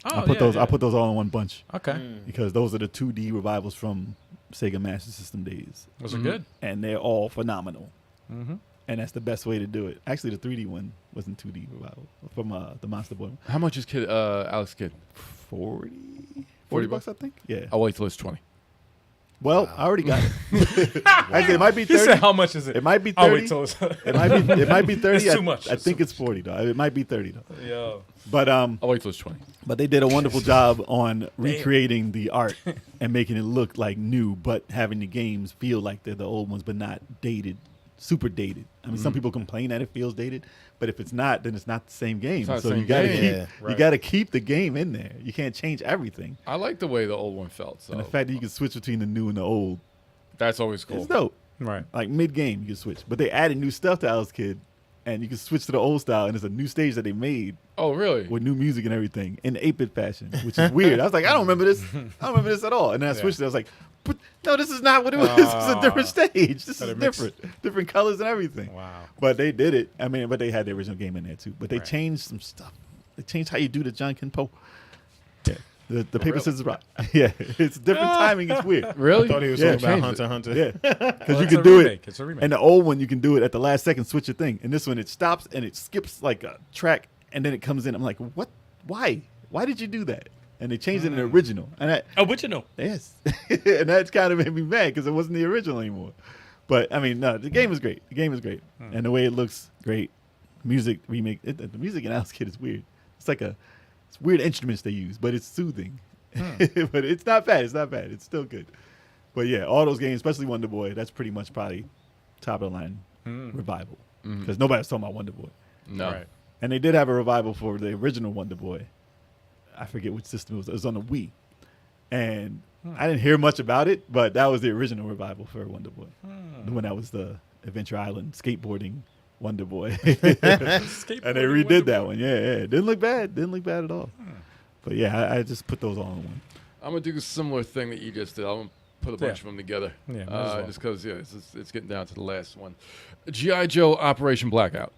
Oh, I put yeah, those. yeah. I put those all in one bunch Okay. because those are the 2D revivals from Sega Master System days, Was it good? and they're all phenomenal. Mm-hmm. And that's the best way to do it. Actually, the 3D one wasn't 2D revival from the Monster Boy. How much is Alex Kidd? 40 40 bucks, I think. Yeah. I'll wait till it's 20. Well, I already got it. Actually, it might be He 30. said, "How much is it?" It might be 30. I'll wait till it's. It might be 30. It's too much. I It's think too it's 40 though. It might be 30 though. Yo. But I'll wait till it's 20. they did a wonderful job on recreating the art and making it look like new, but having the games feel like they're the old ones, but not dated, super dated. I mean, some people complain that it feels dated, but if it's not, then it's not the same game. not the So same you gotta game. keep Yeah. you gotta keep the game in there. You can't change everything. I like the way the old one felt. So And the fact that you can switch between the new and the old, that's always cool. it's dope. Right. Like mid game, you can switch. But they added new stuff to Alice Kid, and you can switch to the old style, and it's a new stage that they made Oh really? with new music and everything in 8-bit fashion, which is weird. I was like, I don't remember this. I don't remember this at all. And then I switched it. I was like, but no, this is not what it was. This is a different stage. This is it makes- different colors and everything. Wow. But they did it. I mean, but they had the original game in there too. But they Right. changed some stuff. They changed how you do the John Ken Po. Yeah. The paper really? scissors rock. Yeah, it's different timing. It's weird. Really? I thought he was Yeah, talking about changed Hunter it. Hunter. Yeah, because Well, you it's can a do remake. it. It's a remake. And the old one, you can do it at the last second, switch your thing. And this one, it stops and it skips like a track, and then it comes in. I'm like, what? Why? Why did you do that? And they changed it in the original. And I, Original. yes, and that's kind of made me mad because it wasn't the original anymore. But I mean, no, the game is great. The game is great, and the way it looks, great. Music remake. The music in Alice Kid is weird. It's like it's weird instruments they use, but it's soothing. But it's not bad. It's not bad. It's still good. But yeah, all those games, especially Wonder Boy, that's pretty much probably top of the line revival because nobody's talking about Wonder Boy. No. Right. And they did have a revival for the original Wonder Boy. I forget which system it was. It was on the Wii. And I didn't hear much about it, but that was the original revival for Wonder Boy. The one that was the Adventure Island skateboarding Wonder Boy. And they redid that one. Yeah, yeah. Didn't look bad. Didn't look bad at all. But yeah, I just put those all in one. I'm gonna do a similar thing that you just did. I'm gonna put a bunch of them together. Yeah, might as well. Just because it's getting down to the last one. G.I. Joe Operation Blackout.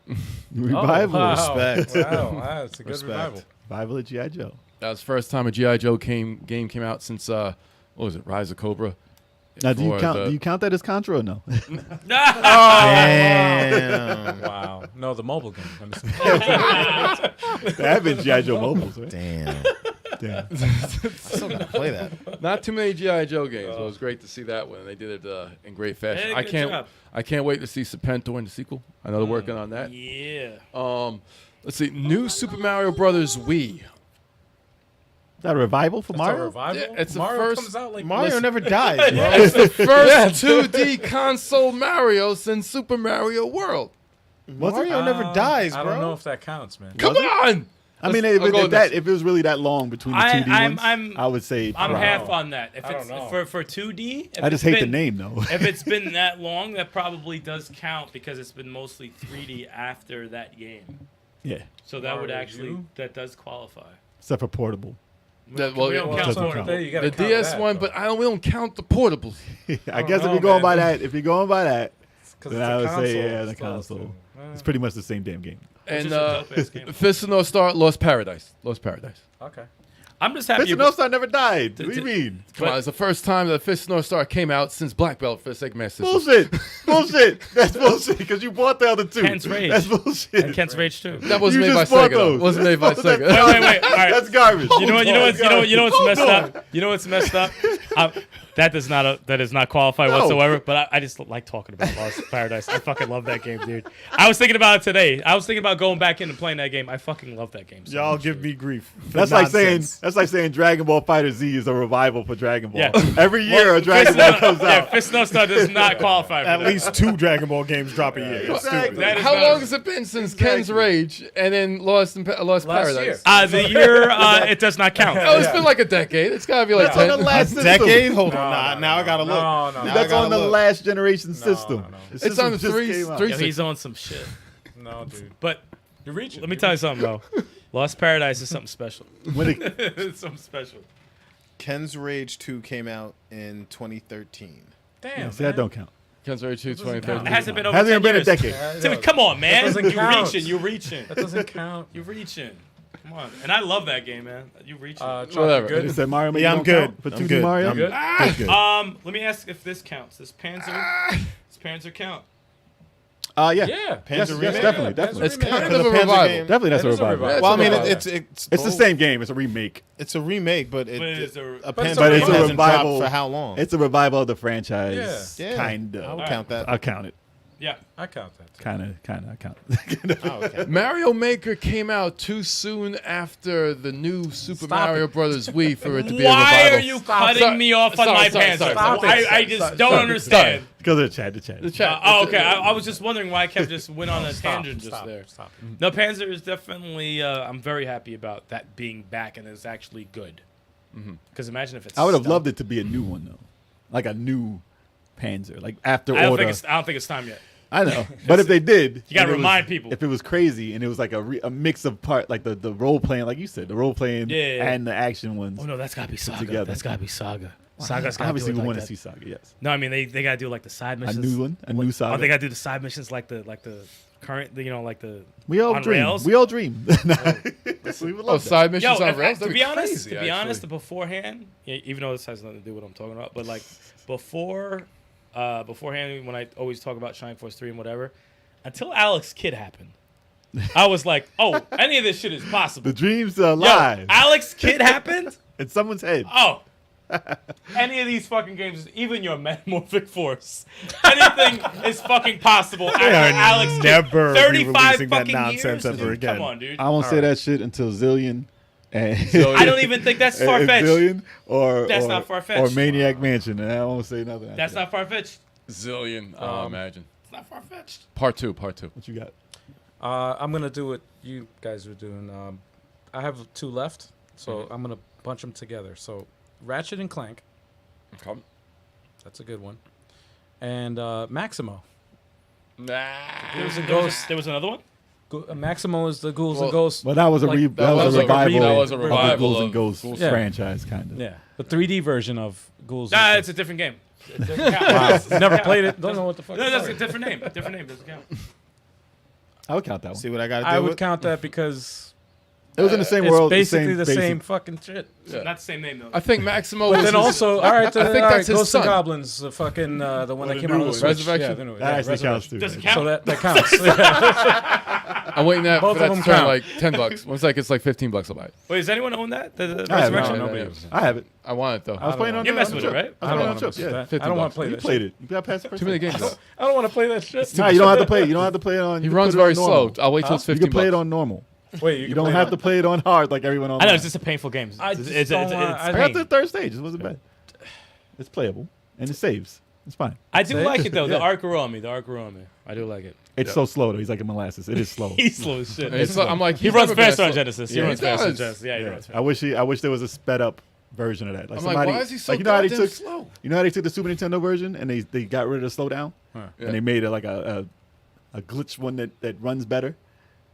Revival. wow. Respect. Wow, it's a good Respect. revival. Revival of G.I. Joe. That was the first time a G.I. Joe game came out since what was it, Rise of Cobra? Now, do you for count? the- Do you count that as Contra or no? Damn. Wow. No, the mobile game. Let me see. There have been G.I. Joe mobiles, right? Damn. Damn. I still gotta play that. Not too many GI Joe games. But it was great to see that one, and they did it in great fashion. Hey, I good can't. job. I can't wait to see Serpentor in the sequel. I know they're working on that. Yeah. Let's see. New Super Mario Brothers Wii. Is that a revival for It's a Mario? revival. Yeah, it's the Mario first- comes out like Mario listen, never dies, bro. It's the first 2D console Mario since Super Mario World. Mario never dies, bro. I don't know if that counts, man. Come on. I mean, I'll go with if it was really that long between the 2D ones, I would say. I'm probably. half on that. If I it's don't know. for 2D, if I just it's hate the been- name though. If it's been that long, that probably does count because it's been mostly 3D after that game. Yeah, So that would Mario actually U? that does qualify. except for portable. That- well, we don't well, count doesn't portable. count. You gotta The count DS that, one, though. but we don't count the portables. I guess if know, you're going by man. that, if you're going by that, 'Cause then it's I a would say console yeah, the still, console. so, It's pretty much the same damn game. It's And just a dope-ass game. Fist of North Star, Lost Paradise. Lost Paradise. Okay. I'm just happy. Mr. No Star never died. What do you d- mean? Come on, it's the first time that Fist of North Star came out since Black Belt for the Sega Master System. Bullshit. Bullshit. That's bullshit because you bought the other two. Kent's Rage. That's bullshit. and Kent's Rage 2. That wasn't You made by just bought Sega. Though. those. Wasn't made by That's- Sega. Wait. All right. That's garbage. You know what's Hold messed on. up? You know what's messed up? That does not qualify No. whatsoever. But I just like talking about Lost Paradise. I fucking love that game, dude. I was thinking about it today. I was thinking about going back in and playing that game. I fucking love that game. So Y'all much, give dude. me grief. for That's like nonsense. saying Dragon Ball Fighter Z is a revival for Dragon Ball. Yeah. Every year a Dragon Ball comes out. Fist No Star does not qualify for At that. least 2 Dragon Ball games drop a year. It's Exactly. stupid. That is How not- long has it been since Ken's Rage and then Lost Paradise? year. The year it does not count. Oh, it's been like a decade. It's gotta be like That's on 10. the last system. Decade? Hold on. Now I gotta look. No. Now I That's gotta on the look. last generation system. no. The It's on the system just came out. Yo, he's on some shit. No, dude. But You're reaching. let me tell you something, bro. Lost Paradise is something special. When it, It's something special. Ken's Rage 2 came out in 2013. Damn. see, that don't count. Ken's Rage 2, It 2013. hasn't been over Hasn't 10 even been a years. decade. Dude, come on, man. doesn't You're count. reaching. You're reaching. That doesn't count. You're reaching. Come on. And I love that game, man. You reaching. Chuck, Whatever. you You good? said Mario Maker Yeah, I'm don't good. count for I'm 2D good. Mario? I'm good? That's good. Let me ask if this counts. Does Panzer count? Yeah. Yeah. Yes, Panzer yes, Remake? definitely, definitely. It's kind The of a Panzer revival. game. Definitely, that's a It is a revival. revival. Well, I mean, It's it's It's the both. same game. It's a remake. It's a remake, but But it's a- a but it's Panzer a game hasn't revival. dropped for how long? It's a revival of the franchise. Yeah. Kind I would of. count that. I'll count it. Yeah. I count that. Too. Kind of. I count. Oh, okay. Mario Maker came out too soon after the new Super Stop Mario it. Brothers Wii for it to be a Why revival. are you cutting me off on my Panzer? Stop I just don't understand. Because of the chat. The chat. Okay. I was just wondering why I kept just went on a tangent just Stop. there. Stop. No, Panzer is definitely. I'm very happy about that being back and it's actually good. Because imagine if it's. I would have loved it to be a new one though, like a new Panzer, like after I don't order. think it's time yet. I know, but if they did, You gotta and it was- remind people. If it was crazy and it was like a mix of part, like the role playing, like you said, the role playing Yeah. and the action ones. Oh no, that's gotta be Saga. together. That's gotta be Saga. Saga's gotta Obviously, do we it like want to that. see Saga. Yes, No, I mean they gotta do like the side a missions. new one, a new Saga. Oh, they gotta do the side missions like the current, like the. we all on dream. rails? We all dream. we would Oh, love that. side missions Yo, on rails? to That'd be honest, crazy, to be honest, actually. beforehand, even though this has nothing to do with what I'm talking about, but like beforehand, when I always talk about Shining Force 3 and whatever, until Alex Kidd happened, I was like, oh, any of this shit is possible. The dreams are Yo, alive Alex Kidd happened. in someone's head. Oh. Any of these fucking games, even your Metamorphic Force, anything is fucking possible. After Alex Kidd. never be 35 releasing that fucking nonsense years, ever dude. again. Come on, dude. I won't say that shit until Zillion. And I don't even think that's far fetched. Zillion or That's or- not far-fetched. Or Maniac Mansion, and I won't say nothing. That's after not far fetched. Zillion, imagine. It's not far fetched. Part two. that. What you got? I'm gonna do what you guys are doing. I have 2 left, so I'm gonna bunch them together. So Ratchet and Clank, Come. that's a good one, and Maximo. Nah. There was another one. Maximo is the Ghouls Well, and Ghosts. Well, that was a Like, that that was was a like a revival. remake. That was a of the revival Ghouls of and Ghosts Ghouls. Yeah. franchise, kind of. Yeah, the 3D version of Ghouls. Nah, and it's a different game. It doesn't Wow. count. Never played it. Don't know what the fuck. No, it's that's a like. different name. Different name doesn't count. I would count that one. See what I got to do I would with? count that because It was in the same It's world. basically the basic- same fucking shit. Yeah. Not the same name though. I think Maximo. But was then his- also, all right, I think that's his Ghosts son. and Goblins, the fucking the one that the came new out on one. the Switch. Resurrection? Yeah, the new, That actually counts too. Does it right? count? So that counts. Yeah. I'm waiting Both for of that to them turn count. like $10. Once that gets like $15, I'll buy it. Wait, does anyone own that? The I have Resurrection? No, Yeah, nobody yeah. owns it. I have it. I want it though. I was playing on. You're the- messing on with the it, trip. right? I I was don't playing on want trips. to Yeah. that. 50 I don't want bucks. to play You that played shit. it. You got past the first Too many one. games. Though. I don't want to play that shit. Nah, you don't have to play. You don't have to play it on. He you can runs put it on very normal. slow. I'll wait till it's You 50 can play it bucks. on normal. Wait, You don't have to play it on hard like everyone on. I know it's just a painful game. I just don't want- I got the third stage. It wasn't bad. It's playable and it saves. It's fine. I do like it though. The Yeah. arc grew on me. The arc grew on me. I do like it. It's so slow though. He's like a molasses. It is slow. He's slow as shit. It's I'm like He he's runs never been faster on slow. Genesis. He Yeah, runs he faster on does. Genesis. Yeah, he Yeah. runs faster. I wish there was a sped up version of that. Like I'm somebody, like, why is he so like, you know how they goddamn took slow? You know how they took the Super Nintendo version and they got rid of the slowdown Yeah. and they made it like a glitch one that runs better.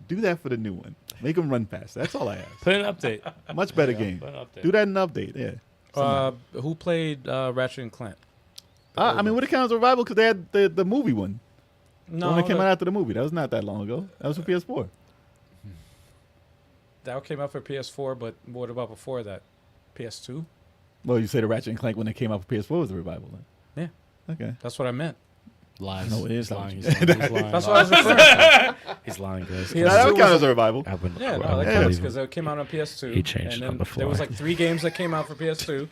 Do that for the new one. Make them run fast. That's all I ask. Put an update. Much better game. Put an update. Do that in an update. Yeah. Who played Ratchet and Clank? I mean, what it counts as revival because they had the movie one. The No, one that came out after the movie. That was not that long ago. That was for PS4. that came out for PS4, but what about before that? PS2? Well, you say the Ratchet and Clank when it came out for PS4 was a revival. Then. Yeah, Okay. that's what I meant. Lies. No, it is He's lying. not. He's lying. He's lying. That's what I was referring to. He's lying, guys. Yeah, Nah, that it would was count a- as a revival. I wouldn't. Yeah, I no, that wouldn't counts believe him. because it came out on PS2. He changed and it on then the there was fly. like 3 games that came out for PS2.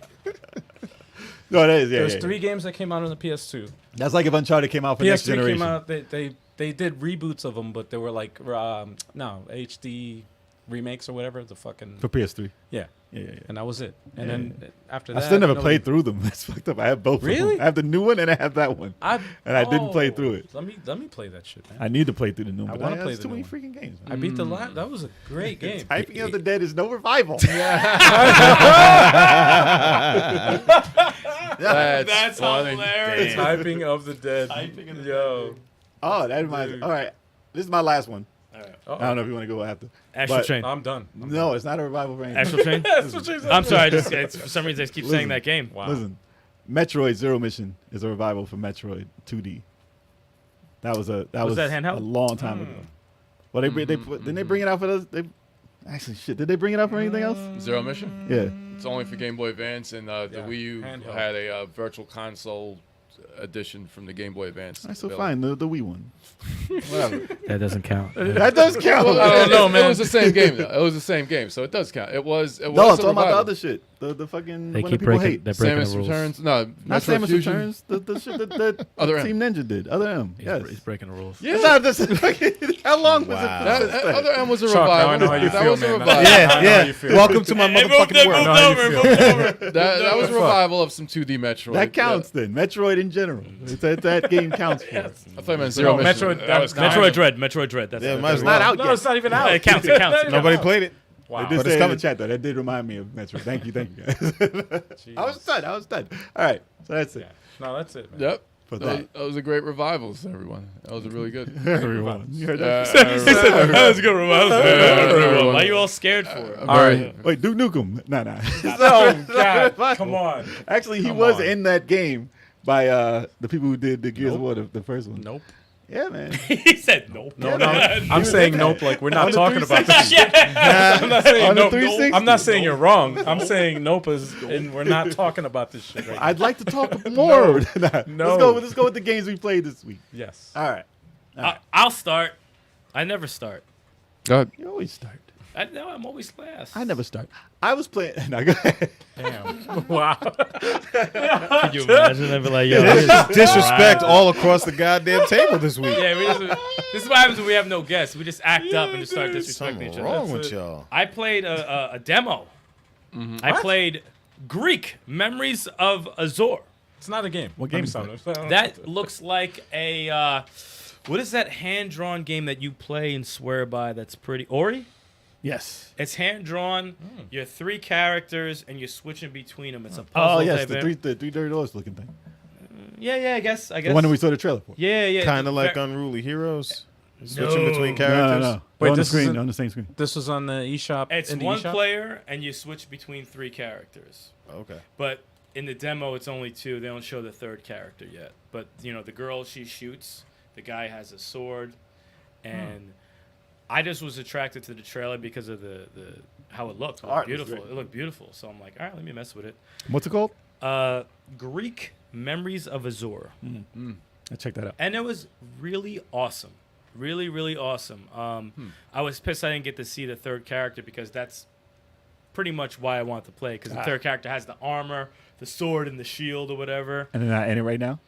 No, that is. Yeah, There was yeah, 3 games that came out on the PS2. That's like if Uncharted came out for next PS3 generation. came out. They did reboots of them, but they were like HD remakes or whatever. The fucking For PS3. yeah, Yeah. and that was it. And Yeah. then after I that, still never nobody- played through them. That's fucked up. I have both. of them. Really? I have the new one and I have that one. And I didn't play through it. Let me play that shit, man. I need to play through the new one. I but wanna play there's the too new many one. freaking games. I beat the last. That was a great game. Typing of the Dead is no revival. That's funny. hilarious. Typing of the Dead. Typing of the Yo. Oh, that reminds me. All right. This is my last one. All right. I don't know if you want to go after. Astral But- Chain. I'm done. No, it's not a revival for anything. Astral Chain. That's what she said. I'm sorry. For some reason, I just keep saying that game. Wow. Listen, Metroid Zero Mission is a revival for Metroid 2D. That was Was that handheld? a long time ago. Well, didn't they bring it out for those? Actually, shit, did they bring it out for anything else? Zero Mission. Yeah. It's only for Game Boy Advance, and the Yeah, Wii U handheld. had a virtual console edition from the Game Boy Advance. That's so available. fine. The Wii one. Whatever. That doesn't count. That does count. Well, I don't know, man. It was the same game, though. It was the same game, so it does count. It was. No, I'm a talking about the revival. other shit. The fucking They one keep that people breaking. hate. They're breaking Samus the rules. Returns. No, Not Metro Samus Fusion. Returns. The shit that Other M. Team Ninja did. Other M. Yes. He's breaking the rules. Yeah. It's not just, how long was Wow. it? That Other M was a Chuck, now I revival. know how you that feel, was a man. revival. I know Yeah, how yeah. you feel. Welcome to my motherfucking world. That was a revival of some 2D Metroid. That counts then. Metroid in general. That game counts for it. I thought you meant Zero No, Mission. Metroid- That was that- Metroid Dread. Metroid Dread. That's Yeah, it. might as It's not well. out No, yet. it's not even out. It counts. It counts. Nobody played it. Wow. They But did it's say in coming. the chat though. That did remind me of Metroid. Thank you guys. I was done. All right, so that's it Yeah. No, that's it, man. Yep. for That was, that. that was a great revival, everyone. That was a really good. Everyone, you heard that? That was a good revival. everyone. Why are you all scared for it? All right. Wait, Duke Nukem? Nah. Oh, God. Come on. Actually, he Come was on. in that game by the people who did the Gears of War, the first one. Nope. Yeah, man. He said nope. No, I'm saying nope. Like we're not On the talking about this. Yeah. I'm not saying On the nope. 360. I'm not saying you're wrong. I'm saying nope is, and we're not talking about this shit right now. I'd like to talk more. Nah, No. Let's go with the games we played this week. Yes. All right. I'll start. I never start. God. You always start. I know I'm always last. I never start. I was playing. No, go ahead. Damn. Wow. Could you imagine? I'd be like, yo, Disrespect all across the goddamn table this week. Yeah, this is what happens when we have no guests. We just act up and just start disrespecting Something each other. wrong with y'all. I played a demo. I played Greek Memories of Azor. It's not a game. What game is That looks like a what is that hand-drawn game that you play and swear by? That's pretty Ori. Yes. It's hand-drawn. You're 3 characters and you're switching between them. It's a puzzle. Oh yes, type the game. three dirty doors looking thing. Yeah, I guess. The one that we saw the trailer for. Yeah. Kind of like Ver- Unruly Heroes. Switching No. between No, characters. no. Wait, on the this screen, isn't- on the same screen. This was on the eShop. It's in the one eShop? player and you switch between 3 characters. Okay. But in the demo, it's only 2. They don't show the 3rd character yet. But the girl, she shoots. The guy has a sword, and I just was attracted to the trailer because of the how it looked. It looked Art was beautiful. great. It looked beautiful. So I'm like, all right, let me mess with it. What's it called? Greek Memories of Azure. I check that out. And it was really awesome. Really, really awesome. I was pissed I didn't get to see the third character because that's pretty much why I want to play. Because the third character has the armor, the sword, and the shield or whatever. And they're not in it right now.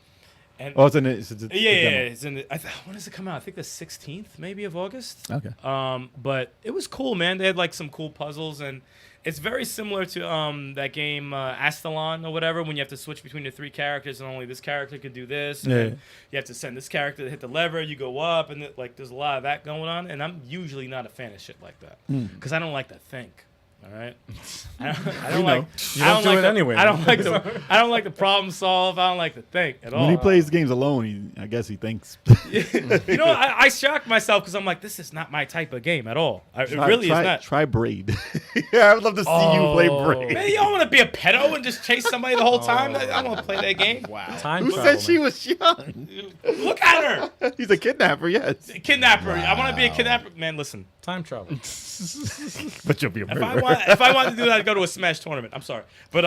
And Oh, it's in it. It's yeah, it's in the. When does it come out? I think the 16th, maybe, of August. Okay. But it was cool, man. They had like some cool puzzles, and it's very similar to that game Astalon or whatever, when you have to switch between the three characters, and only this character could do this. And then you have to send this character to hit the lever. You go up, and like there's a lot of that going on. And I'm usually not a fan of shit like that because I don't like to think. All right, I don't like. You don't do it anyway. I don't like the. I don't like the problem solve. I don't like to think at all. When he plays games alone, I guess he thinks. You know, I shock myself because I'm like, this is not my type of game at all. It really is not. Try Braid. Yeah, I would love to see you play Braid. Man, y'all want to be a pedo and just chase somebody the whole time? I want to play that game. Wow. Time Who travel, said she man. was young? Look at her. He's a kidnapper, yes. Kidnapper. I want to be a kidnapper. Man, listen. Time travel. But you'll be a If murderer. I wanted to do that, I'd go to a Smash tournament. I'm sorry. But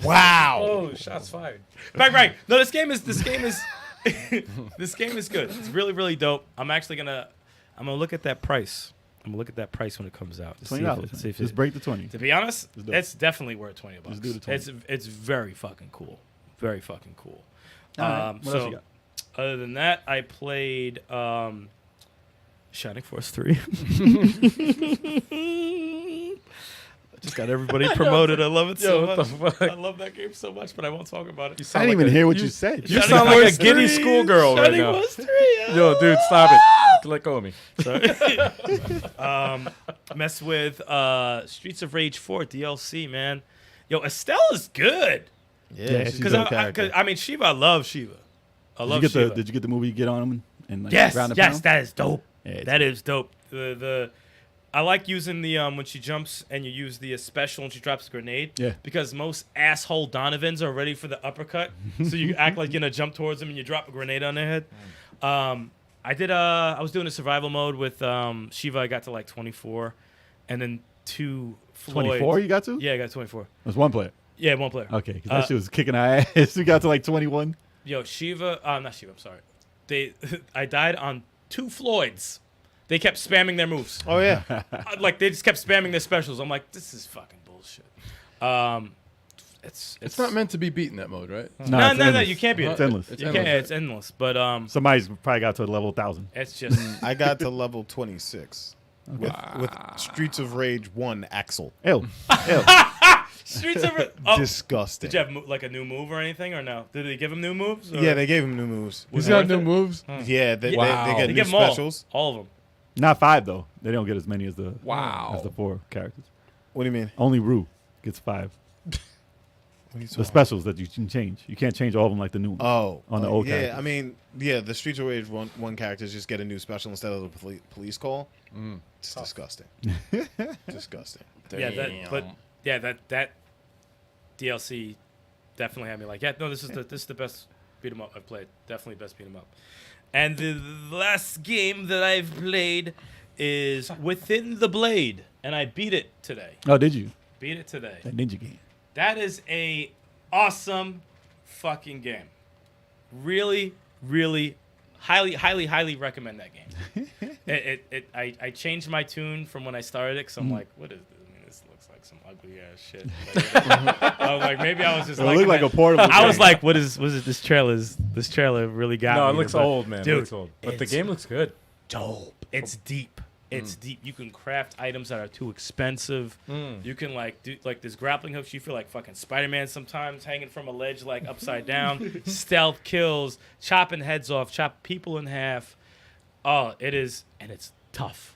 Wow. Oh, shots fired. right. No, this game is this game is good. It's really, really dope. I'm gonna look at that price. I'm gonna look at that price when it comes out. To see $20. see if Just break the 20. To be honest, Just do it. it's definitely worth $20. Just do the 20. It's very fucking cool. Very fucking cool. All right. What else you got? Other than that, I played Shining Force 3. I just got everybody promoted. I love it so Yo, what the much. fuck? I love that game so much, but I won't talk about it. I didn't even hear what you said. You Shining sound like a Force giddy 3, schoolgirl right Shining now. Force 3. Yo, dude, stop it. Let go of me. Mess with Streets of Rage 4 DLC, man. Yo, Estelle is good. Yeah, she's a Because good character. I mean, Shiva, I love Shiva. I love Shiva. Did you get the movie Get On Him? And like, Yes, round and yes, pound? that is dope. Yeah, That is dope. I like using the when she jumps and you use the special and she drops a grenade. Yeah. Because most asshole Donovans are ready for the uppercut, so you act like you're gonna jump towards them and you drop a grenade on their head. I was doing a survival mode with Shiva. I got to like 24, and then 2 Floyd. 24 you got to? Yeah, I got 24. There's one player. Yeah, one player. Okay, because that shit was kicking our ass. We got to like 21. Yo, Shiva. Not Shiva. I'm sorry. I died on 2 Floyds. They kept spamming their moves. Oh yeah. Like they just kept spamming their specials. I'm like, this is fucking bullshit. It's not meant to be beaten that mode, right? No, it's no, endless. you can't beat It's it. endless. It's You endless. can't, it's endless. But Somebody's probably got to level 1,000. it's just I got to level 26 with Streets of Rage 1 Axel. Ew. Ew. Streets of oh, Disgusting. did you have like a new move or anything or no? Did they give him new moves? Or? Yeah, they gave him new moves. He's it got worth new it? moves. Yeah, they Wow. get They new give them all. specials. All of them. Not 5, though. They don't get as many as the Wow. as the 4 characters. What do you mean? Only Rue gets 5. What are you The talking specials that you can change. You can't change all of them like the new ones. Oh, On the old yeah. characters. I mean, yeah, the Streets of Rage one characters just get a new special instead of the police call. It's disgusting. Disgusting. Yeah, that DLC definitely had me like, yeah, no, this is the best beat 'em up I've played. Definitely best beat 'em up. And the last game that I've played is Within the Blade, and I beat it today. Oh, did you? Beat it today. That ninja game. That is a awesome fucking game. Really, really, highly recommend that game. I changed my tune from when I started it because I'm like, what is this? I mean, this looks like some ugly ass shit. I was like, maybe I was just It looked like that. a portable I was game. like, what is it? This trailer really got No, me. it looks but, old, man. Dude, It looks old. But the it's game looks good. dope. It's deep. It's deep. You can craft items that are too expensive. You can do like this grappling hooks. You feel like fucking Spider-Man sometimes, hanging from a ledge like upside down. Stealth kills, chopping heads off, chop people in half. Oh, it is, and it's tough.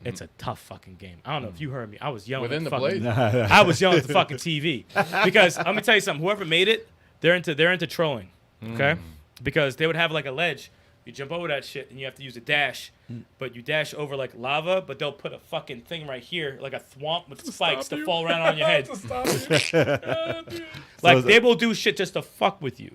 It's a tough fucking game. I don't know if you heard me. I was yelling. Within at the fucking- Blade? I was yelling at the fucking TV because let me tell you something. Whoever made it, they're into trolling. Okay, because they would have like a ledge. You jump over that shit and you have to use a dash, but you dash over like lava, but they'll put a fucking thing right here, like a thwomp with spikes to fall around on your head. Like is they will do shit just to fuck with you.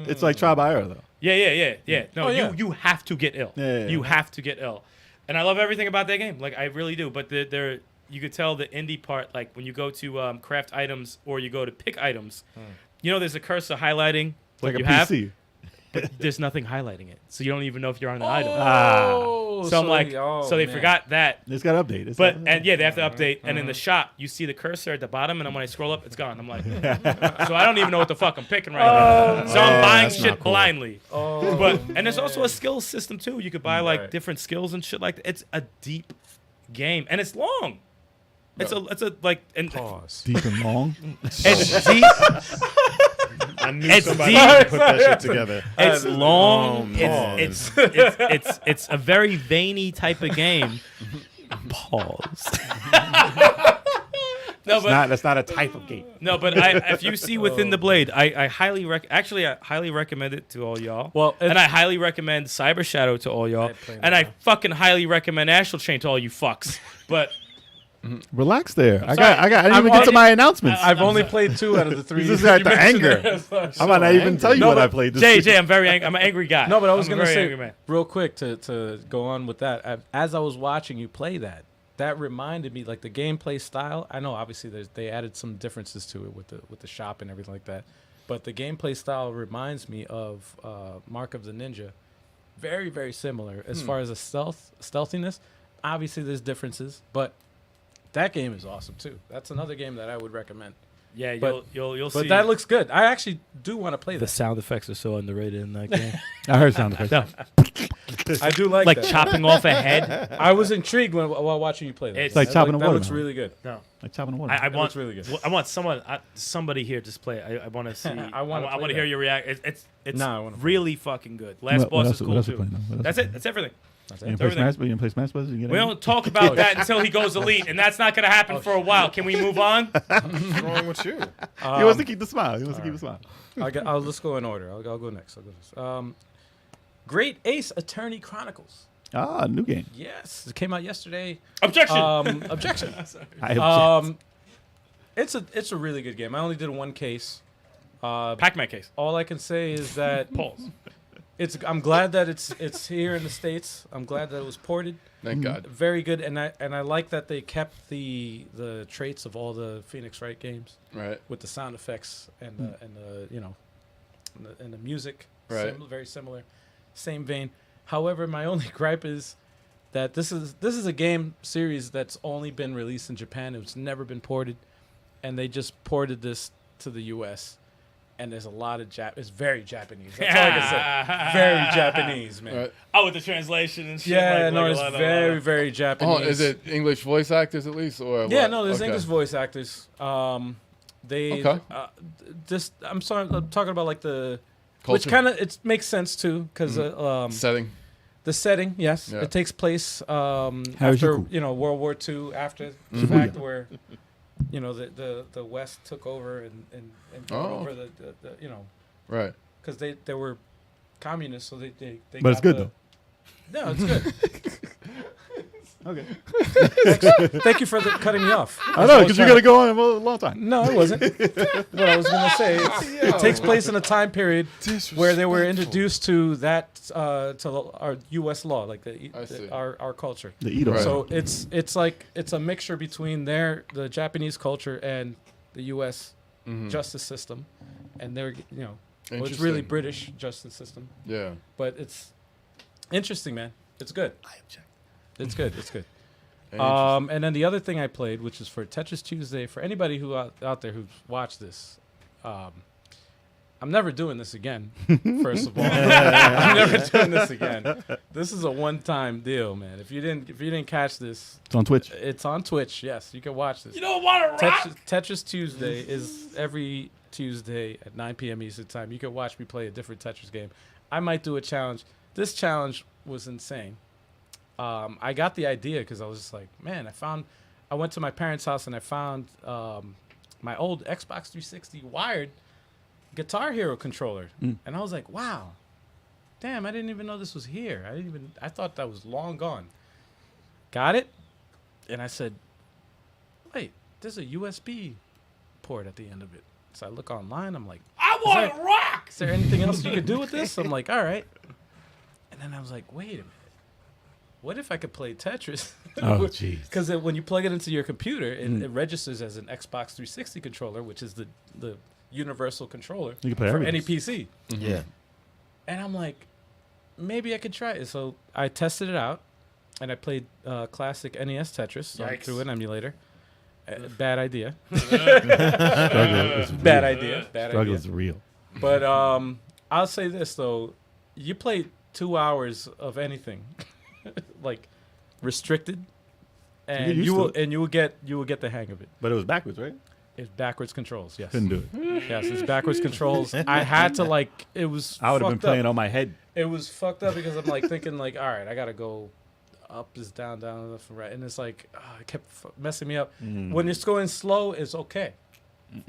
It's like Trial by Error, though. Yeah. No, Oh, yeah. you have to get ill. Yeah. You have to get ill. And I love everything about that game. Like I really do. But there, you could tell the indie part. Like when you go to craft items or you go to pick items, you know, there's a cursor highlighting what Like you a have, PC. but there's nothing highlighting it, so you don't even know if you're on an item. Oh, So I'm like, so they man. forgot that. It's got updated. But and yeah, they have to update. And in the shop, you see the cursor at the bottom, and then when I scroll up, it's gone. I'm like, so I don't even know what the fuck I'm picking right now. So I'm buying shit blindly. But and there's also a skill system too. You could buy like Right. different skills and shit like that. It's a deep game, and it's long. It's a like and Pause. deep and long. it's deep. I knew It's somebody deep. would put that shit together. It's long. man. It's a very veiny type of game. Pause. No, but That's not a type of game. no, but if you see Within the Blade, I highly I highly recommend it to all y'all. Well, and I highly recommend Cyber Shadow to all y'all, played and that. I fucking highly recommend Astral Chain to all you fucks. But Relax there. I sorry. didn't I'm even get to already- my announcements. I've only played 2 out of the 3. You just got you the mentioned anger. there. I might not even tell you No, what but I played this week. JJ, I'm very angry. I'm an angry guy. No, but I was I'm a gonna very say angry man. real quick to go on with that. As I was watching you play that reminded me like the gameplay style. I know obviously they added some differences to it with the shop and everything like that, but the gameplay style reminds me of Mark of the Ninja. Very very similar as far as the stealthiness. Obviously there's differences, but that game is awesome too. That's another game that I would recommend. Yeah, But- you'll see. But that looks good. I actually do want to play the this. sound effects are so underrated in that game. I heard sound effects. No, I do like like that. chopping off a head. I was intrigued while watching you play that. It's like chopping a That looks watermelon. really good. No, Like chopping water. I That want looks really good. I want somebody here to play it. I want to see. I wanna play to hear that. your react. It's Nah, I wanna play really fucking good. Last boss is cool too. That's it. That's everything. That's You didn't it. play everything. Smash, but you didn't play Smash Bros. You get We it? don't talk about that until he goes elite, and that's not going to happen for a while. Can we move on? What's wrong with you? He wants to keep the smile. He wants to keep the smile. Let's go in order. I'll go next. Great Ace Attorney Chronicles. Ah, new game. Yes, it came out yesterday. Objection. Objection. I object. It's a really good game. I only did one case. Pac-Man case. All I can say is that Pause. I'm glad that it's here in the States. I'm glad that it was ported. Thank God. Very good, and I like that they kept the traits of all the Phoenix Wright games Right. with the sound effects and the music. Right. Very similar, same vein. However, my only gripe is that this is a game series that's only been released in Japan. It's never been ported, and they just ported this to the U.S. And there's a lot of It's very Japanese. That's all I can say. Very Japanese, man. Right. Oh, with the translation and shit. Yeah, like, no, like it's a lot of- very, very Japanese. Oh, is it English voice actors at least, or Yeah, what? no, there's Okay. English voice actors. They Okay. I'm talking about like the Culture. which kind of it makes sense too because setting. the setting. Yes, Yeah. it takes place after Harajuku. World War II. After the fact where the West took over and brought Oh. over the Right. because they were communists, so they But got it's good, the- No, it's good. Okay. Thank you for cutting me off. I know, because you're going to go on a long time. No, it wasn't. What I was going to say, it takes place in a time period where they were introduced to that to our U.S. law, like I see. our culture. The Edo. Right. So it's like it's a mixture between the Japanese culture and the U.S. justice system, and they're well, it's really Interesting. British justice system, Yeah. but it's interesting, man. It's good. I object. It's good. It's good. Interesting. And then the other thing I played, which is for Tetris Tuesday, for anybody who out there who's watched this, I'm never doing this again. First of all, I'm never doing this again. This is a one-time deal, man. If you didn't catch this, It's on Twitch. it's on Twitch. Yes, you can watch this. You don't want to rock. Tetris Tuesday is every Tuesday at 9 p.m. Eastern time. You can watch me play a different Tetris game. I might do a challenge. This challenge was insane. I got the idea because I was just like, man, I went to my parents' house and I found my old Xbox 360 wired Guitar Hero controller. And I was like, wow, damn, I didn't even know this was here. I thought that was long gone. Got it. And I said, wait, there's a USB port at the end of it. So I look online. I'm like, I want to rock. rock. Is there anything else you could do with this? I'm like, all right. And then I was like, wait a minute. What if I could play Tetris? Oh, jeez. Because when you plug it into your computer, it registers as an Xbox 360 controller, which is the universal controller You can play for everything. any PC. Yeah. And I'm like, maybe I could try it. So I tested it out, and I played classic NES Tetris through an emulator. Bad idea. Bad idea. Struggle is real. But I'll say this though, you play 2 hours of anything, like restricted, and used to it. you will get the hang of it. But it was backwards, right? It's backwards controls. Yes. Couldn't do it. Yes, it's backwards controls. I had to it was. I would have been fucked up. playing on my head. It was fucked up because I'm like thinking like, all right, I gotta go up is down, down, left and right, and it's like it kept messing me up. When it's going slow, it's okay.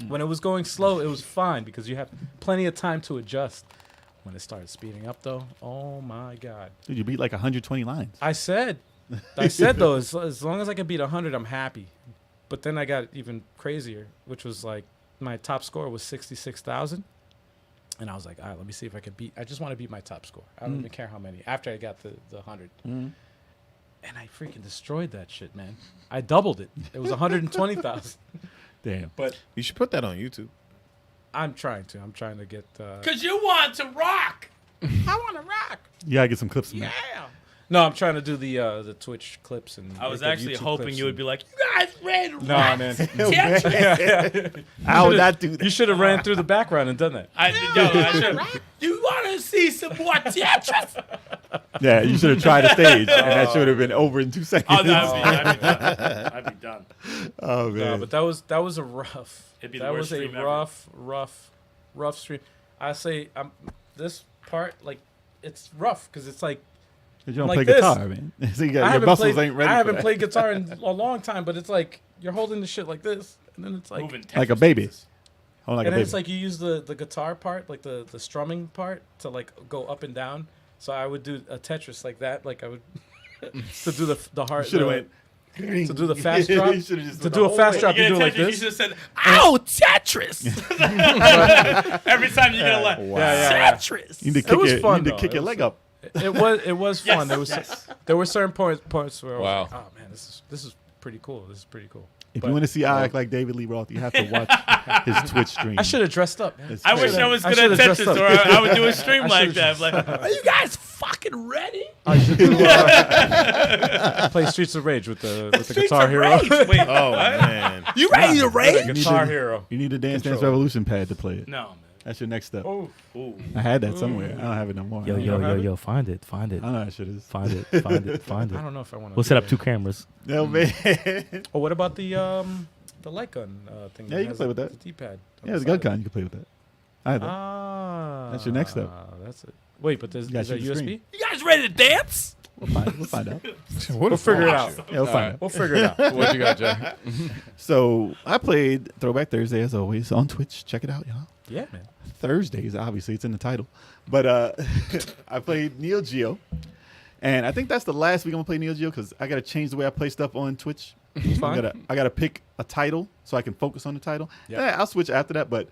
When it was going slow, it was fine because you have plenty of time to adjust. When it started speeding up, though, oh my god! Dude, you beat like 120 lines. I said though, as long as I can beat 100, I'm happy. But then I got even crazier, which was like my top score was 66,000. And I was like, all right, let me see if I can beat. I just want to beat my top score. I don't even care how many. After I got the 100. And I freaking destroyed that shit, man. I doubled it. It was 120,000. Damn. But You should put that on YouTube. I'm trying to. I'm trying to get. Because you want to rock. I want to rock. You gotta get some clips from Yeah. that. No, I'm trying to do the Twitch clips and. I was the actually YouTube hoping clips you would and- be like, you guys ready to No, rock? man. Tetris? I would not do that. You should have ran through the background and done that. I should. You want to see some more Tetris? Yeah, you should have tried a stage, and that should have been over in 2 seconds. Oh, I'd be done. I'd be done. Oh, man. No, but that was a rough. It'd be the that worst was a stream ever. rough stream. I say this part like it's rough because it's like you don't like play this. guitar, man. So you got, your muscles ain't ready. I for haven't that. played guitar in a long time, but it's like you're holding the shit like this, and then it's like, Moving like a Tetris baby. pieces. Oh, like and a then baby. it's like you use the guitar part, like the strumming part, to like go up and down. So I would do a Tetris like that, like I would to do the hard. Should have went. to do the fast drop. You should've just To went do a the fast whole drop, You you get do a it like Tetris, you this. should have said, "Ow, Tetris!" Every time you get a leg, Yeah. Tetris. You need to It was kick, fun, you need to though. kick It your was leg up. It was fun. There were certain parts where I was like, oh man, this is pretty cool. This is pretty cool. If But- you want to see I act like David Lee Roth, you have to watch his Twitch stream. I should have dressed up, man. It's I wish crazy. I was I good should've at dressed Tetris, up. or I would do a stream I like should've that. Like, are you guys fucking ready? Play Streets of Rage with the Streets Guitar of Hero. Rage. Wait, Oh, what? man. You ready to rage? Guitar Hero. You need a Dance Dance Control. Revolution pad to play it. No, That's your next step. Oh, man. Ooh. I had that somewhere. I don't have it no more. I don't know. Find it. I don't know that shit is. Find it. I don't know if I want to. We'll set up 2 cameras. No, man. Oh, what about the light gun thing? Yeah, that you can has play with the that. D-pad. Yeah, it's a gun con. You can play with that. I had that. Ah, That's your next step. That's it. Wait, but You gotta is there shoot the USB? screen. You guys ready to dance? We'll find out. We'll figure it out. Yeah, we'll find out. We'll figure it out. What you got, Jack? So I played Throwback Thursday as always on Twitch. Check it out, y'all. Yeah, man. Thursdays, obviously, it's in the title. But I played Neo Geo, and I think that's the last week I'm gonna play Neo Geo because I gotta change the way I play stuff on Twitch. It's fine. I gotta pick a title so I can focus on the title. Yep. Yeah, I'll switch after that, but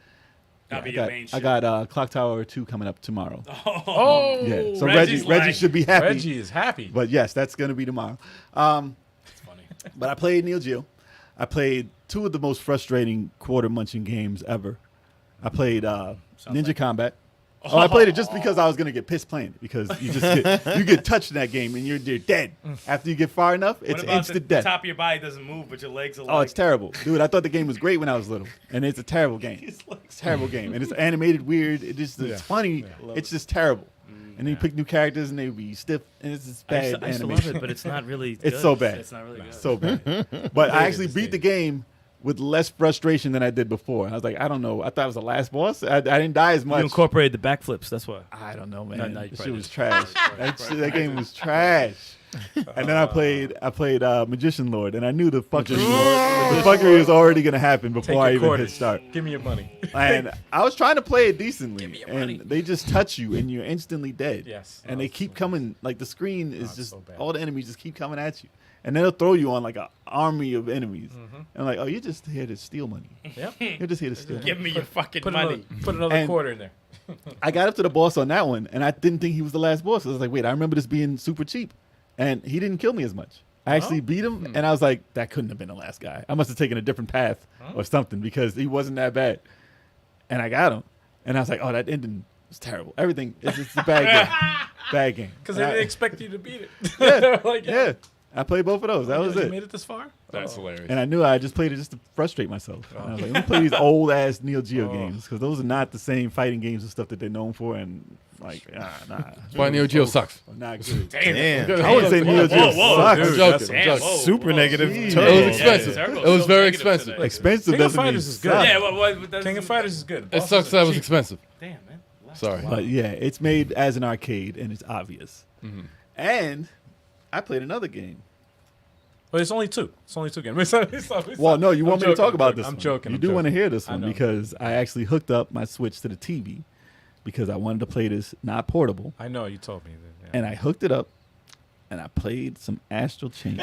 That'll be I your got, main I shit. got Clock Tower 2 coming up tomorrow. Oh, Yeah, so Reggie's Reggie like- should be happy. Reggie is happy. But yes, that's gonna be tomorrow. It's funny. But I played Neo Geo. I played 2 of the most frustrating quarter munching games ever. I played Ninja like- Combat. Oh, I played it just because I was gonna get pissed playing it because you just you get touched in that game and you're dead. After you get far enough, What it's about instant the death. top of your body doesn't move, but your legs are Oh, like... it's terrible, dude. I thought the game was great when I was little, and it's a terrible game. It's a terrible game, and it's animated weird. It's funny. It's just terrible. And then you pick new characters, and they be stiff, and it's just bad I used to love animation. it, but it's not really It's good. so bad. It's not really good. So bad. But I actually beat the game with less frustration than I did before. I was like, I don't know. I thought it was the last boss. I didn't die as much. You incorporated the backflips, that's why. I don't know, man. No, you that shit probably was did. trash. That game was trash. And then I played Magician Lord, and I knew the fuckery was already gonna happen before I even hit start. Give me your money. And I was trying to play it decently, and they just touch you, and you're instantly dead. Yes. And they keep coming. Like the screen is it's just so bad. all the enemies just keep coming at you, and then they'll throw you on like an army of enemies, and like, oh, you're just here to steal money. Yep. You're just here to steal. Give me your fucking Put money. another And- quarter in there. I got up to the boss on that one, and I didn't think he was the last boss. I was like, wait, I remember this being super cheap, and he didn't kill me as much. I actually beat him, and I was like, that couldn't have been the last guy. I must have taken a different path or something because he wasn't that bad. And I got him, and I was like, oh, that ending was terrible. Everything, it's a bad game. Bad game. Because And they I- didn't expect you to beat it. Yeah, Like, yeah. I played both of those. That was You it. made it this far? That's hilarious. And I knew I just played it just to frustrate myself. And I was like, let me play these old ass Neo Geo games because those are not the same fighting games and stuff that they're known for. And like, nah. Why Neo Geo sucks. Not good. Damn. I wouldn't say Neo Geo whoa, sucks. I'm dude, joking. Damn, I'm joking. whoa, Super whoa. negative. Jeez. Turbo. It was expensive. Turbo's It was so very negative expensive. today. Expensive King of doesn't mean Fighters is good. suck. Yeah, what that's King of Fighters is good. It Bosses sucks are that it was cheap. expensive. Damn, man. Relax. Sorry. But yeah, it's made as an arcade and it's obvious. And I played another game. But it's only two. It's only two games. Well, no, you want me to talk about this I'm one. joking. You I'm do want to joking. hear this I one know. because I actually hooked up my Switch to the TV because I wanted to play this not portable. I know, you told me that. Yeah. And I hooked it up and I played some Astral Chain.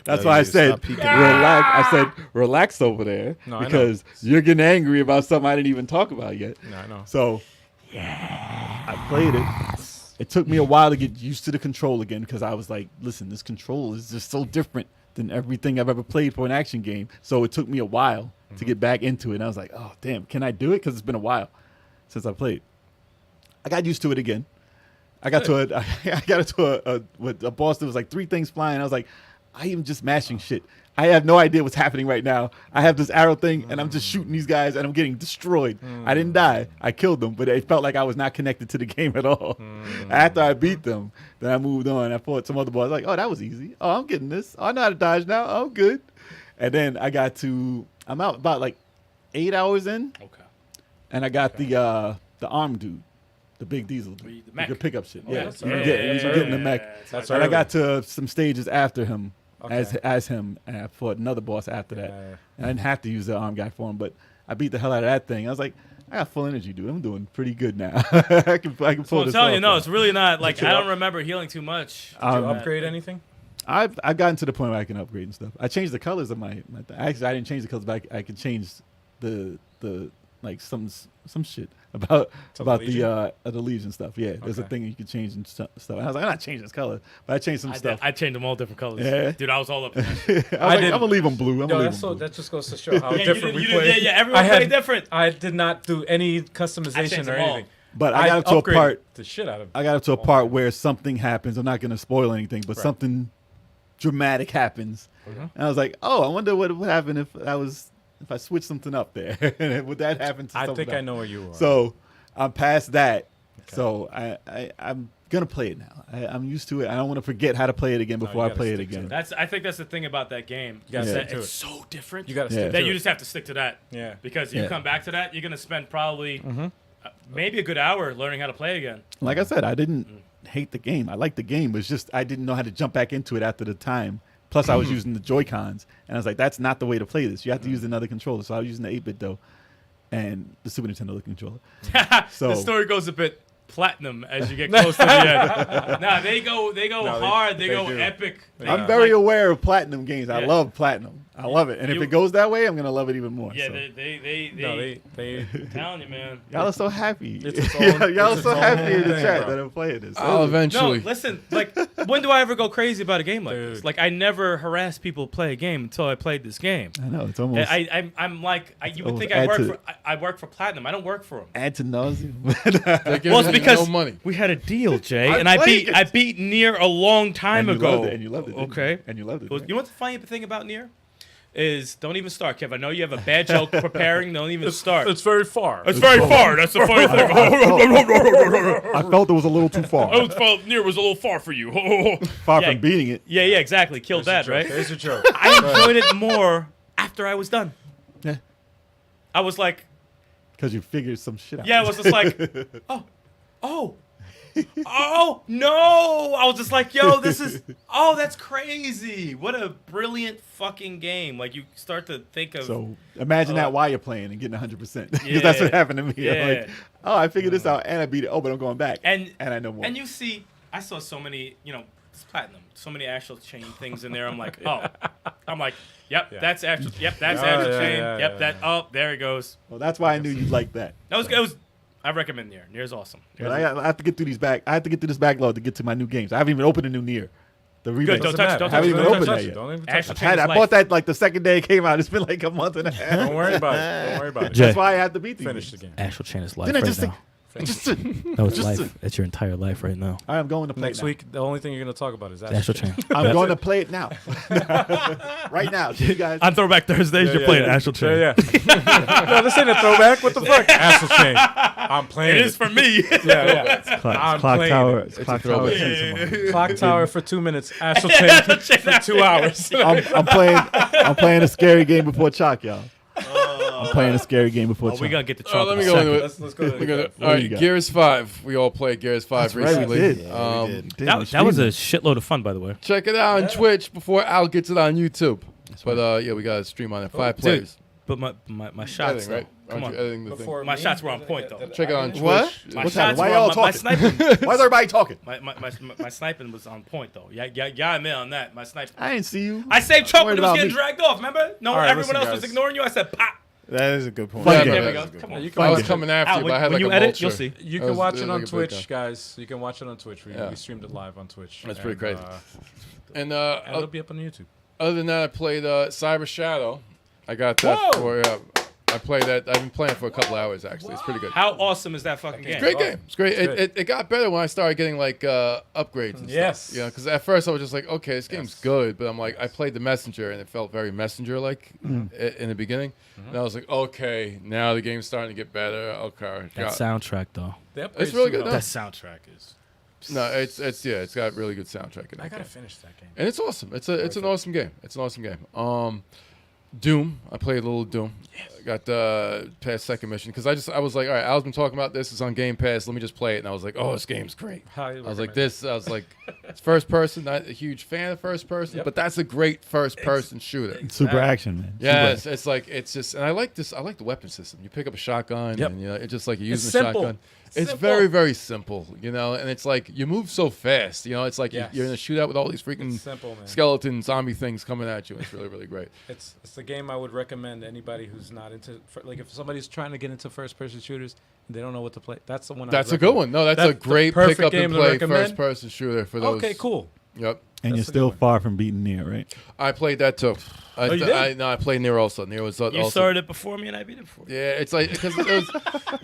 That's why I you said stop peeking. relax. I said relax over there No, I know. because you're getting angry about something I didn't even talk about yet. No, I know. So I played it. It took me a while to get used to the control again because I was like, listen, this control is just so different than everything I've ever played for an action game. So it took me a while to get back into it. And I was like, oh, damn, can I do it? Because it's been a while since I played. I got used to it again. I got to a boss that was like 3 things flying. I was like, I am just mashing shit. I have no idea what's happening right now. I have this arrow thing, and I'm just shooting these guys, and I'm getting destroyed. I didn't die. I killed them, but it felt like I was not connected to the game at all. After I beat them, then I moved on. I fought some other boss. Like, oh, that was easy. Oh, I'm getting this. Oh, I know how to dodge now. Oh, I'm good. And then I'm out about like 8 hours in, Okay. and I got the arm dude, the big diesel dude. The You mech. could pick up shit. Yeah, that's you early. can get in the mech. That's And I early. got to some stages after him, Okay. as him, and I fought another boss after that. Yeah. And I didn't have to use the arm guy for him, but I beat the hell out of that thing. I was like, I got full energy, dude. I'm doing pretty good now. I can pull Well, I'm this telling off you, no, now. it's really not. Like, you I up? don't remember healing too much. Did you Um, upgrade anything? I've gotten to the point where I can upgrade and stuff. I changed the colors of my actually, I didn't change the colors, but I could change the like some shit about To about the the Legion stuff. Yeah, there's a Okay. thing you could change and stuff. And I was like, I'm not changing this color, but I changed some stuff. I changed them all different colors. Yeah. Dude, I was all up in that. I was like, I'm didn't. gonna leave them blue. I'm Yo, gonna leave that's them blue. that just goes to show how Yeah, different we you play. did, yeah, everyone played different. I did not do any customization changed or them all. anything. But I got up to a upgraded part. the shit out of. I got up to a part where something happens. I'm not gonna spoil anything, but Right. something dramatic happens, and I was like, oh, I wonder what would happen if I switched something up there. Would that happen to I something think I else? know where you are. So I'm past that. So I'm gonna play it now. I'm used to it. I don't want to forget how to play it again you before I gotta play it stick to again. I think that's the thing about that game. You gotta is stick that to it's it. so different. you got to Yeah. stick that to you it. just have to stick to that. Yeah. Because you Yeah. come back to that, you're gonna spend probably maybe a good hour learning how to play again. Like I said, I didn't hate the game. I liked the game, but it's just I didn't know how to jump back into it after the time. Plus, I was using the Joy-Cons, and I was like, that's not the way to play this. You have to use another controller. So I was using the 8-bit though, and the Super Nintendo controller. So The story goes a bit platinum as you get close to the end. Nah, they go No, hard. they They go do. epic. I'm very aware of platinum games. I Yeah. love platinum. I love it, and if You- it goes that way, I'm gonna love it even more. Yeah, so. They I'm telling you, man. Y'all are so happy. It's its own- Y'all are it's so its happy in own the thing, chat bro. that I'm playing this. I'll No, eventually. listen. Like, when do I ever go crazy about a game like this? Dude. Like, I never harass people to play a game until I played this game. I know it's almost I'm like, you would almost think I add work to for. it. I work for Platinum. I don't work for them. ad to nauseum. They're giving Well, it's them because no money. we had a deal, Jay, I'm and I playing beat it. I beat Nier a long time and you ago. loved it, and you loved it. didn't you? Okay. And you loved it. Well, right? you know what the funny thing about Nier is? Don't even start, Kev. I know you have a bad joke preparing. Don't even start. It's very far. It's very far. That's the funny thing. I felt it was a little too far. I felt Nier was a little far for you. Far Yeah. from beating it. Yeah, exactly. Killed that, right? There's your joke. I enjoyed it more after I was done. Yeah. I was like, Because you figured some shit out. yeah, it was just like, oh, no. I was just like, yo, that's crazy. What a brilliant fucking game. Like, you start to think of, So imagine that while you're playing and getting 100%. Because that's what Yeah. happened to me. I'm Yeah. like, oh, I figured this out and I beat it. Oh, but I'm going back. and I know more. And you see, I saw so many, It's platinum. So many Astral Chain things in there. I'm like, yep, that's Astral. Yep, that's Astral Chain. Yep, that. Oh, there it goes. Well, that's why I knew you'd like that. That was. It was. I recommend Nier. Nier's awesome. But I have to get through these I have to get through this backlog to get to my new games. I haven't even opened a new Nier. The remake. Don't touch it. Don't I haven't touch it. even Don't opened touch that it. yet. Don't even touch Astral it. Chain is I life. bought that like the second day it came out. It's been like a month and a half. Don't worry about it. Don't worry about it. Jay. That's why I have to beat these. Finish the game. Astral Chain is life Didn't I right just now. No, it's life. It's your entire life right now. I am going to play Next it now. week, the only thing you're going to talk about is Astral Chain. I'm going to play it now. Right now. You guys. On Throwback Thursdays, you're playing Astral Chain. Yeah. No, this ain't a throwback. What the fuck? Astral Chain. I'm playing It is for me. Yeah. I'm Clock playing Tower. it. Clock Tower. Clock Tower for 2 minutes. Astral Chain for 2 hours. I'm playing a scary game before Chalk, y'all. I'm playing a scary game before Chalk. We gotta get the Oh, chalk. let in me a go second. into it. Let's go to We're gonna, the all do you right, got? Gears 5. We all played Gears 5 That's right, we recently. did. Yeah, we did. That was a shitload of fun, by the way. Check it out on Twitch before Al gets it on YouTube. But yeah, we got to stream on it. 5 Dude, players. But my shots, Editing, right? though. Come Aren't you on. editing the thing? My shots were on point, though. Check it out on Twitch. What? My What's shots happening? Why were y'all on, my talking? sniping. Why is everybody talking? My sniping was on point, though. Yeah, admit on that. My sniping. I didn't see you. I saved Trump when Worried he was about getting me. dragged off. Remember? No, All right, everyone listen, else was guys. ignoring you. I said, pop. That is a good point. Fun Yeah, game. There but we that's go. a Come good on. You point. can I watch was it. coming after Al, you, but I had when like you a edit, you'll vulture. see. You That can was watch a it really on good Twitch, breakdown. guys. You can watch it on Twitch. We Yeah. streamed it live on Twitch. That's pretty And, crazy. and And it'll be up on YouTube. other than that, I played Cyber Shadow. I got that Whoa! for. I played that. I've been playing for a couple hours actually. It's pretty good. How awesome is that fucking game? It's a great game. It's great. Good. It got better when I started getting like upgrades and Yes. stuff. You know, because at first I was just like, okay, this game's good, but I'm like, I played the Messenger and it felt very Messenger-like in the beginning. And I was like, okay, now the game's starting to get better. Okay, That soundtrack though. The It's upgrades really do good, help. That soundtrack is. no, it's got really good soundtrack in it. I gotta finish that game. And it's awesome. It's an awesome game. It's an awesome game. Doom. I played a little Doom. I got past second mission because I was like, all right, Al's been talking about this. It's on Game Pass. Let me just play it. And I was like, oh, this game's great. Highly I was like, recommend it's first person. Not a huge fan of first person, Yep. but that's a great first person shooter. Super action, man. Yeah, Super it's just, and I like this. I like the weapon system. You pick up a shotgun, Yep. and it's just like you're It's using a simple. shotgun. It's Simple. very, very simple, and it's like you move so fast. It's like Yes. you're in a shootout with all these freaking It's simple, man. skeleton zombie things coming at you. It's really, really great. It's the game I would recommend anybody who's not into like if somebody's trying to get into first person shooters and they don't know what to play. That's the one. That's I a good one. No, that's a That's the great perfect pick up game and to play recommend. first person shooter for those. Okay, cool. Yep. And That's you're a still good far from beating Nier, right? I played that too. you did? No, I played Nier also. Nier was You also. started it before me and I beat it before you. Yeah, it's like because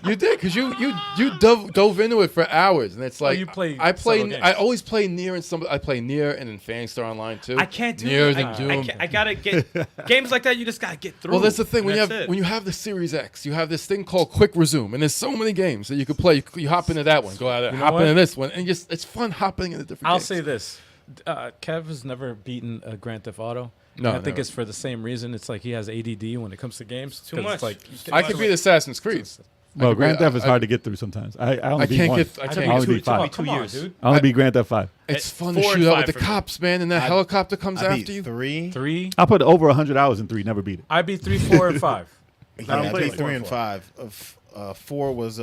you did because you dove into it for hours, and it's like you play I play. several games. I always play Nier and I play Nier and then Phantasy Star Online too. I can't do Nier that. and Doom. I gotta get games like that. You just gotta get through. Well, that's the thing and that's it. when you have the Series X, you have this thing called Quick Resume, and there's so many games that you could play. You hop into that one, go out there, You know hop what? into this one, and just it's fun hopping into different. I'll games. say this: Kev has never beaten a Grand Theft Auto. No, and I think never. it's for the same reason. It's like he has ADD when it comes to games. Too 'cause much. It's like I could beat Assassin's Creed. Well, could Grand be- Theft is I- hard to get through sometimes. I only I beat can't one. get. I I can't took get only me beat five. 2 years, dude. I only beat Grand Theft 5. It's fun 4 to and shoot out 5 with the for me. cops, man, and that helicopter comes I after beat you. 3. 3. I put over 100 hours in 3, never beat it. I beat 3, 4, and 5. Yeah, I play beat like 3 4 and 5. 4 was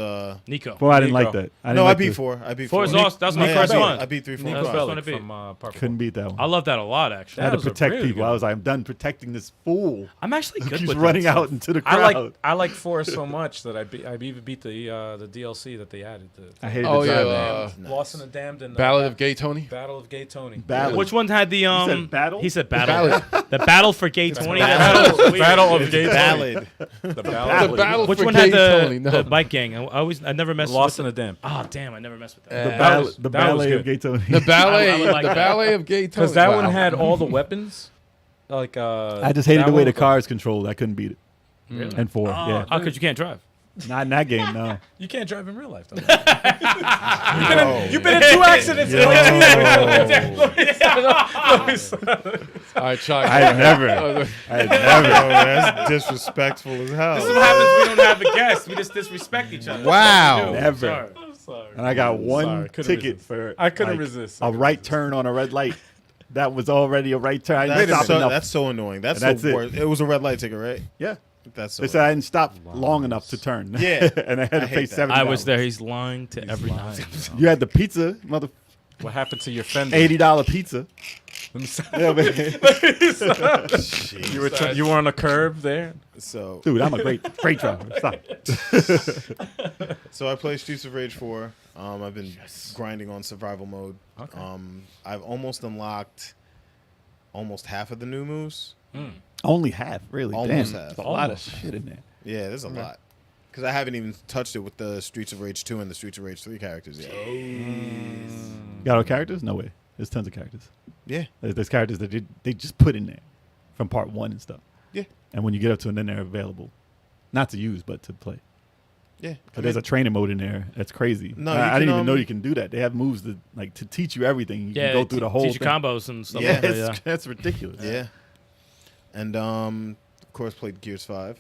Nico. Well, I didn't Nico. like that. I didn't no, I like beat the- 4. I beat 4 4. is awesome. That's my Yeah, first I beat- one. I beat 3, 4. Nico's Nico first Bellic one to beat. from Purple. Couldn't beat that one. I love that a lot, actually. I had That to was a protect really people. good I was like, I'm done protecting this fool. I'm actually good He's with running that out stuff. into the I crowd. like 4 so much that I even beat the DLC that they added. I hated Oh the yeah, drive. Lost in the Damned and Ballad of Gay Tony. Battle of Gay Tony. Battle. Which one had the said battle? He said battle. The battle for Gay 20. Battle of Gay Tony. Ballad. The The battle Which for one Gay had the, Tony. No. the bike gang? I never messed Lost in with the Damned. Oh damn! I never messed with that. The, That was- the that was ballet of good. Gay Tony. The ballet, I would like the that. ballet of Gay Tony. Because that Wow. one had all the weapons. Like I just hated that the way one the was car is controlled. I couldn't beat it. Really? And 4, yeah. Oh, because you can't drive. Not in that game, no. You can't drive in real life, though. You've been in 2 accidents. All right, Chuck. I had never. Oh, that's disrespectful as hell. This is what happens when we don't have a guest. We just disrespect each other. Wow. Never. Sorry. And I got one Sorry, couldn't ticket resist. for I couldn't like, resist. a right turn on a red light. That was already a right turn. I didn't That's stop so, enough. that's so annoying. That's, And that's the it. worst. It was a red light ticket, right? Yeah. That's so They said I didn't stop long enough to turn. Yeah. And I had I to hate pay that. $70. I was there. He's lying to every night. You had the pizza, mother. What happened to your fender? $80 pizza. Yeah, man. You were on a curve there. So, Dude, I'm a great driver. Stop. so I play Streets of Rage 4. I've been grinding on survival mode. Okay. I've almost unlocked almost half of the new moves. Only half, really. Almost Damn, half. there's a lot of shit in there. Yeah, there's a lot. Because I haven't even touched it with the Streets of Rage 2 and the Streets of Rage 3 characters yet. Got all characters? No way. There's tons of characters. Yeah. There's characters that they just put in there from part 1 and stuff. Yeah. And when you get up to it, then they're available. Not to use, but to play. Yeah. But there's a training mode in there that's crazy. No, I you didn't can, even know you can do that. They have moves that to teach you everything. You can go through the whole teach you thing. combos and stuff Yeah, like that. Yeah. That's ridiculous. Yeah. And, of course, played Gears 5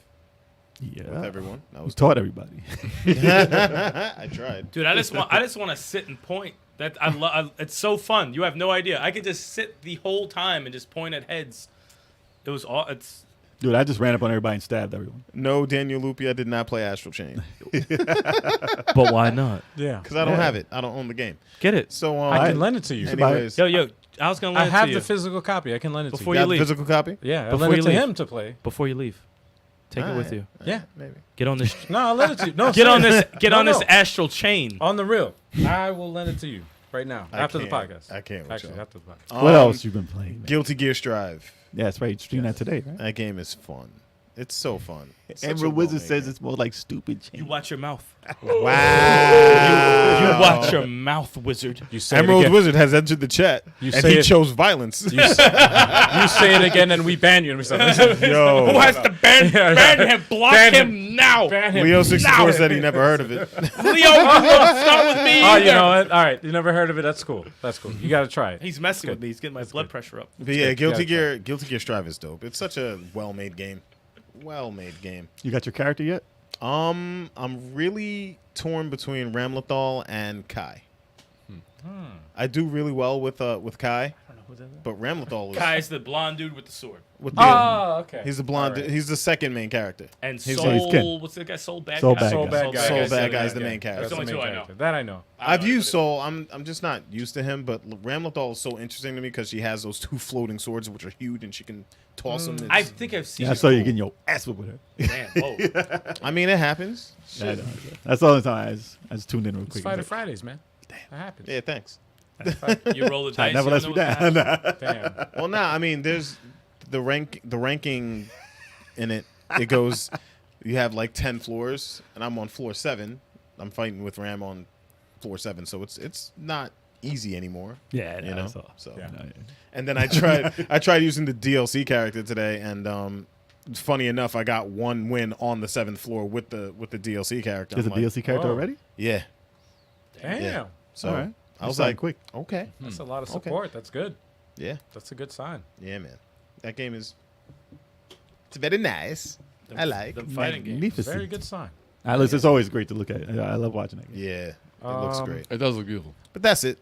Yeah. with everyone. That You was taught everybody. I tried. Dude, I just want to sit and point. That I love. It's so fun. You have no idea. I could just sit the whole time and just point at heads. It was all. It's. Dude, I just ran up on everybody and stabbed everyone. No, Daniel Lupia did not play Astral Chain. But why not? Yeah. Because I don't have it. I don't own the game. Get it. So, I can lend it to you. anyways, Yo, I was gonna I lend it have to the you. physical copy. I can lend it Before to you you. got the leave. physical copy? Yeah, I Before lend you it to leave. him to play. Before you leave, take it with Alright. you. Yeah. Maybe. Get on this. No, I'll lend it to you. No, Get on seriously. this. Get No, on this no. astral chain. On the real. I will lend it to you right now I after the can't. podcast. I can't with Actually, y'all. after the podcast. What else you been playing, man? Guilty Gear Strive. Yeah, that's right. Stream that today, right? That game is fun. It's so fun. It's such a Emerald Wizard well-made says game. it's more like stupid change. You watch your mouth. Wow. You watch your mouth, wizard. You say it Emerald again. Wizard has entered the chat, You and say he it- chose violence. You say it again, and we ban you. And we say, Yo. Who has to ban him? Block Ban him now. ban him. Leo 64 said he never heard of it. Leo, you don't start with me. Oh, either. you know what? All right, you never heard of it. That's cool. That's cool. You got to try it. He's messing with me. He's getting my blood pressure up. But yeah, good. Guilty Gear Strive is dope. It's such a well-made game. Well-made game. You got your character yet? I'm really torn between Ramlethal and Kai. I do really well with Kai, I don't know who that is. but Ramlethal is Kai's the blonde dude with the sword. with the, Oh, okay. he's the blonde. All right. He's the second main character. And he's Soul, Ken. what's the guy? Soul Bad Soul Guy? Bad Soul Guy. Bad Guy. Soul Yes, Bad yeah, Guy's the yeah. main character. That's the That's only the two main I know. character. That I know. I've used Soul. I'm just not used to him, but Ramlethal is so interesting to me because she has those two floating swords which are huge and she can toss them. I think I've seen Yeah, I it. saw you getting your ass whipped with her. Damn, whoa. I mean, it happens. Yeah, I know. That's the only time I just tuned in real It's quick. Fighter Fridays, man. That happens. Yeah, thanks. You roll the dice. Never you lets don't me know what down. happens. Damn. Well, nah. I mean, there's the ranking in it. It goes. You have like 10 floors, and I'm on floor 7. I'm fighting with Ram on floor 7, so it's not easy anymore. Yeah, You know. So. So, Yeah. and then I tried using the DLC character today, and funny enough, I got one win on the 7th floor with the DLC character. There's a I'm like, DLC character whoa. already? Yeah. Damn. Yeah. So All right. I was Starting like, quick. okay, That's a lot of Okay. support. That's good. yeah, That's a good sign. yeah, man. That game is it's very nice. I like. The fighting game. Magnificent. Very good sign. Listen, it's always great to look at. I love watching that game. Yeah, it looks great. It does look beautiful. But that's it.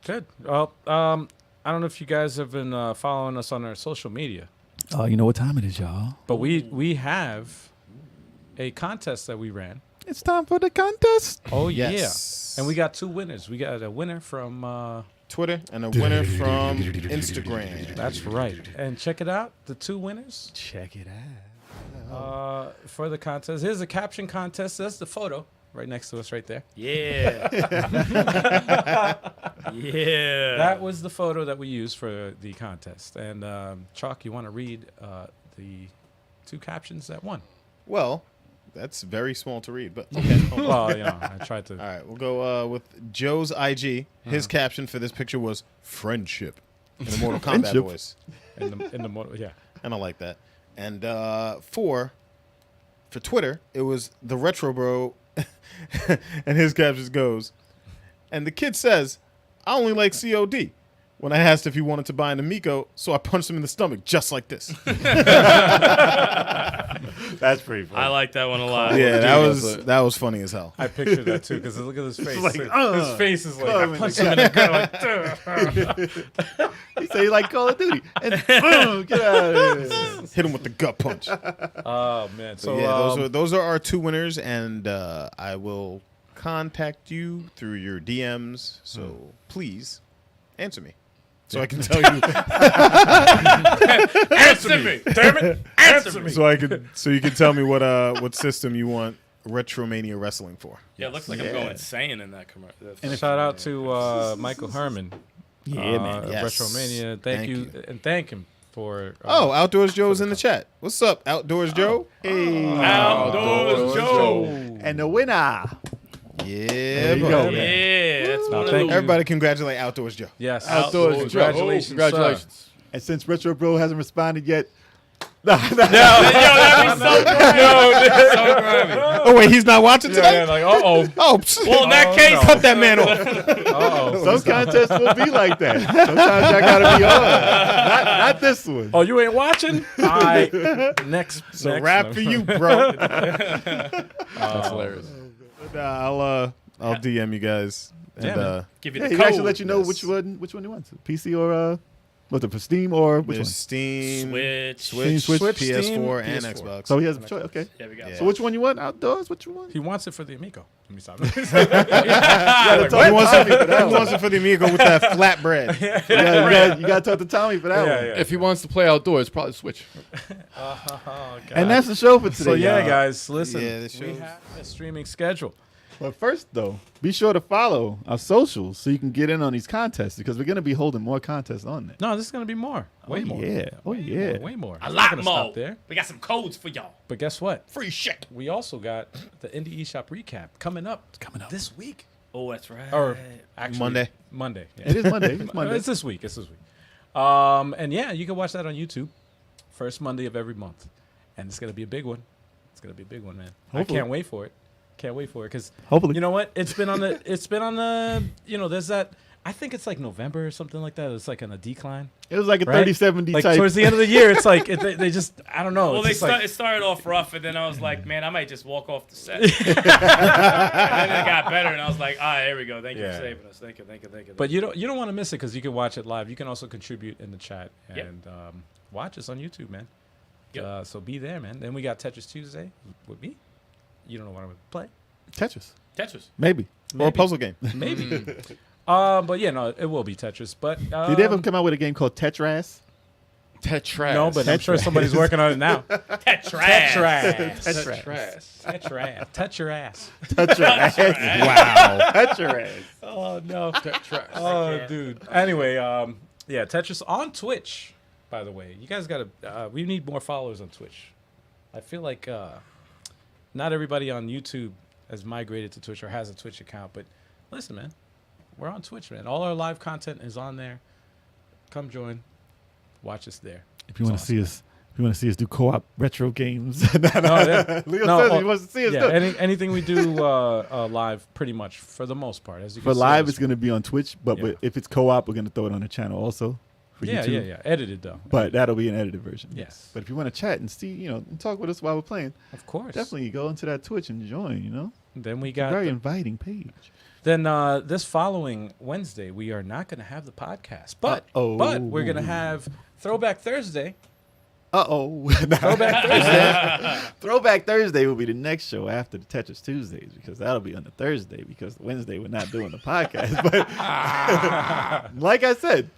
Good. Well, I don't know if you guys have been following us on our social media, Oh, you know what time it is, y'all? but we have a contest that we ran. It's time for the contest. Oh Yes. yeah, and we got 2 winners. We got a winner from. Twitter and a winner from Instagram. That's right. And check it out. The 2 winners Check it out. for the contest. Here's the caption contest. That's the photo right next to us, right there. Yeah. Yeah. That was the photo that we used for the contest. And Chalk, you want to read the 2 captions that won? Well, that's very small to read, but okay. Well, you know, I tried to. All right, we'll go with Joe's IG. His caption for this picture was "friendship" in the Mortal Kombat Friendship. voice, in the motor, yeah. and I like that. And for Twitter, it was the Retro Bro, and his caption goes, and the kid says, "I only like COD." When I asked if he wanted to buy an Amico, so I punched him in the stomach just like this. That's pretty funny. I like that one a lot. Yeah, that was funny as hell. I pictured that too because look at his face. like, his face is like, I punched him in the gut. Like, He say you like Call of Duty. And boom, get out of here. Hit him with the gut punch. oh man. So Yeah, those are our 2 winners, and I will contact you through your DMs. So please Answer me. So I can tell you. Answer me. Damn it. Answer me. So you can tell me what system you want Retromania Wrestling for. Yeah, it looks like I'm going insane in that commercial. And shout out to Michael Herman. Yeah, man. Yes. Retromania. Thank you. And thank him for. Outdoors Joe's in the chat. What's up, Outdoors Joe? Hey. Outdoors Joe. And the winner. Yeah, There you bro. go, man. Yeah, that's one of thank those. you. Everybody congratulate Outdoors Joe. Yes. Outdoors. Congratulations. Congratulations. And since Retro Bro hasn't responded yet, Yo, that'd be so grimy. So grimy. Oh wait, he's not watching today. Yeah, like, uh-oh. Oh, psst. Well, in that case, cut that man off. Uh-oh. some contests will be like that. Sometimes I gotta be on. Not this one. Oh, you ain't watching? All right. Next. So next. rap for you, bro. That's hilarious. I'll DM you guys. And Yeah, man. give you Yeah, the he code. actually let you know which one he wants. PC or what's it for Steam or which there's one? Steam, Switch. Switch, PS4, Steam, and PS4. Xbox. So he has a choice. Okay. Yeah, we got Yeah. So which one you want? Outdoors? What you want? He wants it for the Amico. Let me stop. He wants it for the Amigo with that flatbread. You gotta talk to Tommy for that one. yeah. If he wants to play outdoors, probably Switch. And that's the show for today. So yeah, y'all. guys, listen. Yeah, this we shows- have a streaming schedule. But first, though, be sure to follow our socials so you can get in on these contests because we're gonna be holding more contests on there. No, this is gonna be more. Way more. Yeah. Oh yeah. Way more. A It's not lot gonna more. Stop there. We got some codes for y'all. But guess what? Free shit. We also got the Indie eShop recap coming up this week. Oh, that's right. Or actually Monday. Yeah. It is Monday. It's Monday. It's this week. And yeah, you can watch that on YouTube. First Monday of every month. And it's gonna be a big one. It's gonna be a big one, man. Hopefully. I can't wait for it. Can't wait for it because Hopefully. you know what? It's been on the there's that. I think it's like November or something like that. It's like on a decline. It was like a Right? 30-70 Like type. towards the end of the year, it's like they just I don't know. Well, It's just like, it started off rough, and then I was like, man, I might just walk off the set. And then it got better, and I was like, here we go. Thank you for saving us. Thank you. but you don't want to miss it because you can watch it live. You can also contribute in the chat and Yep. watch us on YouTube, man. Yep. So be there, man. Then we got Tetris Tuesday with me. You don't know what I'm gonna play. Tetris. Or Maybe. a puzzle game. Maybe. But yeah, no, it will be Tetris. But Did they ever come out with a game called Tetras? Tetras. no, but I'm sure somebody's working on it now. Tetris. Tetris. Touch your ass. Tetras. Wow. Tetras. Oh no. Tetras. Oh dude. Anyway, yeah, Tetris on Twitch. By the way, you guys gotta. We need more followers on Twitch. I feel like not everybody on YouTube has migrated to Twitch or has a Twitch account. But listen, man, we're on Twitch, man. All our live content is on there. Come join. Watch us there. If you want to see us, do co-op retro games. No, yeah. Leo No, says oh, he wants to see us Yeah, do it. anything we do live, pretty much for the most part. As you can For see live, on it's going to be on Twitch, but Yeah. if it's co-op, we're going to throw it on the channel also for yeah, YouTube. yeah. Edited though. But that'll be an edited version. Yes. But if you want to chat and see, and talk with us while we're playing, Of course. definitely go into that Twitch and join. Then we It's a got very inviting page. Then this following Wednesday, we are not going to have the podcast, but we're going to have Throwback Thursday. Throwback Thursday. Throwback Thursday will be the next show after the Tetris Tuesdays because that'll be on the Thursday because Wednesday we're not doing the podcast. But like I said,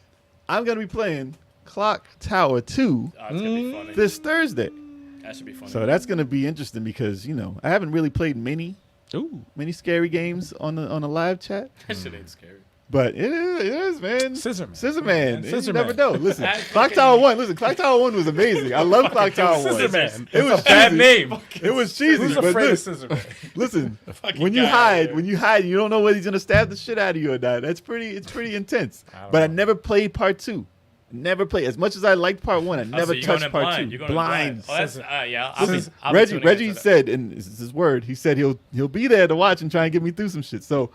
I'm going to be playing Clock Tower 2 Oh, it's gonna be funny. this Thursday. That should be funny. So that's going to be interesting because, I haven't really played many scary games on the live chat. That shit ain't scary. But it is, man. Scissor Man. Scissor You never Man. know. Listen, Clock Tower 1. Clock Tower 1 was amazing. I love Clock Tower 1. Scissor Man. It was Bad cheesy. name. It was cheesy. Who's but afraid of look, Scissor Man? listen, fucking when you guy hide, out you don't know whether he's gonna stab the shit out of you or not. It's pretty intense. But I never played part 2. Never played. As much as I liked part 1, I never so you're going touched in part blind. 2. You're going in blind. Oh, that's, yeah. Listen, I'll be tuning into Reggie that. said, and this is his word, he said he'll be there to watch and try and get me through some shit. So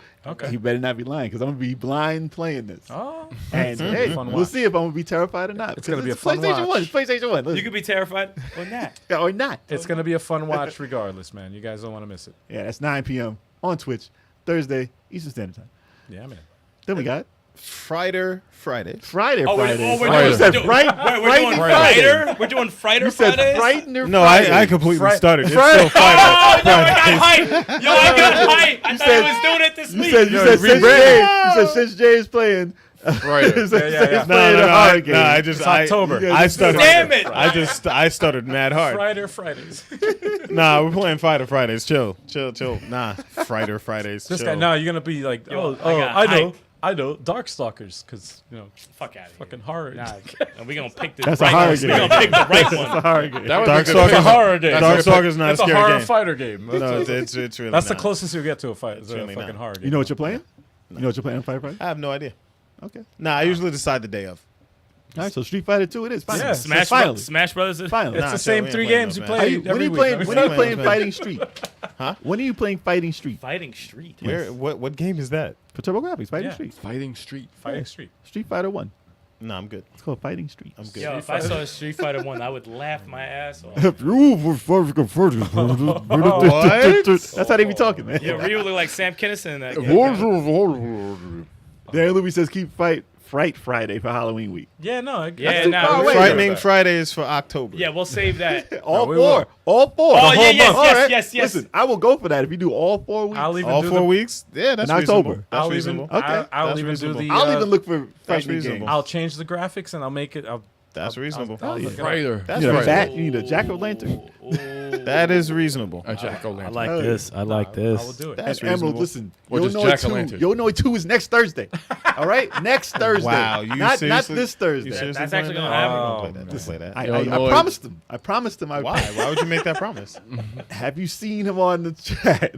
he better not be lying because I'm gonna be blind playing this. Oh, And gonna be hey, fun we'll watch. see if I'm gonna be terrified or not. It's gonna be a because fun PlayStation 1. watch. It's PlayStation 1. Listen. You could be terrified or not. or not. It's going to be a fun watch regardless, man. You guys don't want to miss it. Yeah, that's 9 p.m. on Twitch, Thursday, Eastern Standard Time. Yeah, man. Then we got Friday. Friday. Oh, we're You said doing Friday. We're doing Friday. We're doing Friday. You said Fridays? Frightener No, Friday. I completely started. It's Friday. still Friday. Oh, yo, I got hype. Yo, I got hype. I thought said- I was doing it this You week. said since Jay is playing Friday. It's yeah. playing a hard game. I October. I stuttered. Damn it! I stuttered mad hard. Fridays. Nah, we're playing Fighter Fridays. Chill. Nah, Fighter Fridays. This chill. guy, no, you're gonna be like, Yo, I know, Darkstalkers, because Fuck out of here. fucking horror. Nah, and we gonna pick the That's a right horror one. game. We gonna pick the right It's a one. hard game. That would Dark be Souls good. is a horror game. Dark Stalker's not a That's a scary horror game. fighter game. No, it's really That's the not. closest you get to a fight. It's a really fucking not. horror game. You know what you're playing? You know what you're playing on Fighter Friday? I have no idea. Okay. Nah, I usually decide the day of. All right, so Street Fighter 2 it is. Finally. Yeah. Smash Brothers. Finally. It's Nah, the chill, same we ain't 3 playing games you those, man. play When are every you week. playing? man. When are you playing man. Fighting Street? Huh? When are you playing Fighting Street? Fighting Street. Where? What game is that? For TurboGrafx, Fighting Yeah. Street. Fighting Street. Fighting Street. Street Fighter 1. Nah, I'm good. It's called Fighting Street. I'm good. Yo, if I saw a Street Fighter 1, I would laugh my ass off. That's how they be talking, man. Yeah, Ryu look like Sam Kinison in that game. Darren Louis says keep Fright Friday for Halloween week. Yeah, no. Yeah, Oh, nah. wait. Frightening Fridays for October. Yeah, we'll save that. All we four. will. All four. Oh, The yeah, whole yes, month. All right. yes. Listen, I will go for that if you do all 4 weeks. I'll even All do 4 the, weeks? Yeah, that's In reasonable. October. That's I'll reasonable. even, Okay. I'll That's even reasonable. do the. I'll even look for frightening reasonable. games. I'll change the graphics and I'll make it. That's reasonable. I'll yeah. look it up. Friday. That's You need a right. bat. You need a jack-o'-lantern. That is reasonable. A jack-o'-lantern. I like Oh, this. I like I this. will do it. That's And Emerald, reasonable. listen. Or just Illinois jack-o'-lantern. 2. Illinois 2 is next Thursday. All right? Next Thursday. Wow, you not seriously- this Thursday. You seriously That's playing actually that? gonna happen. Don't play that. Don't play that. I Illinois- promised him. I promised him. I would Why? Why would you make that promise? Have you seen him on the chat?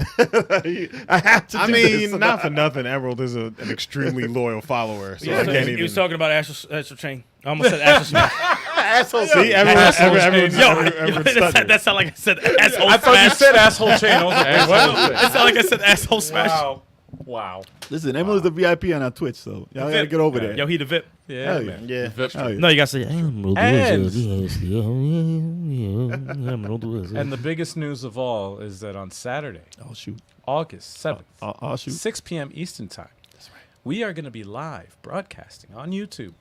I have to. I do mean, this. not for nothing. Emerald is an extremely loyal follower, so I can't He even. was talking about Astral Chain. I almost said Astral Smash. asshole. See, Assholes everyone's That sounded like I said asshole I thought you smash. said asshole chain. I was like, wait, what? That sounded like I said asshole smash. Wow. Listen, Emerald's the VIP on our Twitch, so y'all gotta get over there. Yo, he the VIP. Yeah, Hell yeah. man. Yeah. Hell yeah. No, you gotta say And the biggest news of all is that on Saturday, Oh shoot. August 7th, I'll shoot. 6 p.m. Eastern Time, that's right, we are going to be live broadcasting on YouTube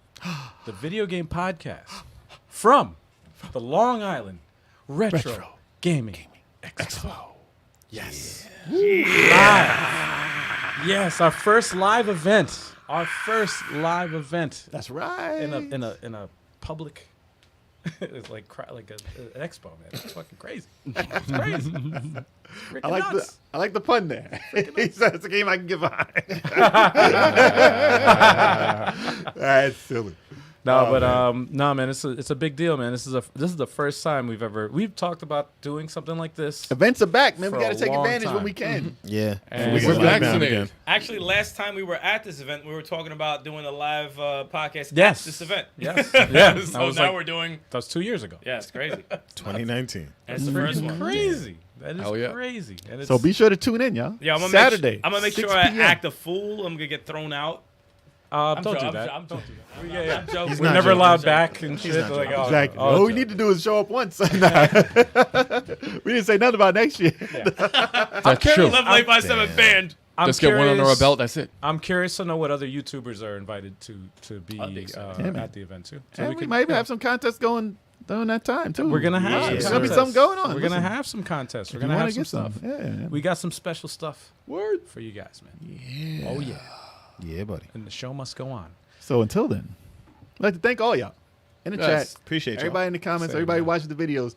the video game podcast from the Long Island Retro Gaming Expo. Yes. Live. Yes, our first live event. Our first live event That's right. in a public. It's like an expo, man. It's fucking crazy. It's crazy. I like the pun there. He said it's a game I can get behind. That's silly. No, man, it's a big deal, man. This is the first time we've talked about doing something like this. Events are back, man. For We got to a take long advantage time. when we can. Yeah. And We We're can lock down vaccinated. again. Actually, last time we were at this event, we were talking about doing a live podcast Yes. at this event. Yes. Yeah. So That was now like- we're doing. That was 2 years ago. Yeah, it's crazy. 2019. That's the first one. Crazy. That is Hell yeah. crazy. And it's, So be sure to tune in, y'all. Yeah, I'm gonna Saturday. I'm gonna make 6 sure I p.m. act a fool. I'm gonna get thrown out. don't do joking, that. I'm joking. Yeah. I'm joking. He's We're not never joking. allowed back and shit. not Like, joking. Exactly. oh, All we need to do is show up once. Nah. We didn't say nothing about next year. That's true. Level 857 banned. I'm Just get one under our curious- belt. That's it. I'm curious to know what other YouTubers are invited to be think so. Yeah, man. at the event too. So And we could- might even have some contests going during that time too. We're gonna have There's some gonna be contests. something going on. We're gonna Listen, have some contests. We're if you gonna wanna have some stuff. Yeah. We got some special stuff Word. for you guys, man. Yeah. Oh yeah. Yeah, buddy. And the show must go on. So until then, I'd like to thank all y'all in the Yes. chat. Appreciate you. Everybody in the comments, Same, everybody man. watching the videos.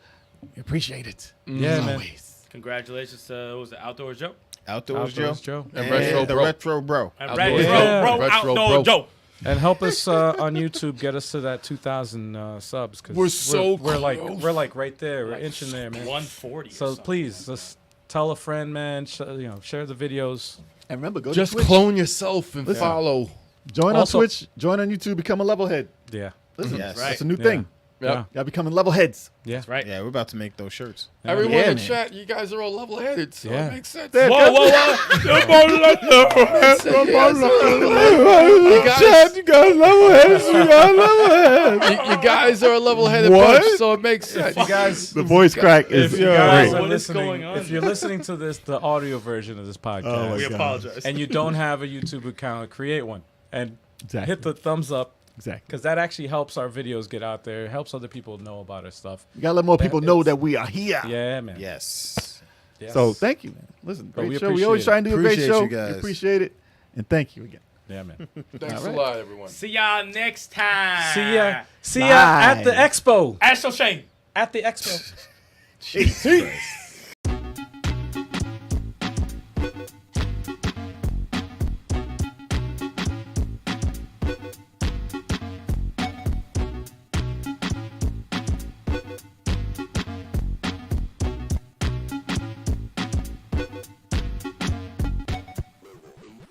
We appreciate it. Yeah, man. Always. Congratulations to what was it, Outdoors Joe? Outdoors Outdoors Joe. Joe. And And Retro the Bro. Retro Bro. And Outdoors Retro Joe. Bro, Retro Outdoor Bro. Joe. And help us on YouTube get us to that 2,000 subs because We're so we're like close. right there. We're inching there, man. 140. or So something. please just tell a friend, man. Share the videos. And remember, go Just to Twitch. clone yourself and Listen. follow. Join Also- on Twitch. Join on YouTube. Become a level head. Yeah. Listen, Yes. that's a new Yeah. thing. Yep. Y'all becoming level heads. Yeah. That's right. Yeah, we're about to make those shirts. Everyone Yeah, in man. chat, you guys are all level-headed, so Yeah. it makes sense. Yeah, Whoa, whoa, You guys, You got level heads. You got level heads. you guys are a level-headed What? bunch, so it makes sense. You guys, The voice crack is if you guys great. are What is listening, going on? if you're listening to the audio version of this podcast, Oh, my We God. apologize. and you don't have a YouTube account, create one and Exactly. hit the thumbs up Exactly. because that actually helps our videos get out there. Helps other people know about our stuff. You gotta let more people know is- that we are here. Yeah, man. Yes. Yes. So thank you, man. Listen, But great we show. We always appreciate try and do a great Appreciate show. you guys. We appreciate it, and thank you again. Yeah, man. Thanks a lot, everyone. See y'all next time. See ya at the expo. Astro Shane. At the expo. Jesus Christ.